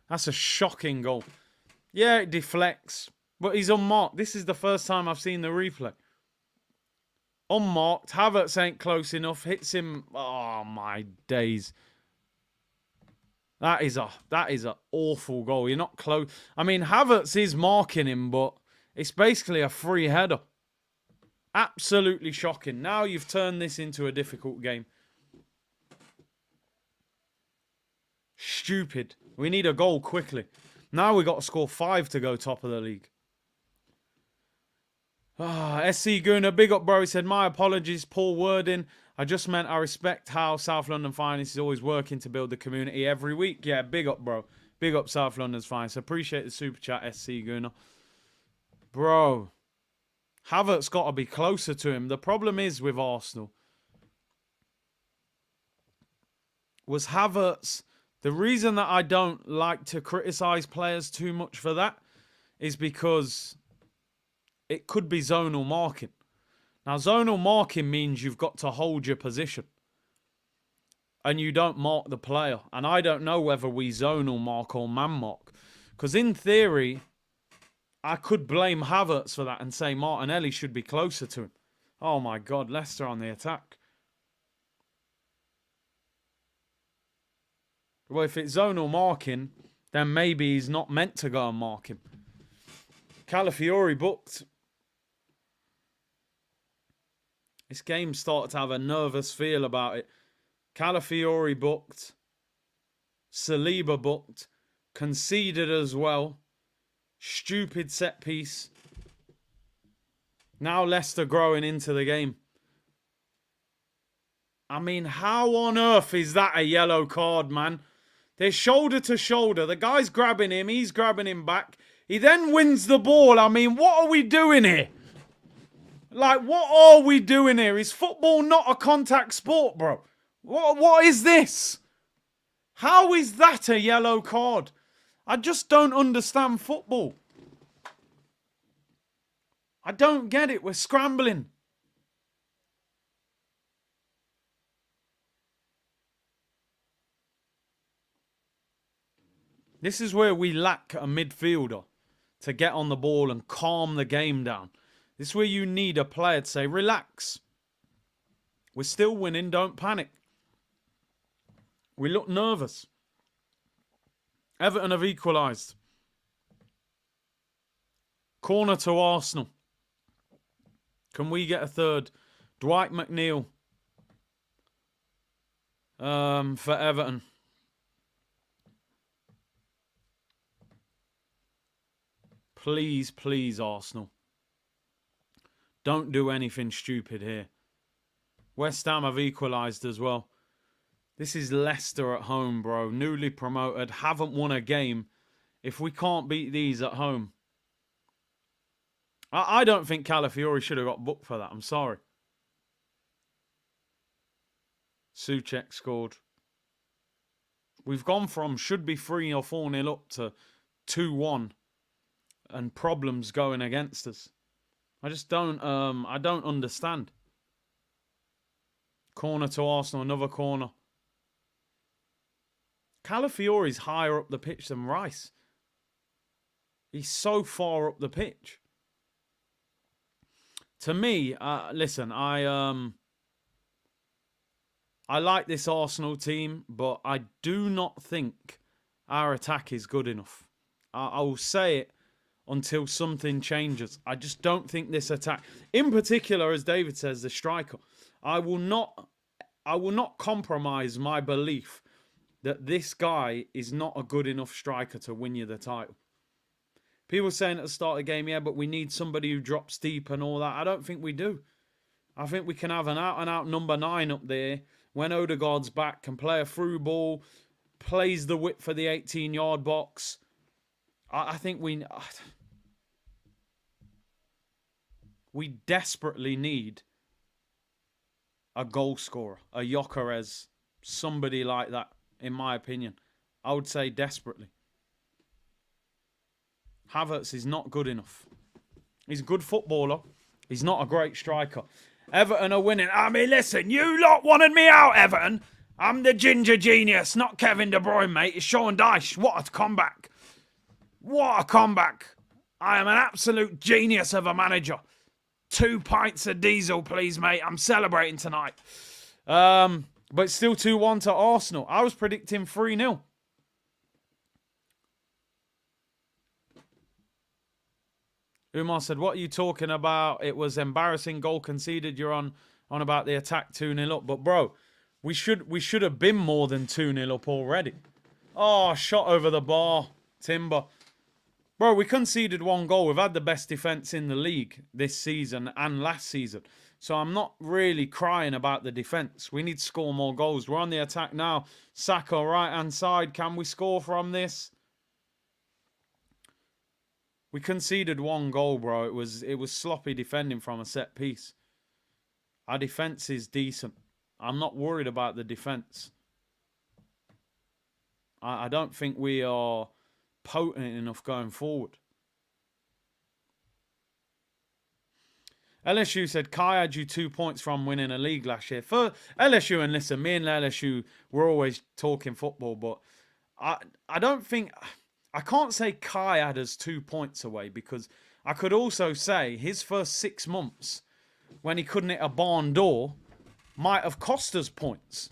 That's a shocking goal. Yeah, it deflects. But he's unmarked. This is the first time I've seen the replay. Unmarked. Havertz ain't close enough. Hits him. Oh, my days. That is a awful goal. You're not close. I mean, Havertz is marking him, but it's basically a free header. Absolutely shocking. Now you've turned this into a difficult game. Stupid. We need a goal quickly. Now we got to score 5 to go top of the league. SC Gunner, big up, bro. He said, my apologies, poor wording. I just meant I respect how South London Finance is always working to build the community every week. Yeah, big up, bro. Big up South London's Finance. Appreciate the super chat, SC Gunner. Bro. Havertz got to be closer to him. The problem is with Arsenal was Havertz. The reason that I don't like to criticise players too much for that is because it could be zonal marking. Now, zonal marking means you've got to hold your position and you don't mark the player. And I don't know whether we zonal mark or man mark. Because in theory, I could blame Havertz for that and say Martinelli should be closer to him. Oh my God, Leicester on the attack. Well, if it's zonal marking, then maybe he's not meant to go and mark him. Calafiori booked. This game started to have a nervous feel about it. Calafiori booked. Saliba booked. Conceded as well. Stupid set piece. Now Leicester growing into the game. I mean, how on earth is that a yellow card, man? They're shoulder to shoulder. The guy's grabbing him. He's grabbing him back. He then wins the ball. I mean, what are we doing here? Like, what are we doing here? Is football not a contact sport, bro? What is this? How is that a yellow card? I just don't understand football. I don't get it. We're scrambling. This is where we lack a midfielder to get on the ball and calm the game down. This is where you need a player to say, relax. We're still winning, don't panic. We look nervous. Everton have equalised. Corner to Arsenal. Can we get a third? Dwight McNeil for Everton. Please, please, Arsenal. Don't do anything stupid here. West Ham have equalised as well. This is Leicester at home, bro. Newly promoted, haven't won a game. If we can't beat these at home, I don't think Calafiori should have got booked for that. I'm sorry. Souček scored. We've gone from should be 3 or 4-0 up to 2-1 and problems going against us. I just don't understand. Corner to Arsenal, another corner. Calafiori's higher up the pitch than Rice. He's so far up the pitch. To me, listen, I like this Arsenal team, but I do not think our attack is good enough. I will say it until something changes. I just don't think this attack, in particular, as David says, the striker, I will not compromise my belief that this guy is not a good enough striker to win you the title. People saying at the start of the game, yeah, but we need somebody who drops deep and all that. I don't think we do. I think we can have an out-and-out number 9 up there when Odegaard's back, can play a through ball, plays the width for the 18-yard box. I think we desperately need a goal scorer, a Gyökeres, somebody like that, in my opinion. I would say desperately. Havertz is not good enough. He's a good footballer. He's not a great striker. Everton are winning. I mean, listen, you lot wanted me out, Everton. I'm the ginger genius, not Kevin De Bruyne, mate. It's Sean Dyche. What a comeback. What a comeback. I am an absolute genius of a manager. 2 pints of diesel, please, mate. I'm celebrating tonight. But it's still 2-1 to Arsenal. I was predicting 3-0. Umar said, what are you talking about? It was embarrassing goal conceded. You're on about the attack 2-0 up. But, bro, we should have been more than 2-0 up already. Oh, shot over the bar. Timber. Bro, we conceded 1 goal. We've had the best defence in the league this season and last season. So I'm not really crying about the defence. We need to score more goals. We're on the attack now. Saka, right-hand side. Can we score from this? We conceded 1 goal, bro. It was sloppy defending from a set piece. Our defence is decent. I'm not worried about the defence. I don't think we are potent enough going forward. LSU said, Kai had you 2 points from winning a league last year. For LSU, and listen, me and LSU, we're always talking football, but I don't think... I can't say Kai had us 2 points away, because I could also say his first 6 months, when he couldn't hit a barn door, might have cost us points.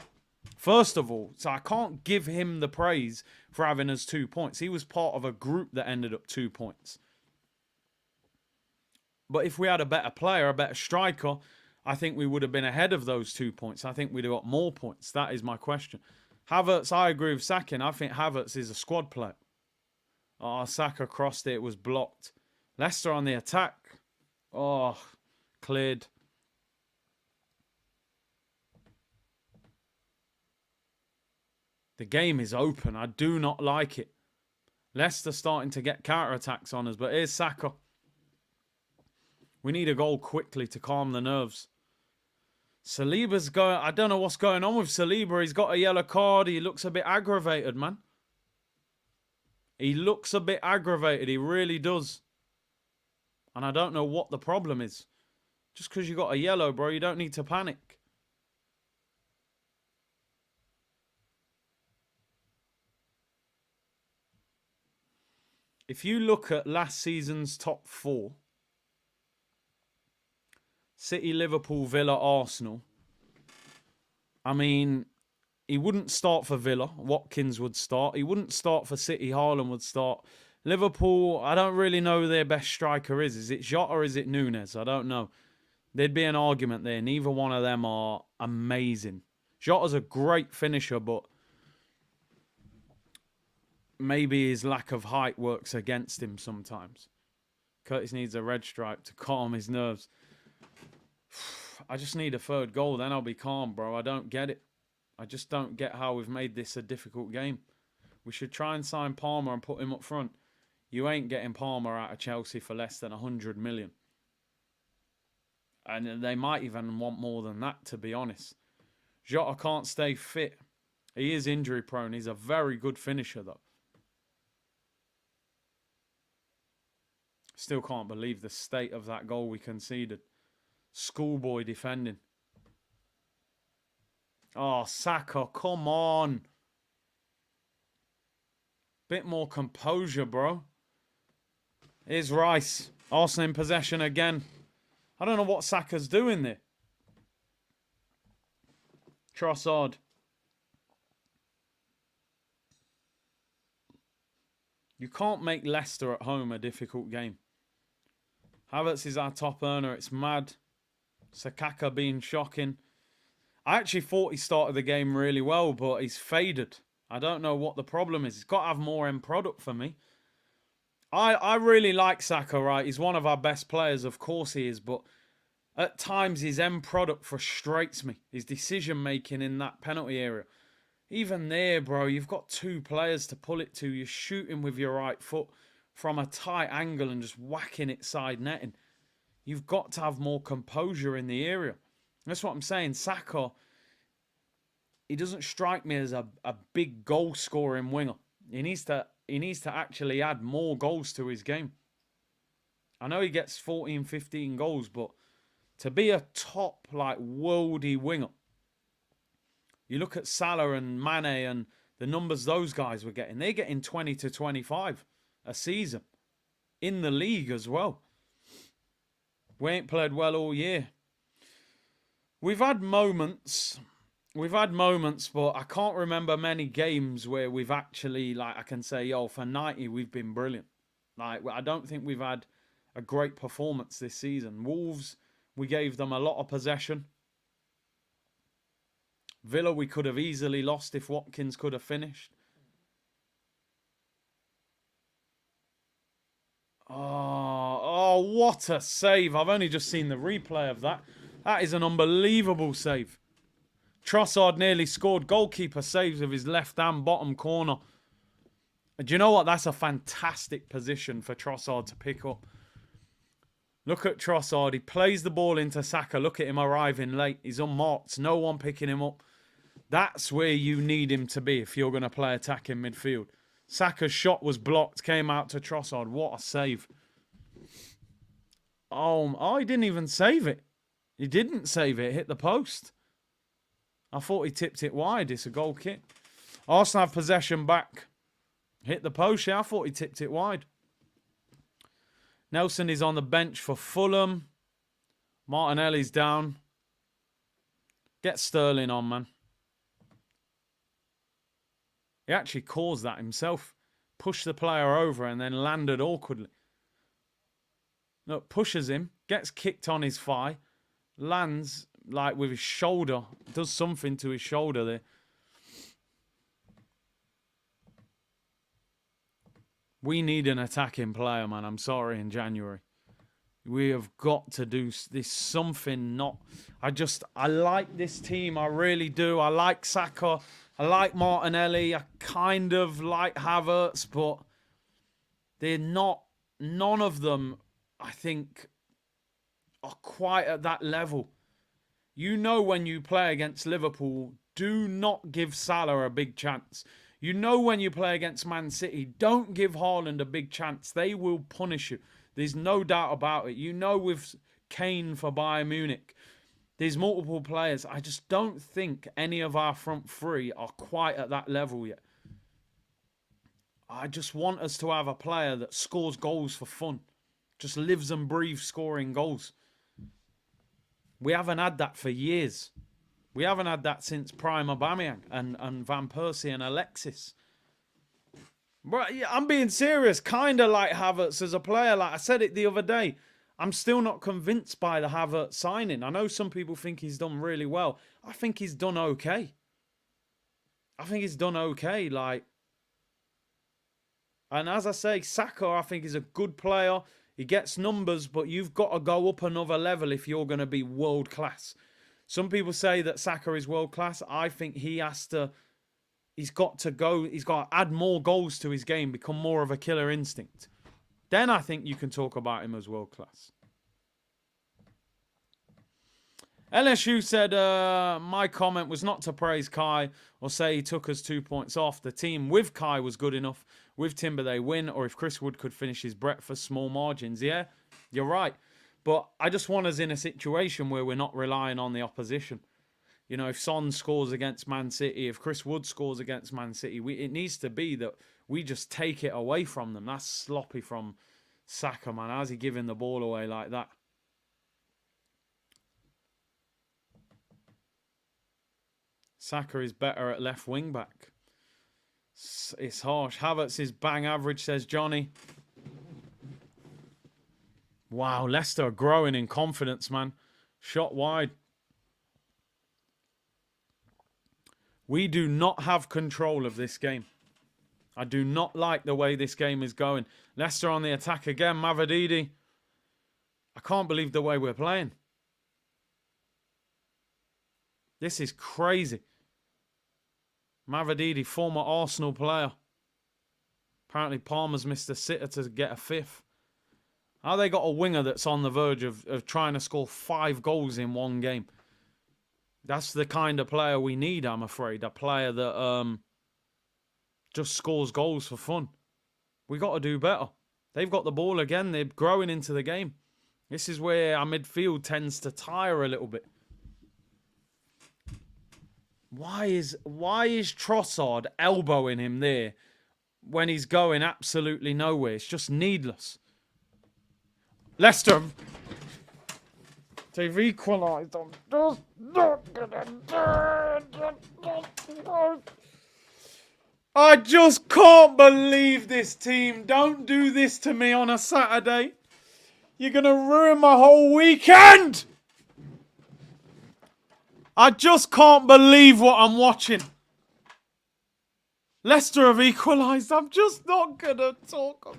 First of all, so I can't give him the praise for having us 2 points. He was part of a group that ended up 2 points. But if we had a better player, a better striker, I think we would have been ahead of those 2 points. I think we'd have got more points. That is my question. Havertz, I agree with Sakin. I think Havertz is a squad player. Oh, Saka crossed it. It was blocked. Leicester on the attack. Oh, cleared. The game is open. I do not like it. Leicester starting to get counter-attacks on us, but here's Saka. We need a goal quickly to calm the nerves. Saliba's going... I don't know what's going on with Saliba. He's got a yellow card. He looks a bit aggravated, man. He looks a bit aggravated. He really does. And I don't know what the problem is. Just because you got a yellow, bro, you don't need to panic. If you look at last season's top 4, City, Liverpool, Villa, Arsenal, I mean... He wouldn't start for Villa. Watkins would start. He wouldn't start for City. Haaland would start. Liverpool, I don't really know who their best striker is. Is it Jota or is it Nunes? I don't know. There'd be an argument there. Neither one of them are amazing. Jota's a great finisher, but maybe his lack of height works against him sometimes. Curtis needs a red stripe to calm his nerves. I just need a 3rd goal, then I'll be calm, bro. I don't get it. I just don't get how we've made this a difficult game. We should try and sign Palmer and put him up front. You ain't getting Palmer out of Chelsea for less than 100 million. And they might even want more than that, to be honest. Jota can't stay fit. He is injury prone. He's a very good finisher, though. Still can't believe the state of that goal we conceded. Schoolboy defending. Oh, Saka, come on. Bit more composure, bro. Here's Rice. Arsenal in possession again. I don't know what Saka's doing there. Trossard. You can't make Leicester at home a difficult game. Havertz is our top earner. It's mad. Sakaka being shocking. I actually thought he started the game really well, but he's faded. I don't know what the problem is. He's got to have more end product for me. I really like Saka, right? He's one of our best players. Of course he is, but at times his end product frustrates me. His decision-making in that penalty area. Even there, bro, you've got two players to pull it to. You're shooting with your right foot from a tight angle and just whacking it side netting. You've got to have more composure in the area. That's what I'm saying. Saka, he doesn't strike me as a big goal-scoring winger. He needs to actually add more goals to his game. I know he gets 14, 15 goals, but to be a top, like, worldy winger, you look at Salah and Mane and the numbers those guys were getting. They're getting 20 to 25 a season in the league as well. We ain't played well all year. We've had moments, but I can't remember many games where we've actually, like, I can say, yo, for 90, we've been brilliant. Like, I don't think we've had a great performance this season. Wolves, we gave them a lot of possession. Villa, we could have easily lost if Watkins could have finished. Oh, what a save. I've only just seen the replay of that. That is an unbelievable save. Trossard nearly scored. Goalkeeper saves with his left hand bottom corner. Do you know what? That's a fantastic position for Trossard to pick up. Look at Trossard. He plays the ball into Saka. Look at him arriving late. He's unmarked. No one picking him up. That's where you need him to be if you're going to play attack in midfield. Saka's shot was blocked. Came out to Trossard. What a save. Oh, he didn't even save it. He didn't save it. It hit the post. I thought he tipped it wide. It's a goal kick. Arsenal have possession back. Hit the post. Yeah, I thought he tipped it wide. Nelson is on the bench for Fulham. Martinelli's down. Get Sterling on, man. He actually caused that himself. Pushed the player over and then landed awkwardly. Look, pushes him. Gets kicked on his thigh. Lands, like, with his shoulder. Does something to his shoulder there. We need an attacking player, man. I'm sorry, in January. We have got to do this something not... I like this team. I really do. I like Saka. I like Martinelli. I kind of like Havertz, but they're not... None of them, I think, are quite at that level. You know when you play against Liverpool, do not give Salah a big chance. You know when you play against Man City, don't give Haaland a big chance. They will punish you. There's no doubt about it. You know with Kane for Bayern Munich, there's multiple players. I just don't think any of our front three are quite at that level yet. I just want us to have a player that scores goals for fun. Just lives and breathes scoring goals. We haven't had that for years. We haven't had that since prime Aubameyang and Van Persie and Alexis. But yeah, I'm being serious. Kind of like Havertz as a player. Like I said it the other day. I'm still not convinced by the Havertz signing. I know some people think he's done really well. I think he's done okay. Like, and as I say, Saka, I think, is a good player. He gets numbers, but you've got to go up another level if you're going to be world class. Some people say that Saka is world class. I think he's got to add more goals to his game, become more of a killer instinct. Then I think you can talk about him as world class. LSU said, my comment was not to praise Kai or say he took us 2 points off. The team with Kai was good enough. With Timber, they win. Or if Chris Wood could finish his breakfast, small margins. Yeah, you're right. But I just want us in a situation where we're not relying on the opposition. You know, if Son scores against Man City, if Chris Wood scores against Man City, it needs to be that we just take it away from them. That's sloppy from Saka, man. How's he giving the ball away like that? Saka is better at left wing back. It's harsh. Havertz is bang average, says Johnny. Wow, Leicester are growing in confidence, man. Shot wide. We do not have control of this game. I do not like the way this game is going. Leicester on the attack again. Mavididi. I can't believe the way we're playing. This is crazy. Mavididi, former Arsenal player. Apparently Palmer's missed a sitter to get a fifth. How they got a winger that's on the verge of trying to score 5 goals in one game? That's the kind of player we need, I'm afraid. A player that just scores goals for fun. We got to do better. They've got the ball again. They're growing into the game. This is where our midfield tends to tire a little bit. Why is Trossard elbowing him there when he's going absolutely nowhere? It's just needless. Leicester, they've equalised. I'm just not gonna do it. I just can't believe this team. Don't do this to me on a Saturday. You're gonna ruin my whole weekend. I just can't believe what I'm watching. Leicester have equalised. I'm just not going to talk.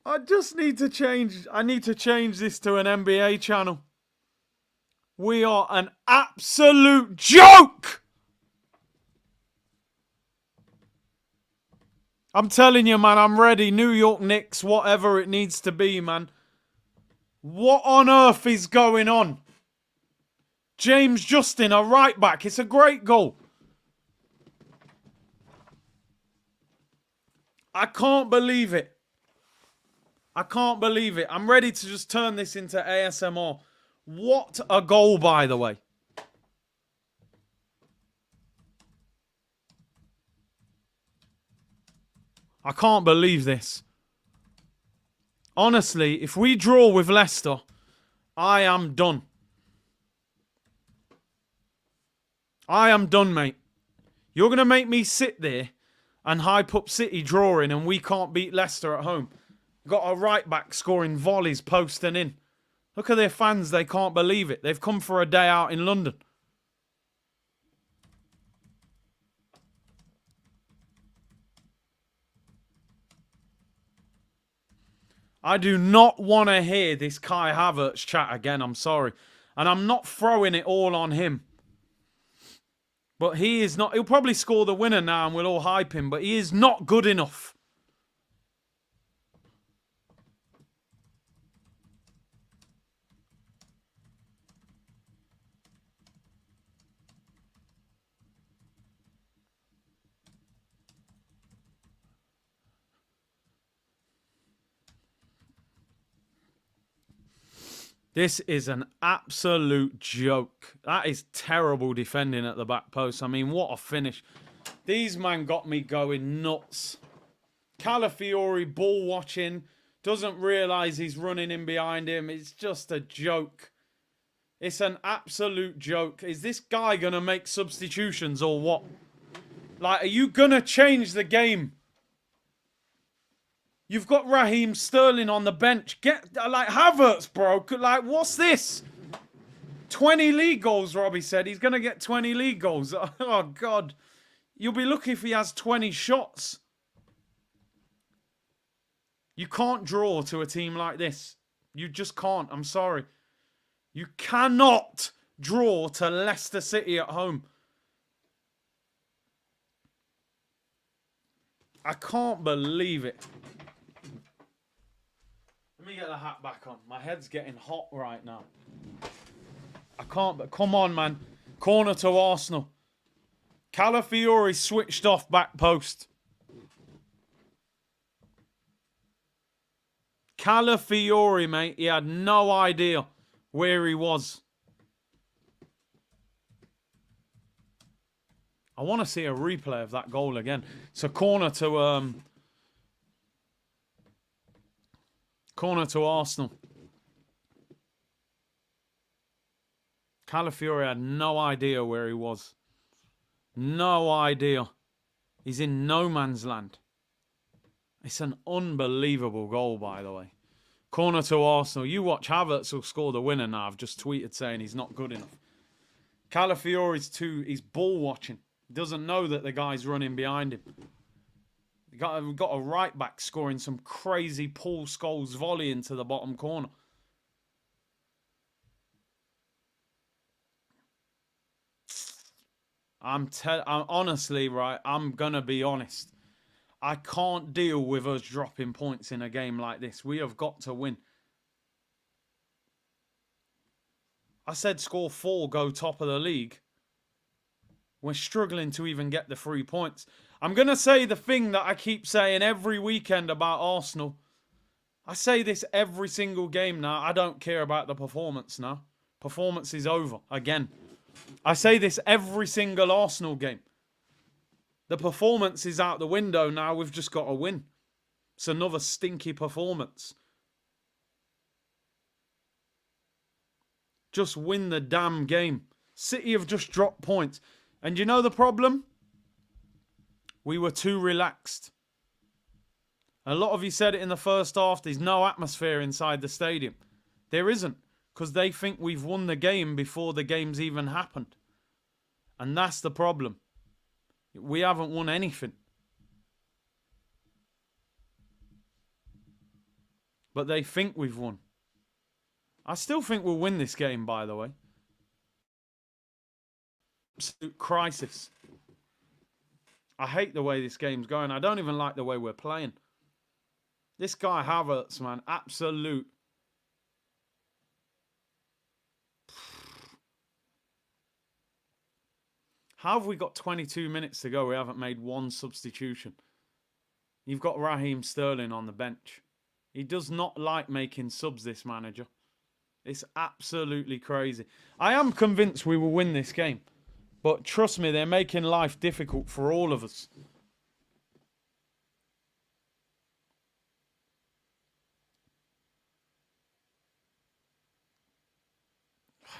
I just need to change. I need to change this to an NBA channel. We are an absolute joke. I'm telling you, man, I'm ready. New York Knicks, whatever it needs to be, man. What on earth is going on? James Justin, a right back. It's a great goal. I can't believe it. I can't believe it. I'm ready to just turn this into ASMR. What a goal, by the way. I can't believe this. Honestly, if we draw with Leicester, I am done. I am done, mate. You're going to make me sit there and hype up City drawing and we can't beat Leicester at home. Got a right back scoring volleys, posting in. Look at their fans. They can't believe it. They've come for a day out in London. I do not want to hear this Kai Havertz chat again. I'm sorry. And I'm not throwing it all on him. But he is not... He'll probably score the winner now and we'll all hype him. But he is not good enough. This is an absolute joke. That is terrible defending at the back post. I mean, what a finish. These men got me going nuts. Calafiori ball watching. Doesn't realise he's running in behind him. It's just a joke. It's an absolute joke. Is this guy going to make substitutions or what? Like, are you going to change the game? You've got Raheem Sterling on the bench. Get, like, Havertz, bro. Like, what's this? 20 league goals, Robbie said. He's going to get 20 league goals. Oh, God. You'll be lucky if he has 20 shots. You can't draw to a team like this. You just can't. I'm sorry. You cannot draw to Leicester City at home. I can't believe it. Let me get the hat back on. My head's getting hot right now. I can't, but come on, man. Corner to Arsenal. Calafiori switched off back post. Calafiori, mate, he had no idea where he was. I want to see a replay of that goal again. It's a corner to Arsenal. Calafiori had no idea where he was. No idea. He's in no man's land. It's an unbelievable goal, by the way. Corner to Arsenal. You watch, Havertz will score the winner now. I've just tweeted saying he's not good enough. Calafiori's he's ball watching. Doesn't know that the guy's running behind him. We've got a right back scoring some crazy Paul Scholes volley into the bottom corner. I'm honestly, right, I'm going to be honest. I can't deal with us dropping points in a game like this. We have got to win. I said score 4, go top of the league. We're struggling to even get the 3 points. I'm going to say the thing that I keep saying every weekend about Arsenal. I say this every single game now. I don't care about the performance now. Performance is over again. I say this every single Arsenal game. The performance is out the window now. We've just got to win. It's another stinky performance. Just win the damn game. City have just dropped points. And you know the problem? We were too relaxed. A lot of you said it in the first half. There's no atmosphere inside the stadium. There isn't. Because they think we've won the game before the game's even happened. And that's the problem. We haven't won anything. But they think we've won. I still think we'll win this game, by the way. Absolute crisis. I hate the way this game's going. I don't even like the way we're playing. This guy Havertz, man, absolute. How have we got 22 minutes to go? We haven't made one substitution. You've got Raheem Sterling on the bench. He does not like making subs, this manager. It's absolutely crazy. I am convinced we will win this game. But trust me, they're making life difficult for all of us.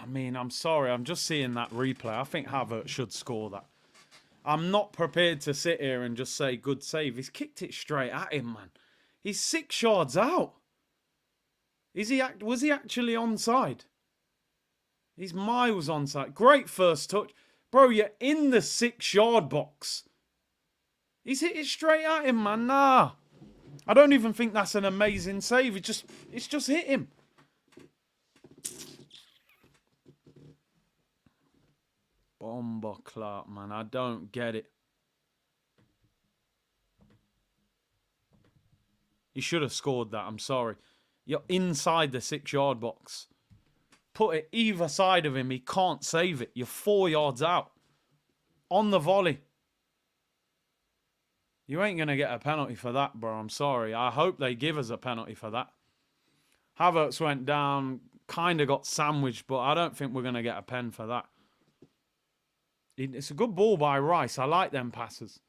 I mean, I'm sorry. I'm just seeing that replay. I think Havertz should score that. I'm not prepared to sit here and just say good save. He's kicked it straight at him, man. He's 6 yards out. Was he actually onside? He's miles onside. Great first touch. Bro, you're in the 6-yard box. He's hit it straight at him, man. Nah. I don't even think that's an amazing save. It's just hit him. Bomber Clark, man. I don't get it. He should have scored that. I'm sorry. You're inside the 6-yard box. Put it either side of him. He can't save it. You're 4 yards out. On the volley. You ain't going to get a penalty for that, bro. I'm sorry. I hope they give us a penalty for that. Havertz went down. Kind of got sandwiched, but I don't think we're going to get a pen for that. It's a good ball by Rice. I like them passes.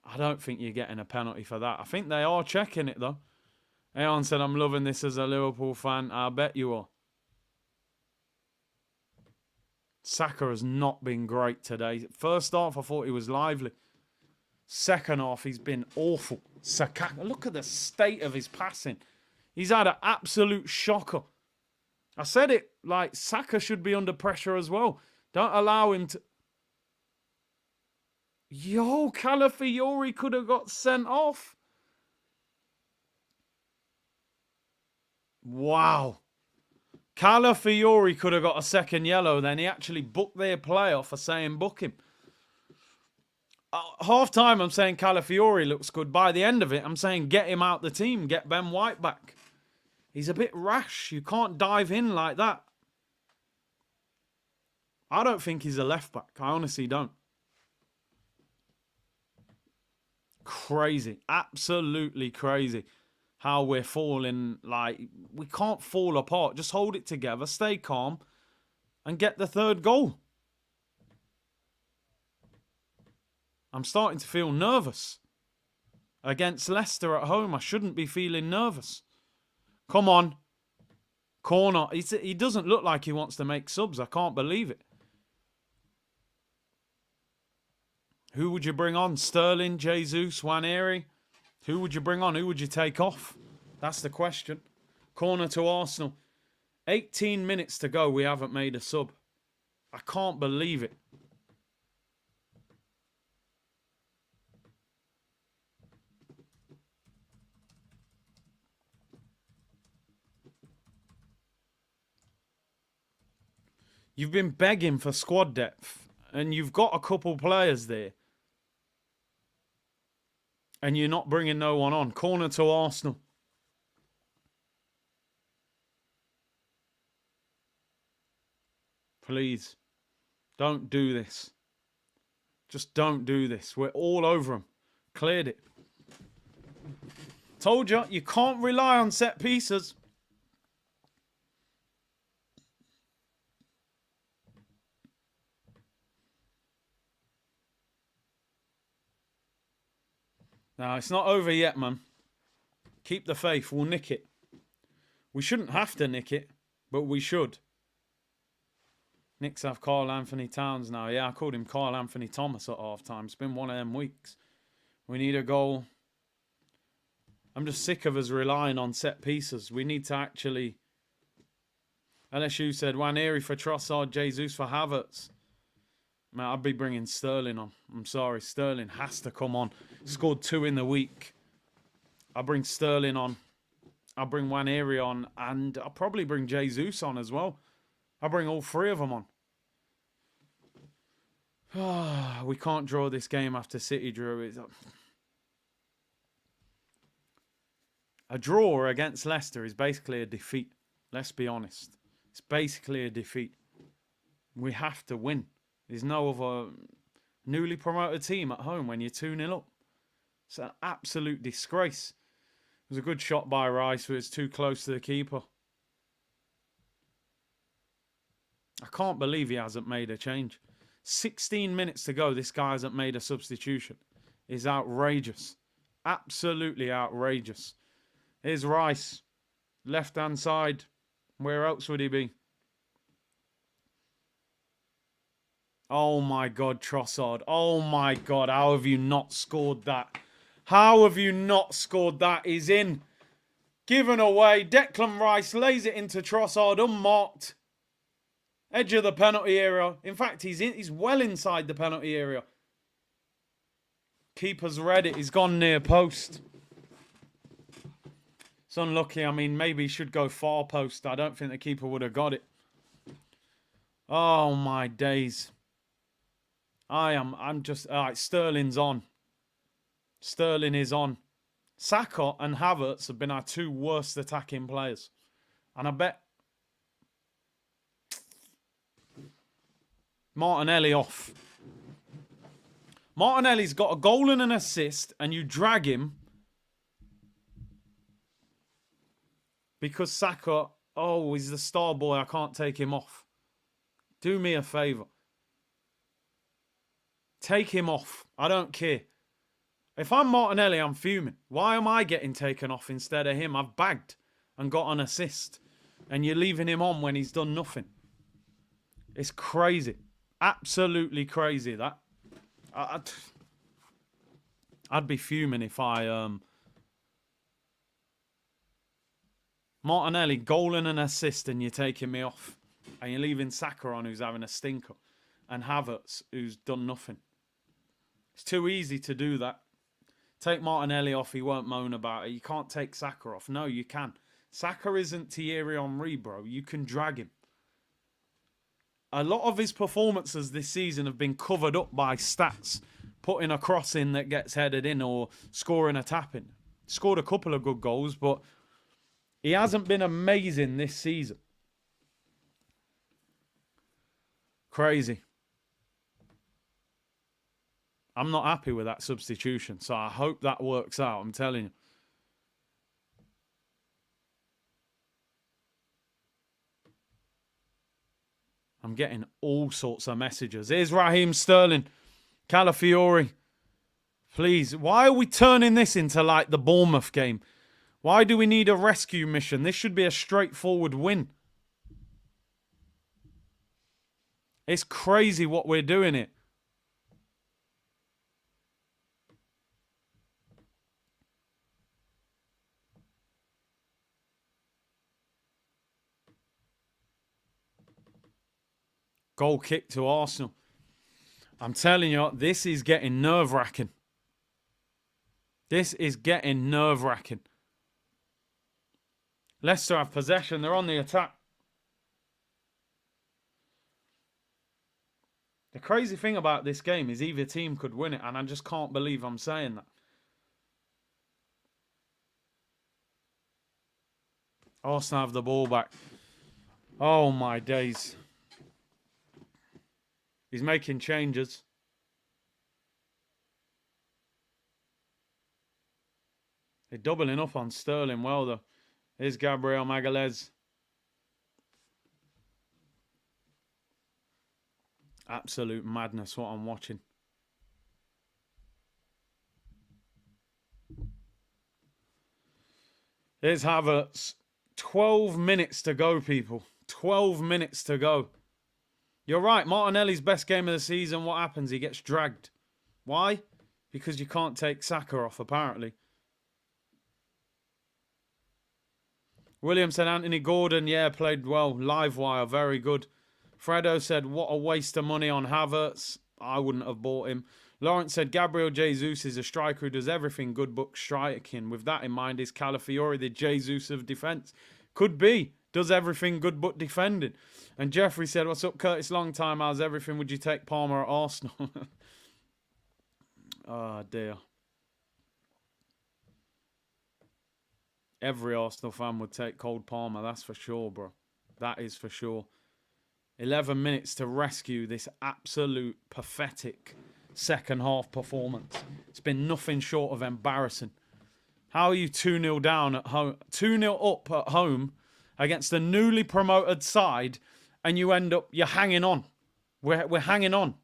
I don't think you're getting a penalty for that. I think they are checking it, though. Aeon said, I'm loving this as a Liverpool fan. I bet you are. Saka has not been great today. First half, I thought he was lively. Second half, he's been awful. Saka, look at the state of his passing. He's had an absolute shocker. I said it, like, Saka should be under pressure as well. Don't allow him to... Yo, Calafiori could have got sent off. Wow. Calafiori could have got a second yellow then. He actually booked their player for saying book him. Half time, I'm saying Calafiori looks good. By the end of it, I'm saying get him out the team. Get Ben White back. He's a bit rash. You can't dive in like that. I don't think he's a left back. I honestly don't. Crazy. Absolutely crazy. How we're falling. Like, we can't fall apart. Just hold it together. Stay calm. And get the third goal. I'm starting to feel nervous. Against Leicester at home, I shouldn't be feeling nervous. Come on. Corner. He doesn't look like he wants to make subs. I can't believe it. Who would you bring on? Sterling, Jesus, Nwaneri? Who would you bring on? Who would you take off? That's the question. Corner to Arsenal. 18 minutes to go. We haven't made a sub. I can't believe it. You've been begging for squad depth, and you've got a couple players there, and you're not bringing no one on. Corner to Arsenal. Please, don't do this. Just don't do this. We're all over them. Cleared it. Told you, you can't rely on set pieces. No, it's not over yet, man. Keep the faith. We'll nick it. We shouldn't have to nick it, but we should. Knicks have Carl Anthony Towns now. Yeah, I called him Carl Anthony Thomas at half time. It's been one of them weeks. We need a goal. I'm just sick of us relying on set pieces. We need to actually... LSU said Nwaneri for Trossard, Jesus for Havertz. Man, I'd be bringing Sterling on. I'm sorry, Sterling has to come on. Scored 2 in the week. I'll bring Sterling on. I'll bring Nwaneri on. And I'll probably bring Jesus on as well. I'll bring all 3 of them on. We can't draw this game after City drew it. A draw against Leicester is basically a defeat. Let's be honest. It's basically a defeat. We have to win. There's no other newly promoted team at home when you're 2-0 up. It's an absolute disgrace. It was a good shot by Rice, but it's too close to the keeper. I can't believe he hasn't made a change. 16 minutes to go, this guy hasn't made a substitution. It's outrageous. Absolutely outrageous. Here's Rice. Left-hand side. Where else would he be? Oh my God, Trossard. Oh my God, how have you not scored that? How have you not scored that? He's in. Given away. Declan Rice lays it into Trossard, unmarked. Edge of the penalty area. In fact, he's well inside the penalty area. Keeper's read it. He's gone near post. It's unlucky. I mean, maybe he should go far post. I don't think the keeper would have got it. Oh my days. I'm just... All right, Sterling's on. Sterling is on. Saka and Havertz have been our 2 worst attacking players. And I bet... Martinelli off. Martinelli's got a goal and an assist, and you drag him because Saka... Oh, he's the star boy. I can't take him off. Do me a favour. Take him off. I don't care. If I'm Martinelli, I'm fuming. Why am I getting taken off instead of him? I've bagged and got an assist. And you're leaving him on when he's done nothing. It's crazy. Absolutely crazy, that. I'd be fuming if I... Martinelli, goal and an assist, and you're taking me off. And you're leaving Saka on, who's having a stinker. And Havertz, who's done nothing. It's too easy to do that. Take Martinelli off, he won't moan about it. You can't take Saka off. No, you can. Saka isn't Thierry Henry, bro. You can drag him. A lot of his performances this season have been covered up by stats. Putting a cross in that gets headed in or scoring a tap in. Scored a couple of good goals, but he hasn't been amazing this season. Crazy. I'm not happy with that substitution, so I hope that works out. I'm telling you. I'm getting all sorts of messages. Here's Raheem Sterling. Calafiori. Please, why are we turning this into like the Bournemouth game? Why do we need a rescue mission? This should be a straightforward win. It's crazy what we're doing it. Goal kick to Arsenal. I'm telling you, this is getting nerve-wracking. This is getting nerve-wracking. Leicester have possession. They're on the attack. The crazy thing about this game is either team could win it, and I just can't believe I'm saying that. Arsenal have the ball back. Oh, my days. He's making changes. They're doubling up on Sterling well, though. Here's Gabriel Magalhaes. Absolute madness what I'm watching. Here's Havertz. 12 minutes to go, people. 12 minutes to go. You're right. Martinelli's best game of the season. What happens? He gets dragged. Why? Because you can't take Saka off, apparently. William said Anthony Gordon, yeah, played well. Live wire, very good. Fredo said, what a waste of money on Havertz. I wouldn't have bought him. Lawrence said, Gabriel Jesus is a striker who does everything good but striking. With that in mind, is Calafiori the Jesus of defence? Could be. Does everything good but defending. And Jeffrey said, what's up, Curtis? Long time. How's everything? Would you take Palmer at Arsenal? Oh, dear. Every Arsenal fan would take Cole Palmer, that's for sure, bro. That is for sure. 11 minutes to rescue this absolute pathetic second half performance. It's been nothing short of embarrassing. How are you 2-0 down at home, 2-0 up at home against a newly promoted side, and you end up, you're hanging on. We're hanging on.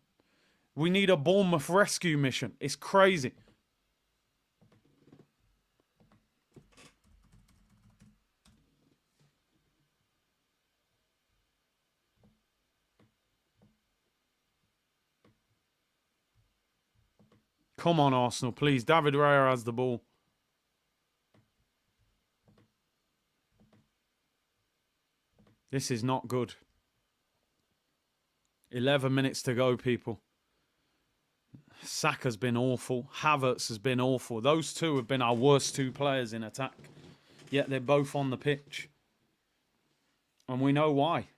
We need a Bournemouth rescue mission. It's crazy. Come on, Arsenal, please. David Raya has the ball. This is not good. 11 minutes to go, people. Saka's been awful. Havertz has been awful. Those two have been our worst two players in attack. Yet they're both on the pitch. And we know why.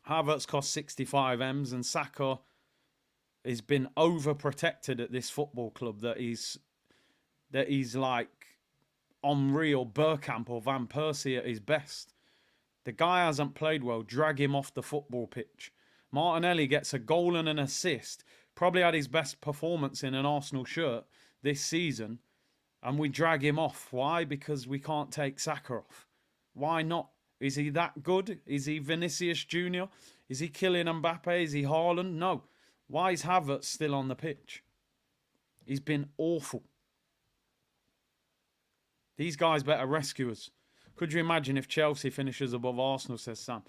Havertz cost 65 M's and Saka has been overprotected at this football club that he's like Henry or Bergkamp or Van Persie at his best. The guy hasn't played well. Drag him off the football pitch. Martinelli gets a goal and an assist. Probably had his best performance in an Arsenal shirt this season. And we drag him off. Why? Because we can't take Saka off. Why not? Is he that good? Is he Vinicius Jr.? Is he Kylian Mbappe? Is he Haaland? No. Why is Havertz still on the pitch? He's been awful. These guys better rescue us. Could you imagine if Chelsea finishes above Arsenal, says Sam.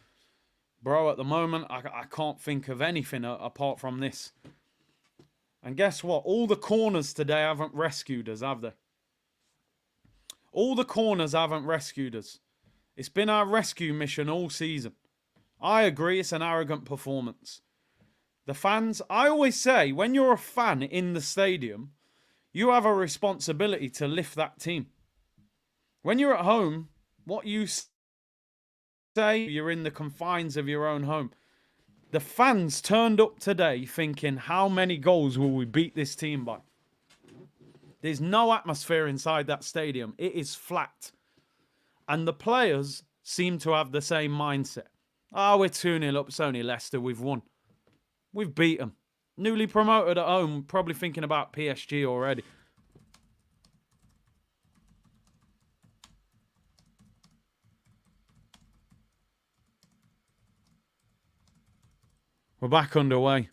Bro, at the moment, I can't think of anything apart from this. And guess what? All the corners today haven't rescued us, have they? All the corners haven't rescued us. It's been our rescue mission all season. I agree, it's an arrogant performance. The fans, I always say, when you're a fan in the stadium, you have a responsibility to lift that team. When you're at home, what you say, you're in the confines of your own home. The fans turned up today thinking, how many goals will we beat this team by? There's no atmosphere inside that stadium. It is flat. And the players seem to have the same mindset. Oh, we're 2-0 up. It's only Leicester. We've won. We've beat them. Newly promoted at home, probably thinking about PSG already. We're back underway.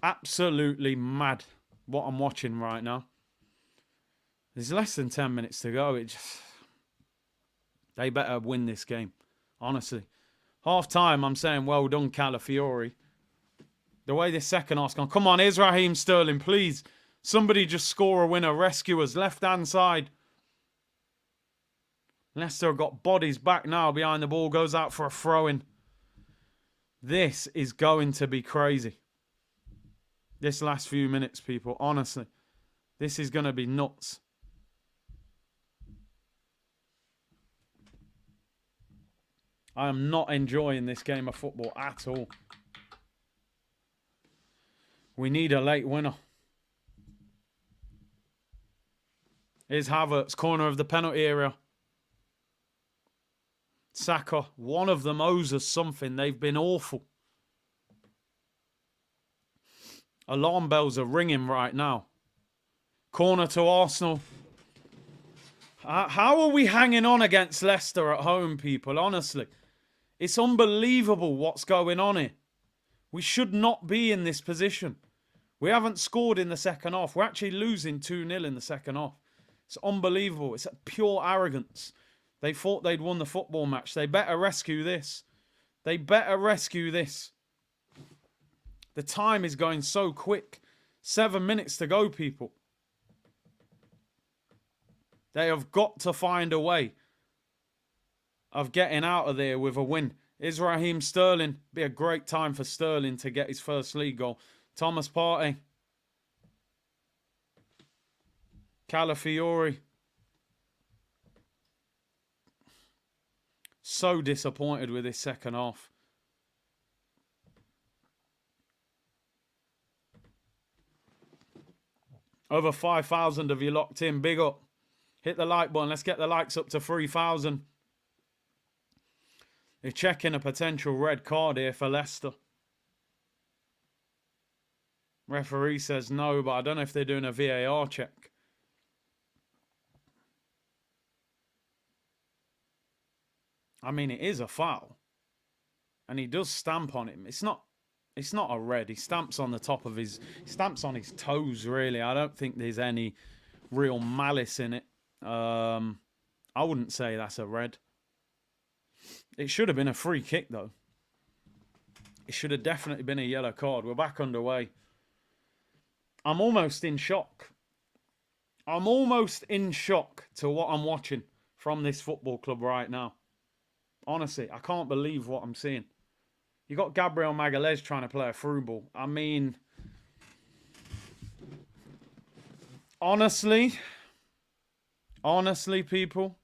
Absolutely mad what I'm watching right now. There's less than 10 minutes to go. They better win this game, honestly. Half time, I'm saying well done, Calafiori. The way this second half's gone. Come on, here's Raheem Sterling, please. Somebody just score a winner. Rescue us. Left-hand side. Leicester have got bodies back now behind the ball. Goes out for a throw-in. This is going to be crazy. This last few minutes, people. Honestly. This is going to be nuts. I am not enjoying this game of football at all. We need a late winner. Here's Havertz, corner of the penalty area. Saka, one of them owes us something. They've been awful. Alarm bells are ringing right now. Corner to Arsenal. How are we hanging on against Leicester at home, people? Honestly. It's unbelievable what's going on here. We should not be in this position. We haven't scored in the second half. We're actually losing 2-0 in the second half. It's unbelievable. It's pure arrogance. They thought they'd won the football match. They better rescue this. They better rescue this. The time is going so quick. 7 minutes to go, people. They have got to find a way of getting out of there with a win. Is Raheem Sterling. Be a great time for Sterling to get his first league goal. Thomas Partey. Calafiori. So disappointed with this second half. Over 5,000 of you locked in. Big up. Hit the like button. Let's get the likes up to 3,000. They're checking a potential red card here for Leicester. Referee says no, but I don't know if they're doing a VAR check. I mean, it is a foul. And he does stamp on him. It's not a red. He stamps on the top of his... He stamps on his toes, really. I don't think there's any real malice in it. I wouldn't say that's a red. It should have been a free kick, though. It should have definitely been a yellow card. We're back underway. I'm almost in shock. I'm almost in shock to what I'm watching from this football club right now. Honestly, I can't believe what I'm seeing. You got Gabriel Magalhaes trying to play a through ball. I mean, honestly, people,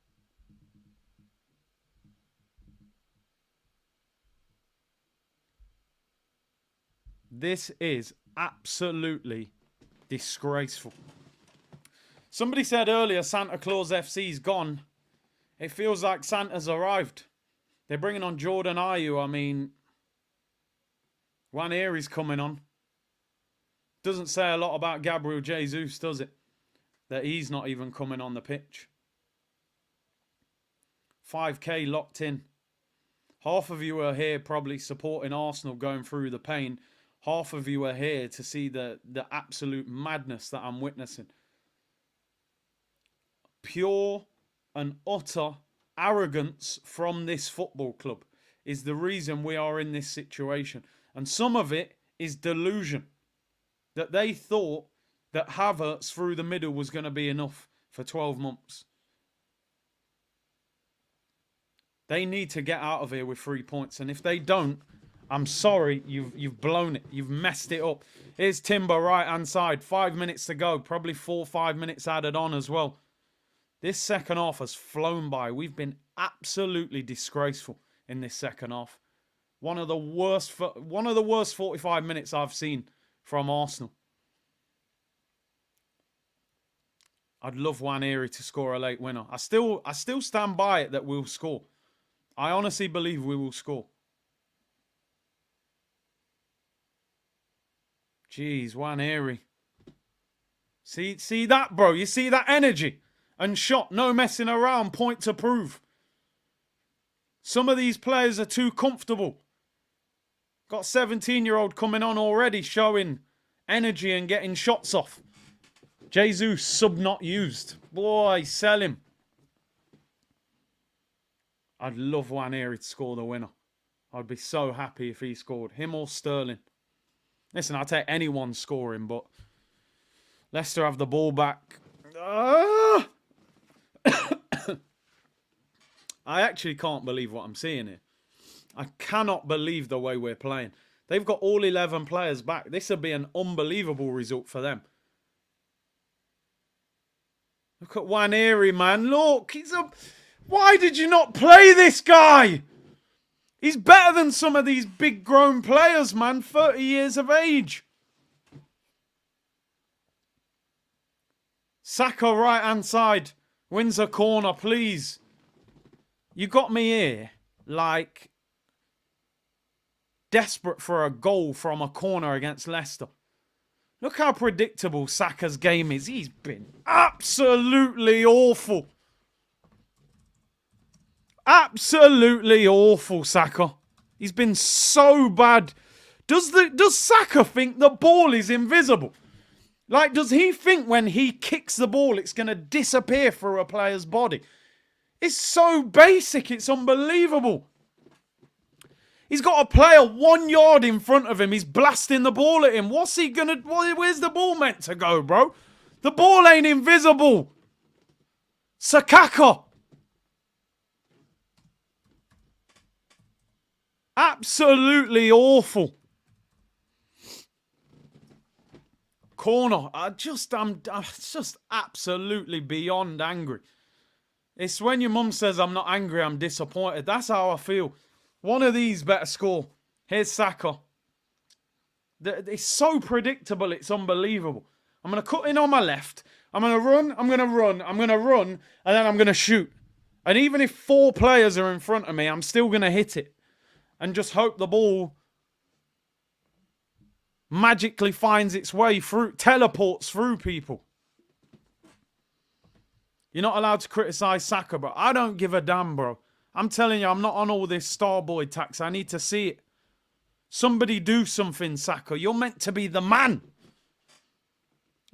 this is absolutely disgraceful. Somebody said earlier Santa Claus FC's gone. It feels like Santa's arrived. They're bringing on Jordan Ayew. I mean, Waneri's coming on. Doesn't say a lot about Gabriel Jesus, does it? That he's not even coming on the pitch. 5K locked in. Half of you are here probably supporting Arsenal going through the pain. Half of you are here to see the absolute madness that I'm witnessing. Pure and utter arrogance from this football club is the reason we are in this situation. And some of it is delusion. That they thought that Havertz through the middle was going to be enough for 12 months. They need to get out of here with 3 points. And if they don't, I'm sorry, you've blown it. You've messed it up. Here's Timber, right-hand side. 5 minutes to go. Probably 4 or 5 minutes added on as well. This second half has flown by. We've been absolutely disgraceful in this second half. One of the worst 45 minutes I've seen from Arsenal. I'd love Waneri to score a late winner. I still stand by it that we'll score. I honestly believe we will score. Jeez, Waneri. See that, bro? You see that energy? And shot, no messing around, point to prove. Some of these players are too comfortable. Got 17-year-old coming on already, showing energy and getting shots off. Jesus, sub not used. Boy, sell him. I'd love Waneri to score the winner. I'd be so happy if he scored. Him or Sterling. Listen, I'll take anyone scoring, but Leicester have the ball back. I actually can't believe what I'm seeing here. I cannot believe the way we're playing. They've got all 11 players back. This would be an unbelievable result for them. Look at Waneri, man. Look, why did you not play this guy? He's better than some of these big grown players, man. 30 years of age. Saka, right-hand side. Wins a corner, please. You got me here, like, desperate for a goal from a corner against Leicester. Look how predictable Saka's game is. He's been absolutely awful. Absolutely awful, Saka. He's been so bad. Does Saka think the ball is invisible? Like, does he think when he kicks the ball, it's going to disappear through a player's body? It's so basic. It's unbelievable. He's got a player 1 yard in front of him. He's blasting the ball at him. What's he going to... Where's the ball meant to go, bro? The ball ain't invisible. Sakaka. Absolutely awful. Corner. I'm just absolutely beyond angry. It's when your mum says I'm not angry, I'm disappointed. That's how I feel. One of these better score. Here's Saka. It's so predictable, it's unbelievable. I'm going to cut in on my left. I'm going to run, I'm going to run, I'm going to run, and then I'm going to shoot. And even if 4 players are in front of me, I'm still going to hit it. And just hope the ball magically finds its way through, teleports through people. You're not allowed to criticise Saka, bro. I don't give a damn, bro. I'm telling you, I'm not on all this Starboy tax. I need to see it. Somebody do something, Saka. You're meant to be the man.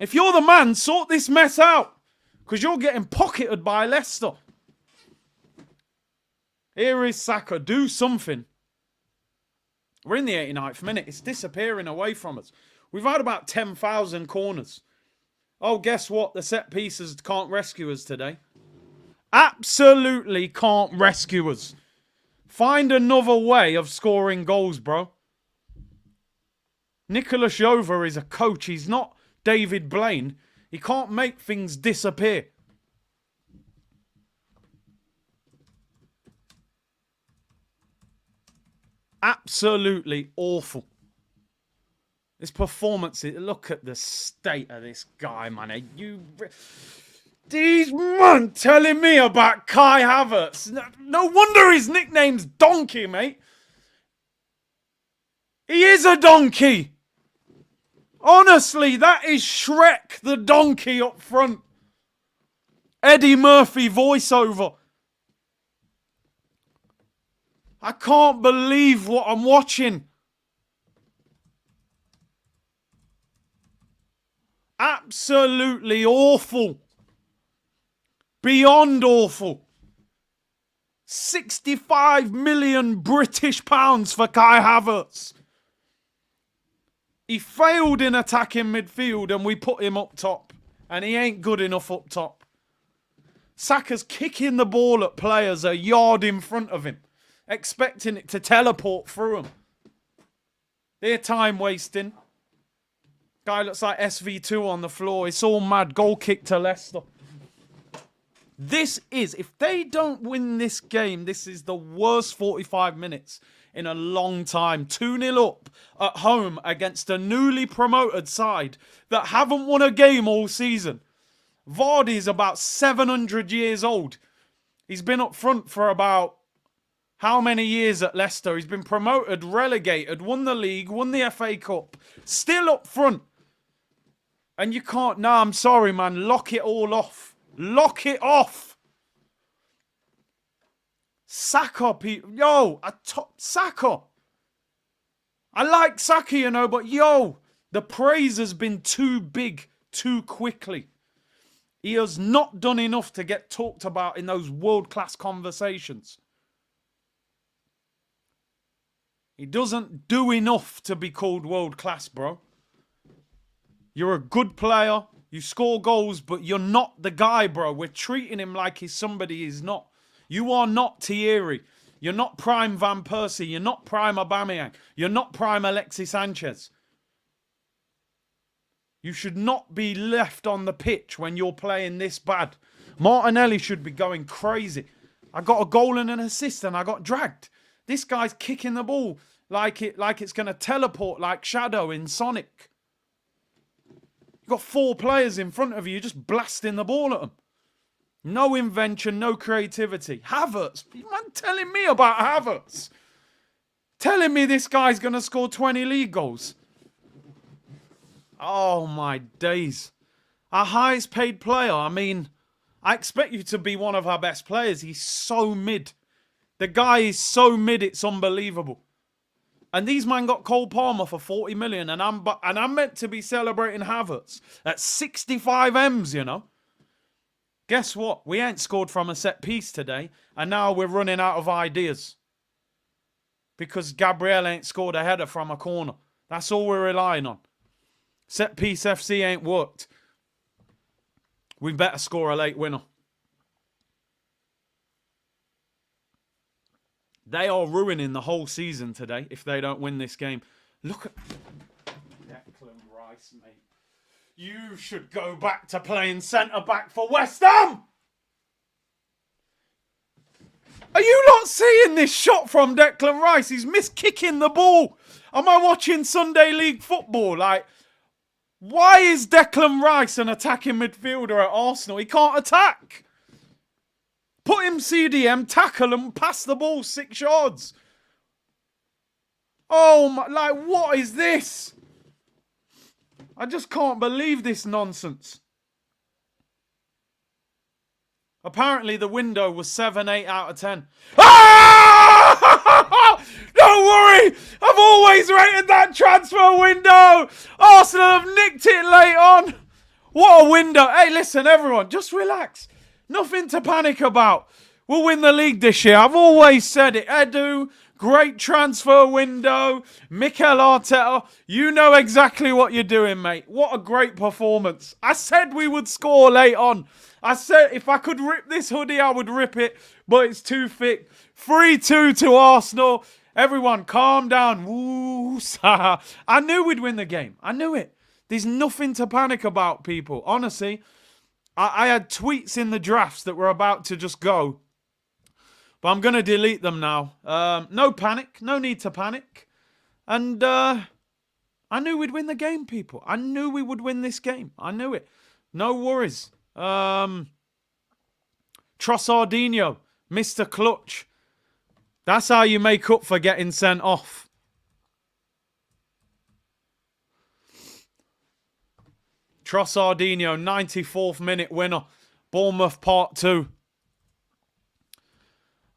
If you're the man, sort this mess out. Because you're getting pocketed by Leicester. Here is Saka. Do something. We're in the 89th minute. It's disappearing away from us. We've had about 10,000 corners. Oh, guess what? The set pieces can't rescue us today. Absolutely can't rescue us. Find another way of scoring goals, bro. Nicolas Jova is a coach. He's not David Blaine. He can't make things disappear. Absolutely awful. This performance, look at the state of this guy, man. These man telling me about Kai Havertz. No wonder his nickname's Donkey, mate. He is a donkey. Honestly, that is Shrek the donkey up front. Eddie Murphy voiceover. I can't believe what I'm watching. Absolutely awful. Beyond awful. 65 million British pounds for Kai Havertz. He failed in attacking midfield and we put him up top. And he ain't good enough up top. Saka's kicking the ball at players a yard in front of him, expecting it to teleport through him. They're time wasting. Guy looks like SV2 on the floor. It's all mad. Goal kick to Leicester. This is, if they don't win this game, this is the worst 45 minutes in a long time. 2-0 up at home against a newly promoted side that haven't won a game all season. Vardy's about 700 years old. He's been up front for about how many years at Leicester? He's been promoted, relegated, won the league, won the FA Cup. Still up front. And you can't, nah, I'm sorry, man. Lock it all off. Lock it off. Saka, people. Yo, Saka. I like Saka, you know, but yo, the praise has been too big too quickly. He has not done enough to get talked about in those world-class conversations. He doesn't do enough to be called world-class, bro. You're a good player. You score goals, but you're not the guy, bro. We're treating him like he's somebody he's not. You are not Thierry. You're not prime Van Persie. You're not prime Aubameyang. You're not prime Alexis Sanchez. You should not be left on the pitch when you're playing this bad. Martinelli should be going crazy. I got a goal and an assist and I got dragged. This guy's kicking the ball like it's going to teleport like Shadow in Sonic. You've got 4 players in front of you just blasting the ball at them. No invention, no creativity. Havertz, man telling me about Havertz. Telling me this guy's going to score 20 league goals. Oh my days. Our highest paid player, I mean, I expect you to be one of our best players. He's so mid. The guy is so mid, it's unbelievable. And these man got Cole Palmer for 40 million, and I'm meant to be celebrating Havertz at 65 M's, you know. Guess what? We ain't scored from a set piece today, and now we're running out of ideas. Because Gabriel ain't scored a header from a corner. That's all we're relying on. Set piece FC ain't worked. We better score a late winner. They are ruining the whole season today if they don't win this game. Look at Declan Rice, mate. You should go back to playing centre-back for West Ham! Are you not seeing this shot from Declan Rice? He's miskicking the ball. Am I watching Sunday League football? Like, why is Declan Rice an attacking midfielder at Arsenal? He can't attack. Put him CDM, tackle him, pass the ball 6 yards. Oh my, like, what is this? I just can't believe this nonsense. Apparently the window was 7, 8 out of 10. Ah! Don't worry! I've always rated that transfer window! Arsenal have nicked it late on! What a window! Hey, listen, everyone, just relax. Nothing to panic about. We'll win the league this year. I've always said it. Edu, great transfer window. Mikel Arteta, you know exactly what you're doing, mate. What a great performance. I said we would score late on. I said if I could rip this hoodie, I would rip it, but it's too thick. 3-2 to Arsenal. Everyone, calm down. Woo, I knew we'd win the game. I knew it. There's nothing to panic about, people. Honestly, I had tweets in the drafts that were about to just go. But I'm going to delete them now. No panic. No need to panic. And I knew we'd win the game, people. I knew we would win this game. I knew it. No worries. Trossardinho, Mr. Clutch. That's how you make up for getting sent off. Trossardinho, 94th minute winner. Bournemouth Part 2.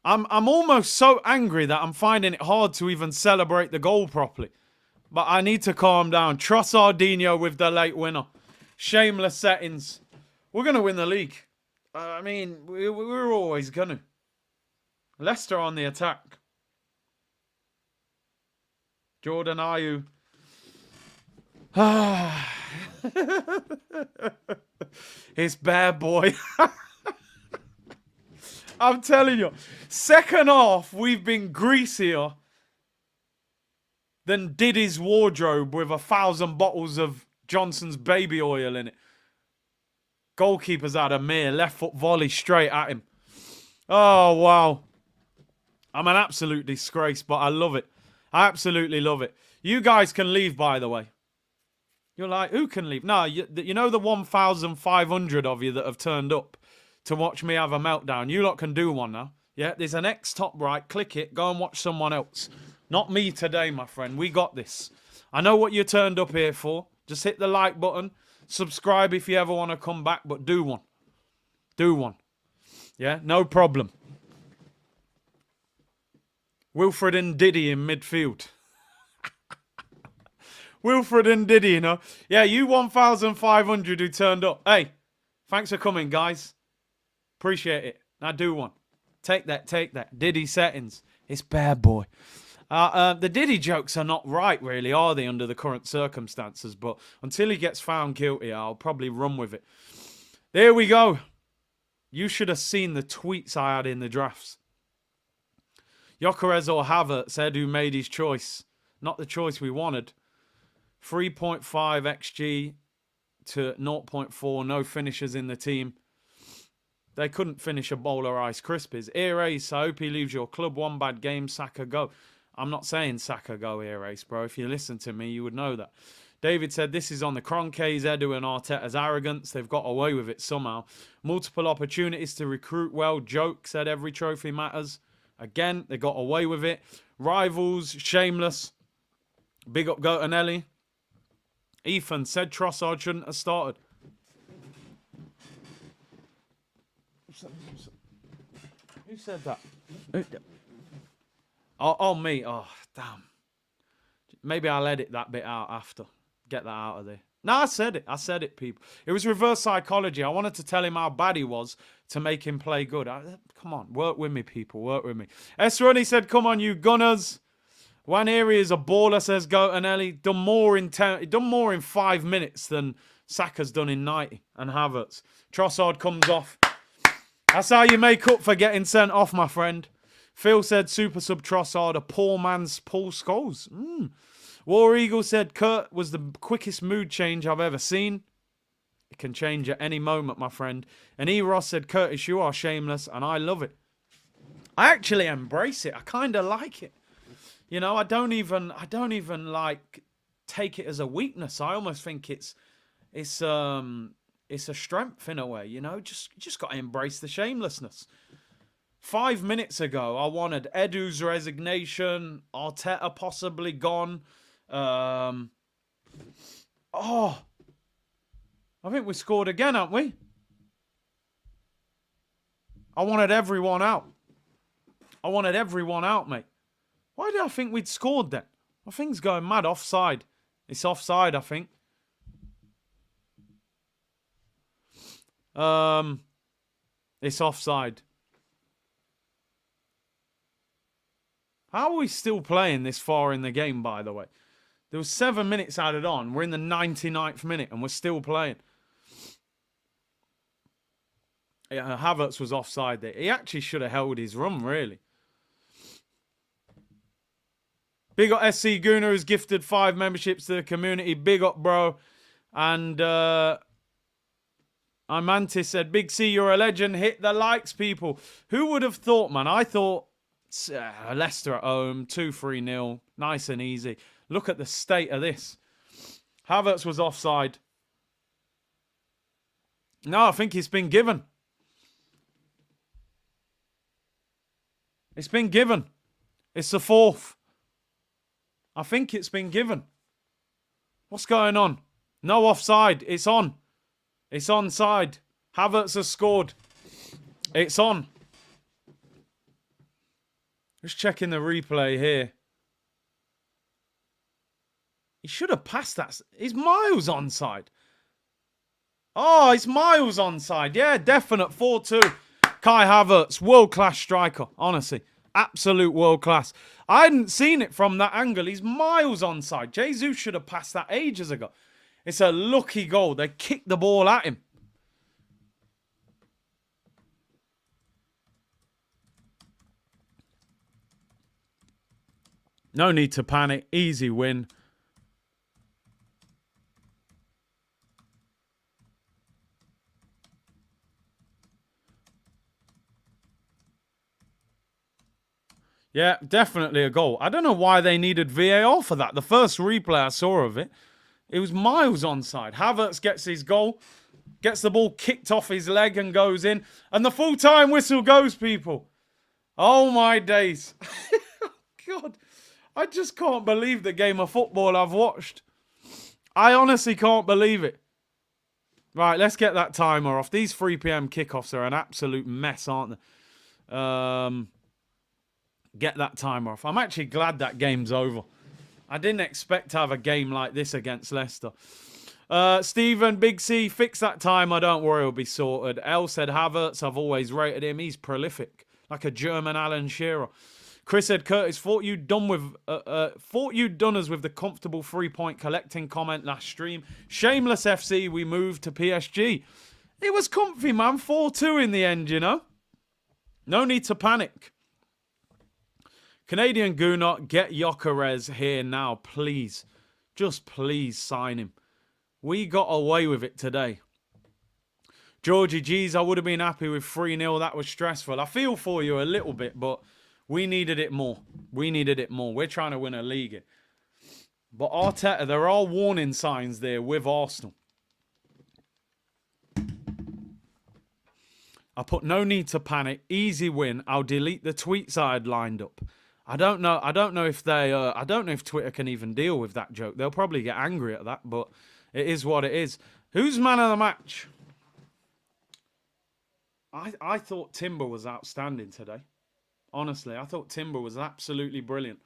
I'm almost so angry that I'm finding it hard to even celebrate the goal properly. But I need to calm down. Trossardinho with the late winner. Shameless settings. We're going to win the league. I mean, we're always going to. Leicester on the attack. Jordan Ayew. It's bad, boy. I'm telling you. Second half, we've been greasier than Diddy's wardrobe with 1,000 bottles of Johnson's baby oil in it. Goalkeeper's had a mere left foot volley straight at him. Oh, wow. I'm an absolute disgrace, but I love it. I absolutely love it. You guys can leave, by the way. You're like, who can leave? No, you know the 1,500 of you that have turned up to watch me have a meltdown. You lot can do one now. Yeah, there's an X top right. Click it. Go and watch someone else. Not me today, my friend. We got this. I know what you turned up here for. Just hit the like button. Subscribe if you ever want to come back, but do one. Do one. Yeah, no problem. Wilfred and Diddy in midfield. Wilfred and Diddy, you know. Yeah, you 1,500 who turned up. Hey, thanks for coming, guys. Appreciate it. Now do one. Take that, take that. Diddy settings. It's bad boy. The Diddy jokes are not right, really, are they, under the current circumstances? But until he gets found guilty, I'll probably run with it. There we go. You should have seen the tweets I had in the drafts. Gyökeres or Havertz, Edu made his choice. Not the choice we wanted. 3.5 XG to 0.4. No finishers in the team. They couldn't finish a bowl of Rice Krispies. Ace, I hope he leaves your club. One bad game, Saka go. I'm not saying Saka go, Ace, bro. If you listen to me, you would know that. David said, this is on the Kroenkes, Edu and Arteta's arrogance. They've got away with it somehow. Multiple opportunities to recruit well. Joke said every trophy matters. Again, they got away with it. Rivals, shameless. Big up Gotanelli. Ethan said Trossard shouldn't have started. Who said that? Oh, me. Oh, damn. Maybe I'll edit that bit out after. Get that out of there. No, I said it. I said it, people. It was reverse psychology. I wanted to tell him how bad he was to make him play good. Come on, work with me, people. Work with me. Esroni said, come on, you Gunners. Waneri is a baller, says Gotanelli. Done more in 5 minutes than Saka's done in 90. And Havertz. Trossard comes off. That's how you make up for getting sent off, my friend. Phil said, super sub Trossard, a poor man's Paul Scholes. War Eagle said, Kurt was the quickest mood change I've ever seen. It can change at any moment, my friend. And Ross said, Curtis, you are shameless, and I love it. I actually embrace it. I kind of like it. You know, I don't even like take it as a weakness. I almost think it's a strength in a way. You know, just got to embrace the shamelessness. 5 minutes ago, I wanted Edu's resignation, Arteta possibly gone. I think we scored again, haven't we? I wanted everyone out. I wanted everyone out, mate. Why did I think we'd scored then? My thing's going mad. Offside. It's offside, I think. It's offside. How are we still playing this far in the game, by the way? There was 7 minutes added on. We're in the 99th minute and we're still playing. Yeah, Havertz was offside there. He actually should have held his run, really. Big up SC Gooner, who's gifted 5 memberships to the community. Big up, bro. And Imantis said, Big C, you're a legend. Hit the likes, people. Who would have thought, man? I thought Leicester at home, 2-3-0. Nice and easy. Look at the state of this. Havertz was offside. No, I think it's been given. It's been given. It's the 4th. I think it's been given. What's going on? No offside. It's on. It's onside. Havertz has scored. It's on. Just checking the replay here. He should have passed that. He's miles onside. Oh, he's miles onside. Yeah, definite 4-2. Kai Havertz, world-class striker, honestly. Absolute world-class. I hadn't seen it from that angle. He's miles onside. Jesus should have passed that ages ago. It's a lucky goal. They kicked the ball at him. No need to panic. Easy win. Yeah, definitely a goal. I don't know why they needed VAR for that. The first replay I saw of it, it was miles onside. Havertz gets his goal, gets the ball kicked off his leg and goes in. And the full-time whistle goes, people. Oh, my days. God, I just can't believe the game of football I've watched. I honestly can't believe it. Right, let's get that timer off. These 3 p.m. kickoffs are an absolute mess, aren't they? Get that timer off. I'm actually glad that game's over. I didn't expect to have a game like this against Leicester. Stephen, Big C, fix that timer. Don't worry, it'll be sorted. El said Havertz. I've always rated him. He's prolific, like a German Alan Shearer. Chris said, Curtis, thought you'd done us with the comfortable 3-point collecting comment last stream. Shameless FC, we moved to PSG. It was comfy, man. 4-2 in the end, you know. No need to panic. Canadian Goonot, get Gyökeres here now, please. Just please sign him. We got away with it today. Georgie, geez, I would have been happy with 3-0. That was stressful. I feel for you a little bit, but we needed it more. We needed it more. We're trying to win a league. But Arteta, there are warning signs there with Arsenal. I put no need to panic. Easy win. I'll delete the tweets I had lined up. I don't know if they. I don't know if Twitter can even deal with that joke. They'll probably get angry at that, but it is what it is. Who's man of the match? I thought Timber was outstanding today. Honestly, I thought Timber was absolutely brilliant.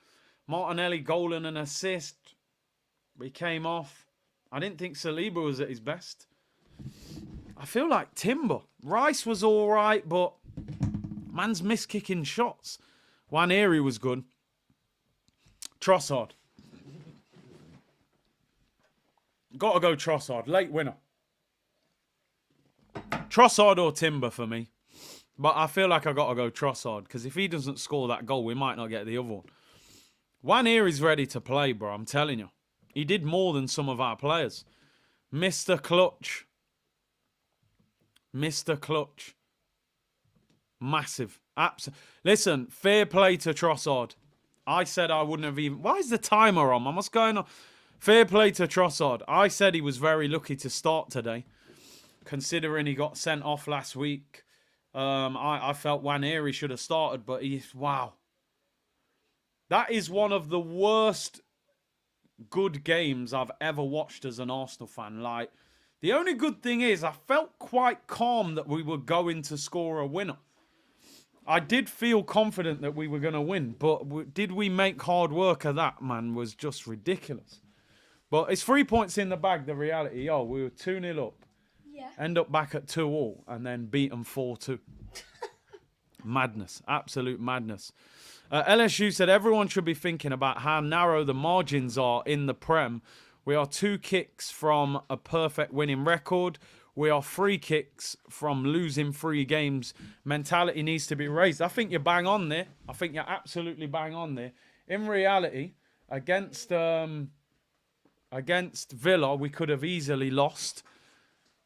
Martinelli goal and an assist. We came off. I didn't think Saliba was at his best. I feel like Timber. Rice was all right, but man's missed kicking shots. Waneri was good. Trossard. Got to go Trossard. Late winner. Trossard or Timber for me. But I feel like I got to go Trossard. Because if he doesn't score that goal, we might not get the other one. Waneri's ready to play, bro. I'm telling you. He did more than some of our players. Mr. Clutch. Mr. Clutch. Massive. Listen, fair play to Trossard. I said I wouldn't have even... Why is the timer on, man? What's going on? Fair play to Trossard. I said he was very lucky to start today, considering he got sent off last week. I felt Waneri should have started, but wow. That is one of the worst good games I've ever watched as an Arsenal fan. Like, the only good thing is I felt quite calm that we were going to score a winner. I did feel confident that we were going to win, but did we make hard work of that, man, was just ridiculous. But it's 3 points in the bag, the reality. Yo, we were 2-0 up. Yeah. End up back at 2-2 and then beat them 4-2. Madness. Absolute madness. LSU said everyone should be thinking about how narrow the margins are in the Prem. We are 2 kicks from a perfect winning record. We are 3 kicks from losing 3 games. Mentality needs to be raised. I think you're bang on there. I think you're absolutely bang on there. In reality, against Villa, we could have easily lost.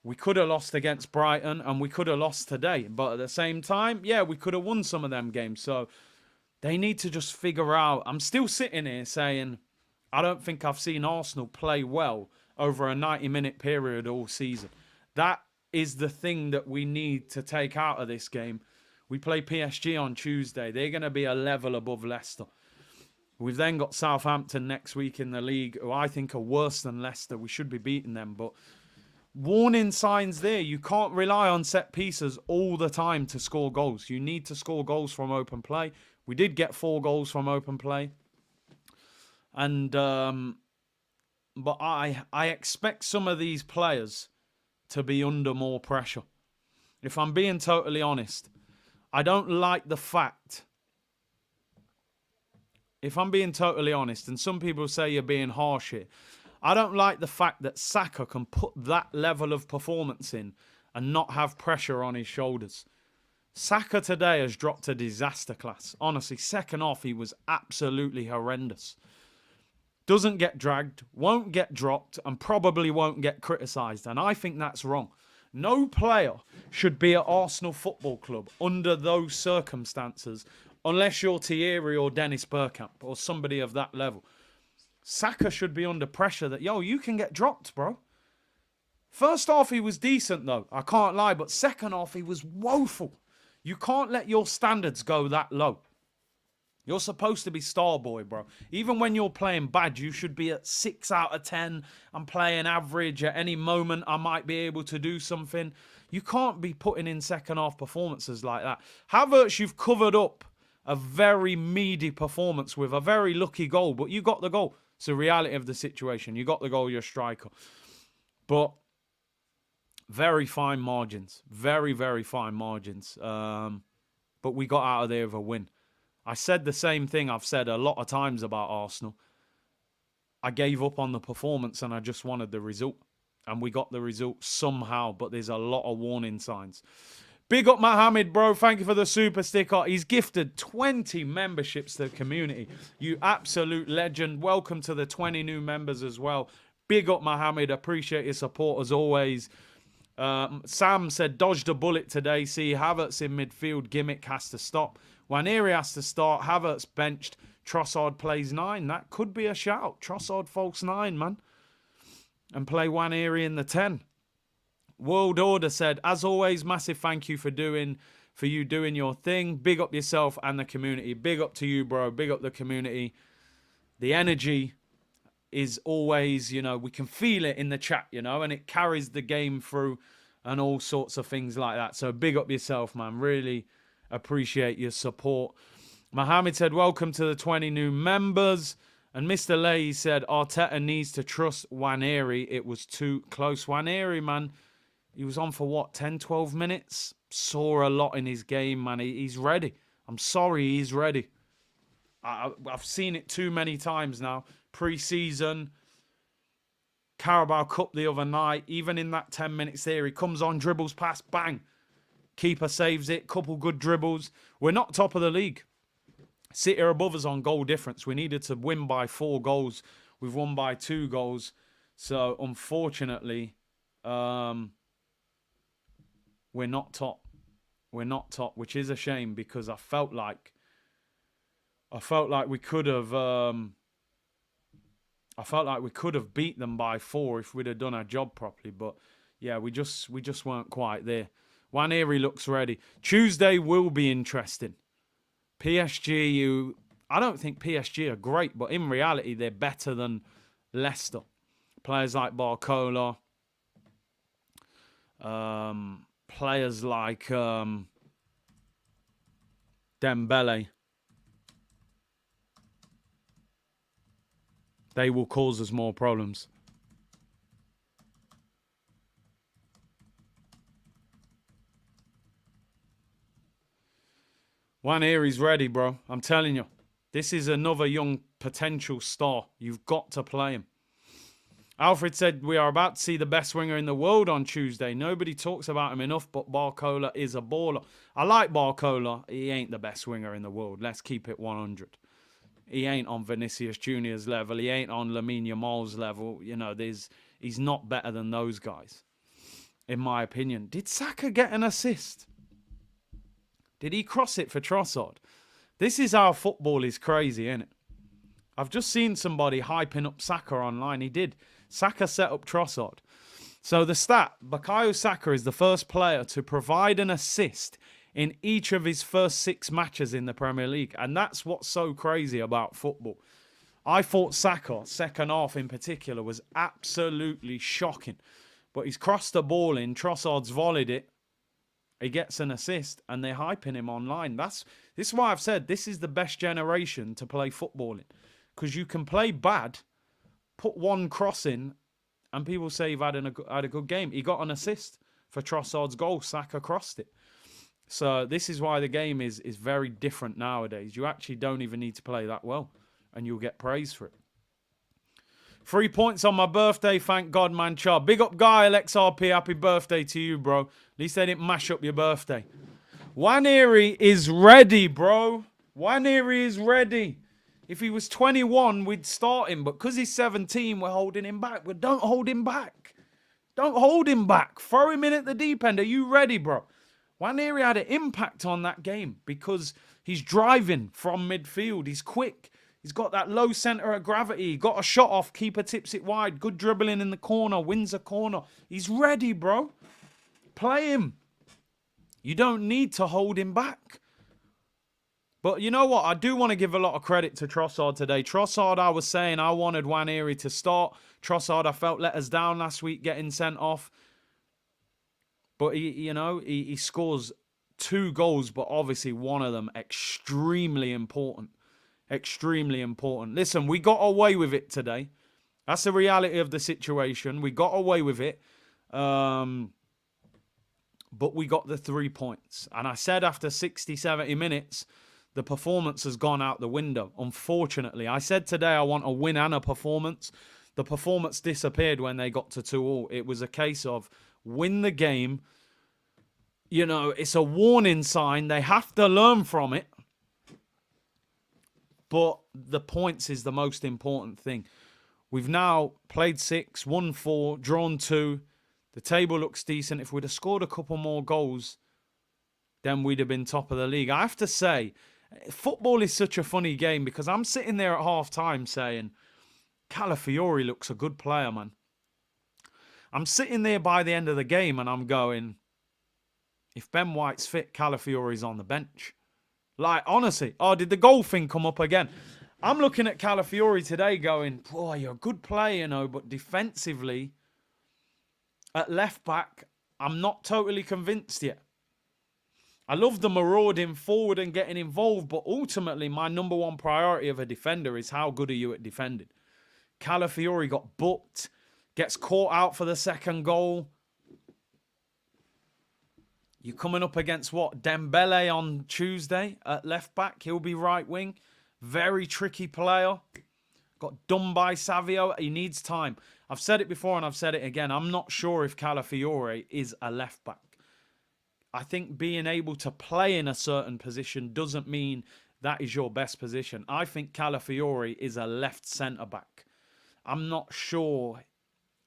We could have lost against Brighton and we could have lost today. But at the same time, yeah, we could have won some of them games. So they need to just figure out. I'm still sitting here saying, I don't think I've seen Arsenal play well over a 90-minute period all season. That is the thing that we need to take out of this game. We play PSG on Tuesday. They're going to be a level above Leicester. We've then got Southampton next week in the league, who I think are worse than Leicester. We should be beating them. But warning signs there. You can't rely on set pieces all the time to score goals. You need to score goals from open play. We did get 4 goals from open play. And but I expect some of these players to be under more pressure. If I'm being totally honest, I don't like the fact, if I'm being totally honest, and some people say you're being harsh here, I don't like the fact that Saka can put that level of performance in and not have pressure on his shoulders. Saka today has dropped a disaster class. Honestly, second half, he was absolutely horrendous. Doesn't get dragged, won't get dropped, and probably won't get criticised. And I think that's wrong. No player should be at Arsenal Football Club under those circumstances unless you're Thierry or Dennis Bergkamp or somebody of that level. Saka should be under pressure that, yo, you can get dropped, bro. First half, he was decent, though. I can't lie. But second half, he was woeful. You can't let your standards go that low. You're supposed to be star boy, bro. Even when you're playing bad, you should be at 6 out of 10. I'm playing average. At any moment, I might be able to do something. You can't be putting in second half performances like that. Havertz, you've covered up a very meaty performance with a very lucky goal, but you got the goal. It's the reality of the situation. You got the goal, you're a striker. But very fine margins. Very, very fine margins. But we got out of there with a win. I said the same thing I've said a lot of times about Arsenal. I gave up on the performance and I just wanted the result. And we got the result somehow, but there's a lot of warning signs. Big up Mohammed, bro. Thank you for the super sticker. He's gifted 20 memberships to the community. You absolute legend. Welcome to the 20 new members as well. Big up Mohammed. Appreciate your support as always. Sam said, dodged a bullet today. See, Havertz in midfield. Gimmick has to stop. Waneri has to start. Havertz benched. Trossard plays 9. That could be a shout. Trossard false 9, man. And play Waneri in the 10. World Order said, as always, massive thank you for you doing your thing. Big up yourself and the community. Big up to you, bro. Big up the community. The energy is always, we can feel it in the chat, and it carries the game through and all sorts of things like that. So big up yourself, man. Really appreciate your support. Mohammed said, welcome to the 20 new members. And Mr. Leahy said, Arteta needs to trust Waneri. It was too close. Waneri, man, he was on for what, 10, 12 minutes? Saw a lot in his game, man. He's ready. I'm sorry, he's ready. I've seen it too many times now. Pre-season, Carabao Cup the other night, even in that 10 minutes there, he comes on, dribbles past, bang. Keeper saves it, couple good dribbles. We're not top of the league. City are above us on goal difference. We needed to win by 4 goals. We've won by 2 goals. So, unfortunately, we're not top. We're not top, which is a shame because I felt like we could have beat them by 4 if we'd have done our job properly. But yeah, we just weren't quite there. Waneri looks ready. Tuesday will be interesting. PSG, I don't think PSG are great, but in reality, they're better than Leicester. Players like Barcola, players like Dembele, they will cause us more problems. Waneri's ready, bro. I'm telling you. This is another young potential star. You've got to play him. Alfred said, we are about to see the best winger in the world on Tuesday. Nobody talks about him enough, but Barcola is a baller. I like Barcola. He ain't the best winger in the world. Let's keep it 100. He ain't on Vinicius Junior's level. He ain't on Lamine Yamal's level. He's not better than those guys, in my opinion. Did Saka get an assist? Did he cross it for Trossard? This is how football is crazy, isn't it? I've just seen somebody hyping up Saka online. He did. Saka set up Trossard. So the stat, Bukayo Saka is the first player to provide an assist in each of his first 6 matches in the Premier League. And that's what's so crazy about football. I thought Saka, second half in particular, was absolutely shocking. But he's crossed the ball in, Trossard's volleyed it. He gets an assist and they're hyping him online. This is why I've said this is the best generation to play football in. Because you can play bad, put one cross in, and people say you've had a good game. He got an assist for Trossard's goal. Saka crossed it. So this is why the game is very different nowadays. You actually don't even need to play that well, and you'll get praise for it. 3 points on my birthday, thank God, man. Char. Big up, Guy, LXRP. Happy birthday to you, bro. At least they didn't mash up your birthday. Nwaneri is ready, bro. Nwaneri is ready. If he was 21, we'd start him. But because he's 17, we're holding him back. But don't hold him back. Don't hold him back. Throw him in at the deep end. Are you ready, bro? Nwaneri had an impact on that game because he's driving from midfield. He's quick. He's got that low centre of gravity. He got a shot off. Keeper tips it wide. Good dribbling in the corner. Wins a corner. He's ready, bro. Play him. You don't need to hold him back. But you know what? I do want to give a lot of credit to Trossard today. Trossard, I was saying I wanted Nwaneri to start. Trossard, I felt let us down last week getting sent off. But, he scores 2 goals, but obviously one of them extremely important. Extremely important. Listen, we got away with it today. That's the reality of the situation. We got away with it. But we got the 3 points. And I said after 60, 70 minutes, the performance has gone out the window, unfortunately. I said today I want a win and a performance. The performance disappeared when they got to 2-2. It was a case of win the game. It's a warning sign. They have to learn from it. But the points is the most important thing. We've now played 6, won 4, drawn 2. The table looks decent. If we'd have scored a couple more goals, then we'd have been top of the league. I have to say, football is such a funny game because I'm sitting there at half-time saying, Calafiori looks a good player, man. I'm sitting there by the end of the game and I'm going, if Ben White's fit, Calafiori's on the bench. Like, honestly, did the goal thing come up again? I'm looking at Calafiori today going, boy, you're a good player, but defensively, at left back, I'm not totally convinced yet. I love the marauding forward and getting involved, but ultimately my number one priority of a defender is how good are you at defending. Calafiori got booked, gets caught out for the second goal. You're coming up against what? Dembele on Tuesday at left back. He'll be right wing. Very tricky player. Got done by Savio. He needs time. I've said it before and I've said it again. I'm not sure if Calafiori is a left back. I think being able to play in a certain position doesn't mean that is your best position. I think Calafiori is a left centre back. I'm not sure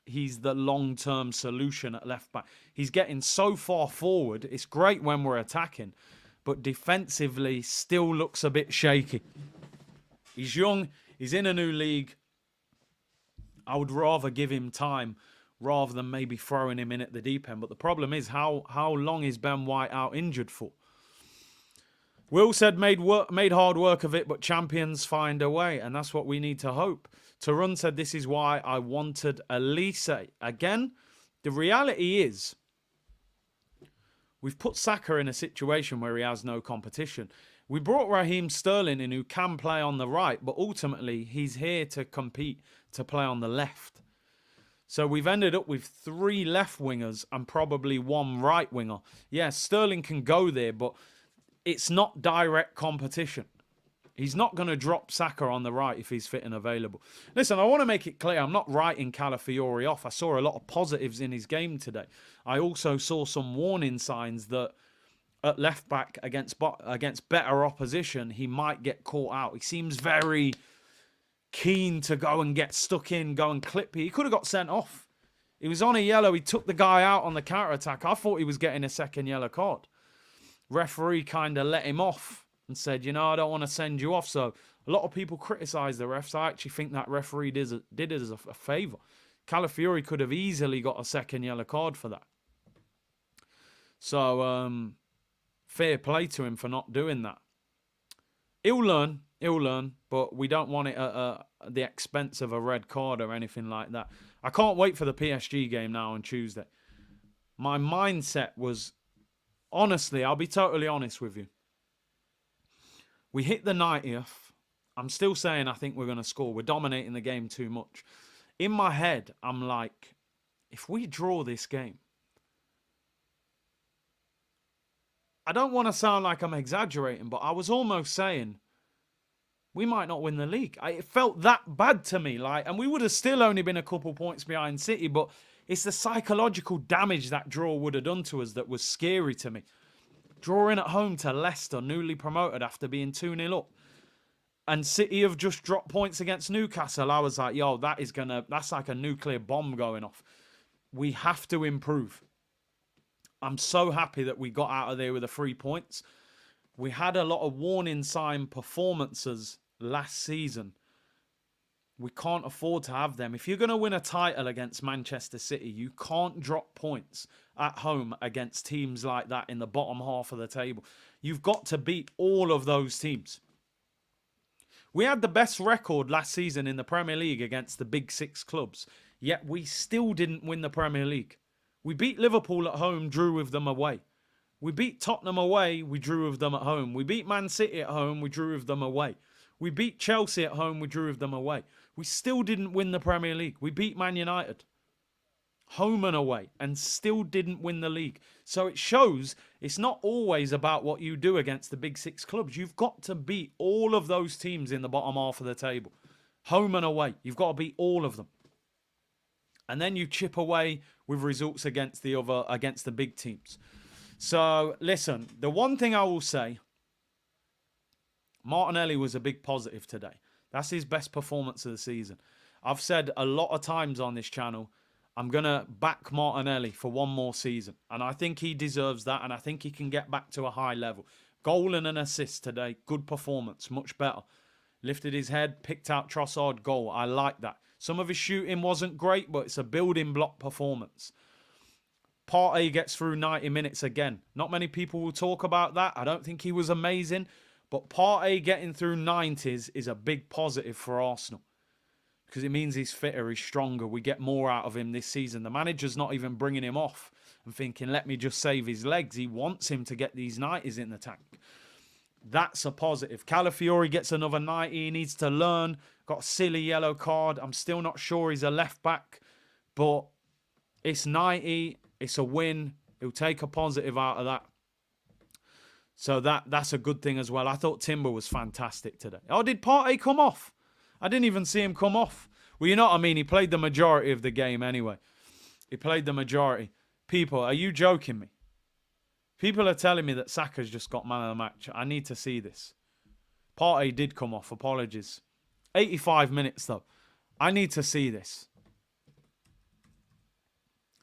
he's the long-term solution at left back. He's getting so far forward. It's great when we're attacking, but defensively still looks a bit shaky. He's young. He's in a new league. I would rather give him time rather than maybe throwing him in at the deep end. But the problem is, how long is Ben White out injured for? Will said made hard work of it, but champions find a way, and that's what we need to hope. Tarun said, this is why I wanted Elise. Again, the reality is, we've put Saka in a situation where he has no competition. We brought Raheem Sterling in, who can play on the right, but ultimately he's here to compete, to play on the left. So we've ended up with 3 left wingers and probably 1 right winger. Yeah, Sterling can go there, but it's not direct competition. He's not going to drop Saka on the right if he's fit and available. Listen, I want to make it clear, I'm not writing Calafiori off. I saw a lot of positives in his game today. I also saw some warning signs that at left back against better opposition, he might get caught out. He seems very keen to go and get stuck in, go and clip. He could have got sent off. He was on a yellow. He took the guy out on the counter-attack. I thought he was getting a second yellow card. Referee kind of let him off and said, I don't want to send you off. So a lot of people criticise the refs. I actually think that referee did it as a favour. Calafiori could have easily got a second yellow card for that. So, fair play to him for not doing that. He'll learn, but we don't want it at the expense of a red card or anything like that. I can't wait for the PSG game now on Tuesday. My mindset was, honestly, I'll be totally honest with you. We hit the 90th. I'm still saying I think we're going to score. We're dominating the game too much. In my head, I'm like, if we draw this game, I don't want to sound like I'm exaggerating, but I was almost saying we might not win the league. It felt that bad to me. And we would have still only been a couple points behind City, but it's the psychological damage that draw would have done to us that was scary to me. Drawing at home to Leicester, newly promoted after being 2-0 up. And City have just dropped points against Newcastle. I was like, yo, that's like a nuclear bomb going off. We have to improve. I'm so happy that we got out of there with the 3 points. We had a lot of warning sign performances last season. We can't afford to have them. If you're going to win a title against Manchester City, you can't drop points at home against teams like that in the bottom half of the table. You've got to beat all of those teams. We had the best record last season in the Premier League against the big 6 clubs, yet we still didn't win the Premier League. We beat Liverpool at home, drew with them away. We beat Tottenham away, we drew with them at home. We beat Man City at home, we drew with them away. We beat Chelsea at home, we drew with them away. We still didn't win the Premier League. We beat Man United, home and away, and still didn't win the league. So it shows it's not always about what you do against the big 6 clubs. You've got to beat all of those teams in the bottom half of the table, home and away. You've got to beat all of them. And then you chip away with results against the big teams. So listen, the one thing I will say, Martinelli was a big positive today. That's his best performance of the season. I've said a lot of times on this channel, I'm going to back Martinelli for one more season. And I think he deserves that. And I think he can get back to a high level. Goal and an assist today. Good performance. Much better. Lifted his head. Picked out Trossard. Goal. I like that. Some of his shooting wasn't great, but it's a building block performance. Partey gets through 90 minutes again. Not many people will talk about that. I don't think he was amazing. But Partey getting through 90s is a big positive for Arsenal. Because it means he's fitter, he's stronger. We get more out of him this season. The manager's not even bringing him off and thinking, let me just save his legs. He wants him to get these 90s in the tank. That's a positive. Calafiori gets another 90. He needs to learn. Got a silly yellow card. I'm still not sure he's a left back. But it's 90. It's a win. He'll take a positive out of that. So that's a good thing as well. I thought Timber was fantastic today. Oh, did Partey come off? I didn't even see him come off. Well, you know what I mean? He played the majority of the game anyway. He played the majority. People, are you joking me? People are telling me that Saka's just got man of the match. I need to see this. Partey did come off. Apologies. 85 minutes, though. I need to see this.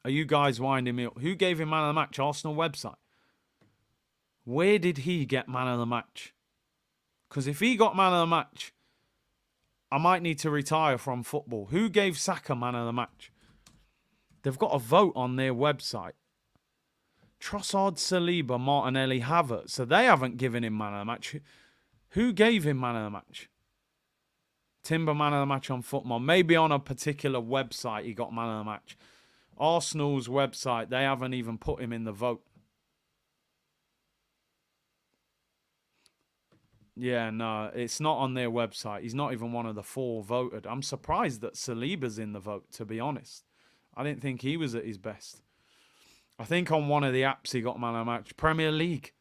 Are you guys winding me up? Who gave him man of the match? Arsenal website. Where did he get man of the match? Because if he got man of the match, I might need to retire from football. Who gave Saka man of the match? They've got a vote on their website. Trossard, Saliba, Martinelli, Havertz. So they haven't given him man of the match. Who gave him man of the match? Timber man of the match on football. Maybe on a particular website he got man of the match. Arsenal's website, they haven't even put him in the vote. Yeah, no, it's not on their website. He's not even one of the 4 voted. I'm surprised that Saliba's in the vote, to be honest. I didn't think he was at his best. I think on one of the apps he got man of the match. Premier League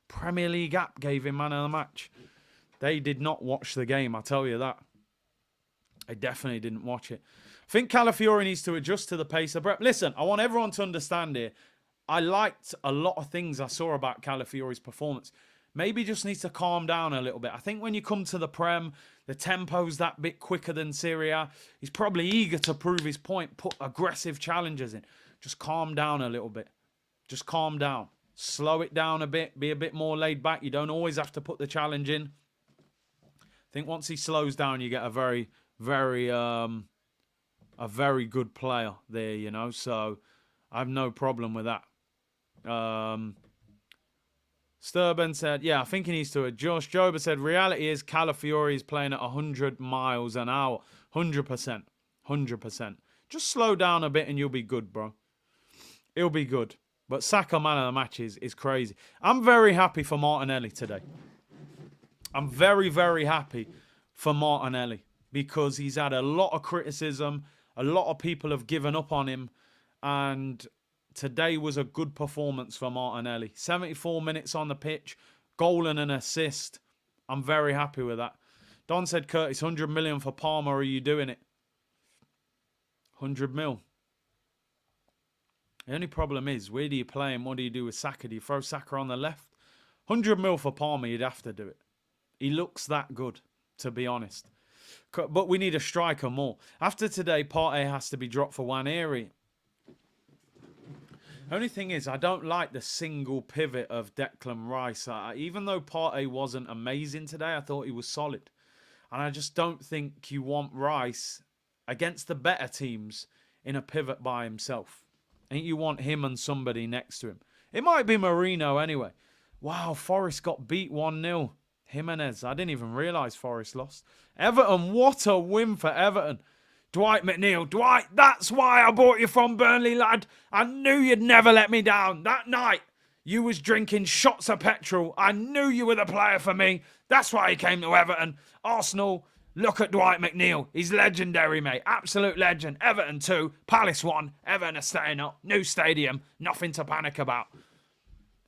app gave him man of the match. They did not watch the game, I tell you that. They definitely didn't watch it. I think Calafiori needs to adjust to the pace of prep. Listen, I want everyone to understand here. I liked a lot of things I saw about Calafiori's performance. Maybe just needs to calm down a little bit. I think when you come to the Prem, the tempo's that bit quicker than Serie A. He's probably eager to prove his point, put aggressive challenges in. Just calm down a little bit. Just calm down. Slow it down a bit. Be a bit more laid back. You don't always have to put the challenge in. I think once he slows down, you get a very good player there, you know. So I have no problem with that. Sturban said, yeah, I think he needs to adjust. Joba said, reality is Calafiori is playing at 100 miles an hour. 100%. 100%. Just slow down a bit and you'll be good, bro. It'll be good. But Saka man of the match is crazy. I'm very happy for Martinelli today. I'm very, very happy for Martinelli because he's had a lot of criticism. A lot of people have given up on him. And today was a good performance for Martinelli. 74 minutes on the pitch, goal and an assist. I'm very happy with that. Don said, Curtis, 100 million for Palmer. Are you doing it? 100 mil. The only problem is, where do you play him? What do you do with Saka? Do you throw Saka on the left? 100 mil for Palmer, you'd have to do it. He looks that good, to be honest. But we need a striker more. After today, Partey has to be dropped for Waneri. Only thing is, I don't like the single pivot of Declan Rice. Even though Partey wasn't amazing today, I thought he was solid. And I just don't think you want Rice against the better teams in a pivot by himself. I think you want him and somebody next to him. It might be Marino anyway. Wow, Forest got beat 1-0. Jimenez, I didn't even realise Forest lost. Everton, what a win for Everton. Dwight McNeil, Dwight, that's why I bought you from Burnley, lad. I knew you'd never let me down. That night, you was drinking shots of petrol. I knew you were the player for me. That's why he came to Everton. Arsenal, look at Dwight McNeil. He's legendary, mate. Absolute legend. Everton 2, Palace 1. Everton are staying up. New stadium. Nothing to panic about.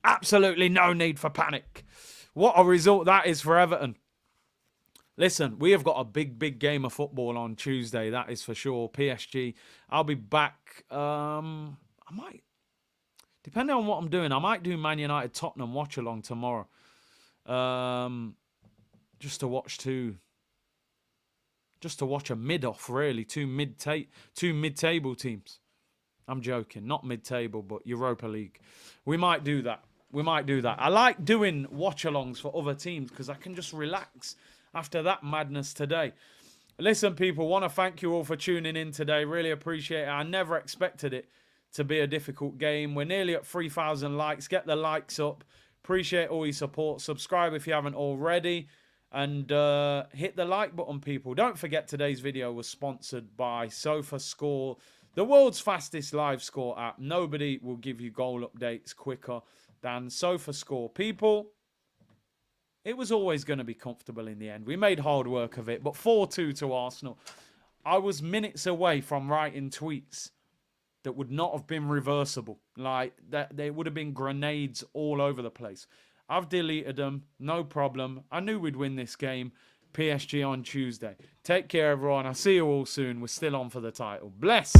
Absolutely no need for panic. What a result that is for Everton. Listen, we have got a big, big game of football on Tuesday. That is for sure. PSG. I'll be back. I might, depending on what I'm doing, I might do Man United Tottenham Watchalong tomorrow. Just to watch a mid-off, really. Two mid-table teams. I'm joking. Not mid-table, but Europa League. We might do that. I like doing watch-alongs for other teams because I can just relax after that madness today. Listen, people, want to thank you all for tuning in today. Really appreciate it. I never expected it to be a difficult game. We're nearly at 3,000 likes. Get the likes up. Appreciate all your support. Subscribe if you haven't already. And hit the like button, people. Don't forget today's video was sponsored by SofaScore, the world's fastest live score app. Nobody will give you goal updates quicker than SofaScore. People, it was always going to be comfortable in the end. We made hard work of it, but 4-2 to Arsenal. I was minutes away from writing tweets that would not have been reversible. Like, that, there would have been grenades all over the place. I've deleted them, no problem. I knew we'd win this game. PSG on Tuesday. Take care, everyone. I'll see you all soon. We're still on for the title. Bless.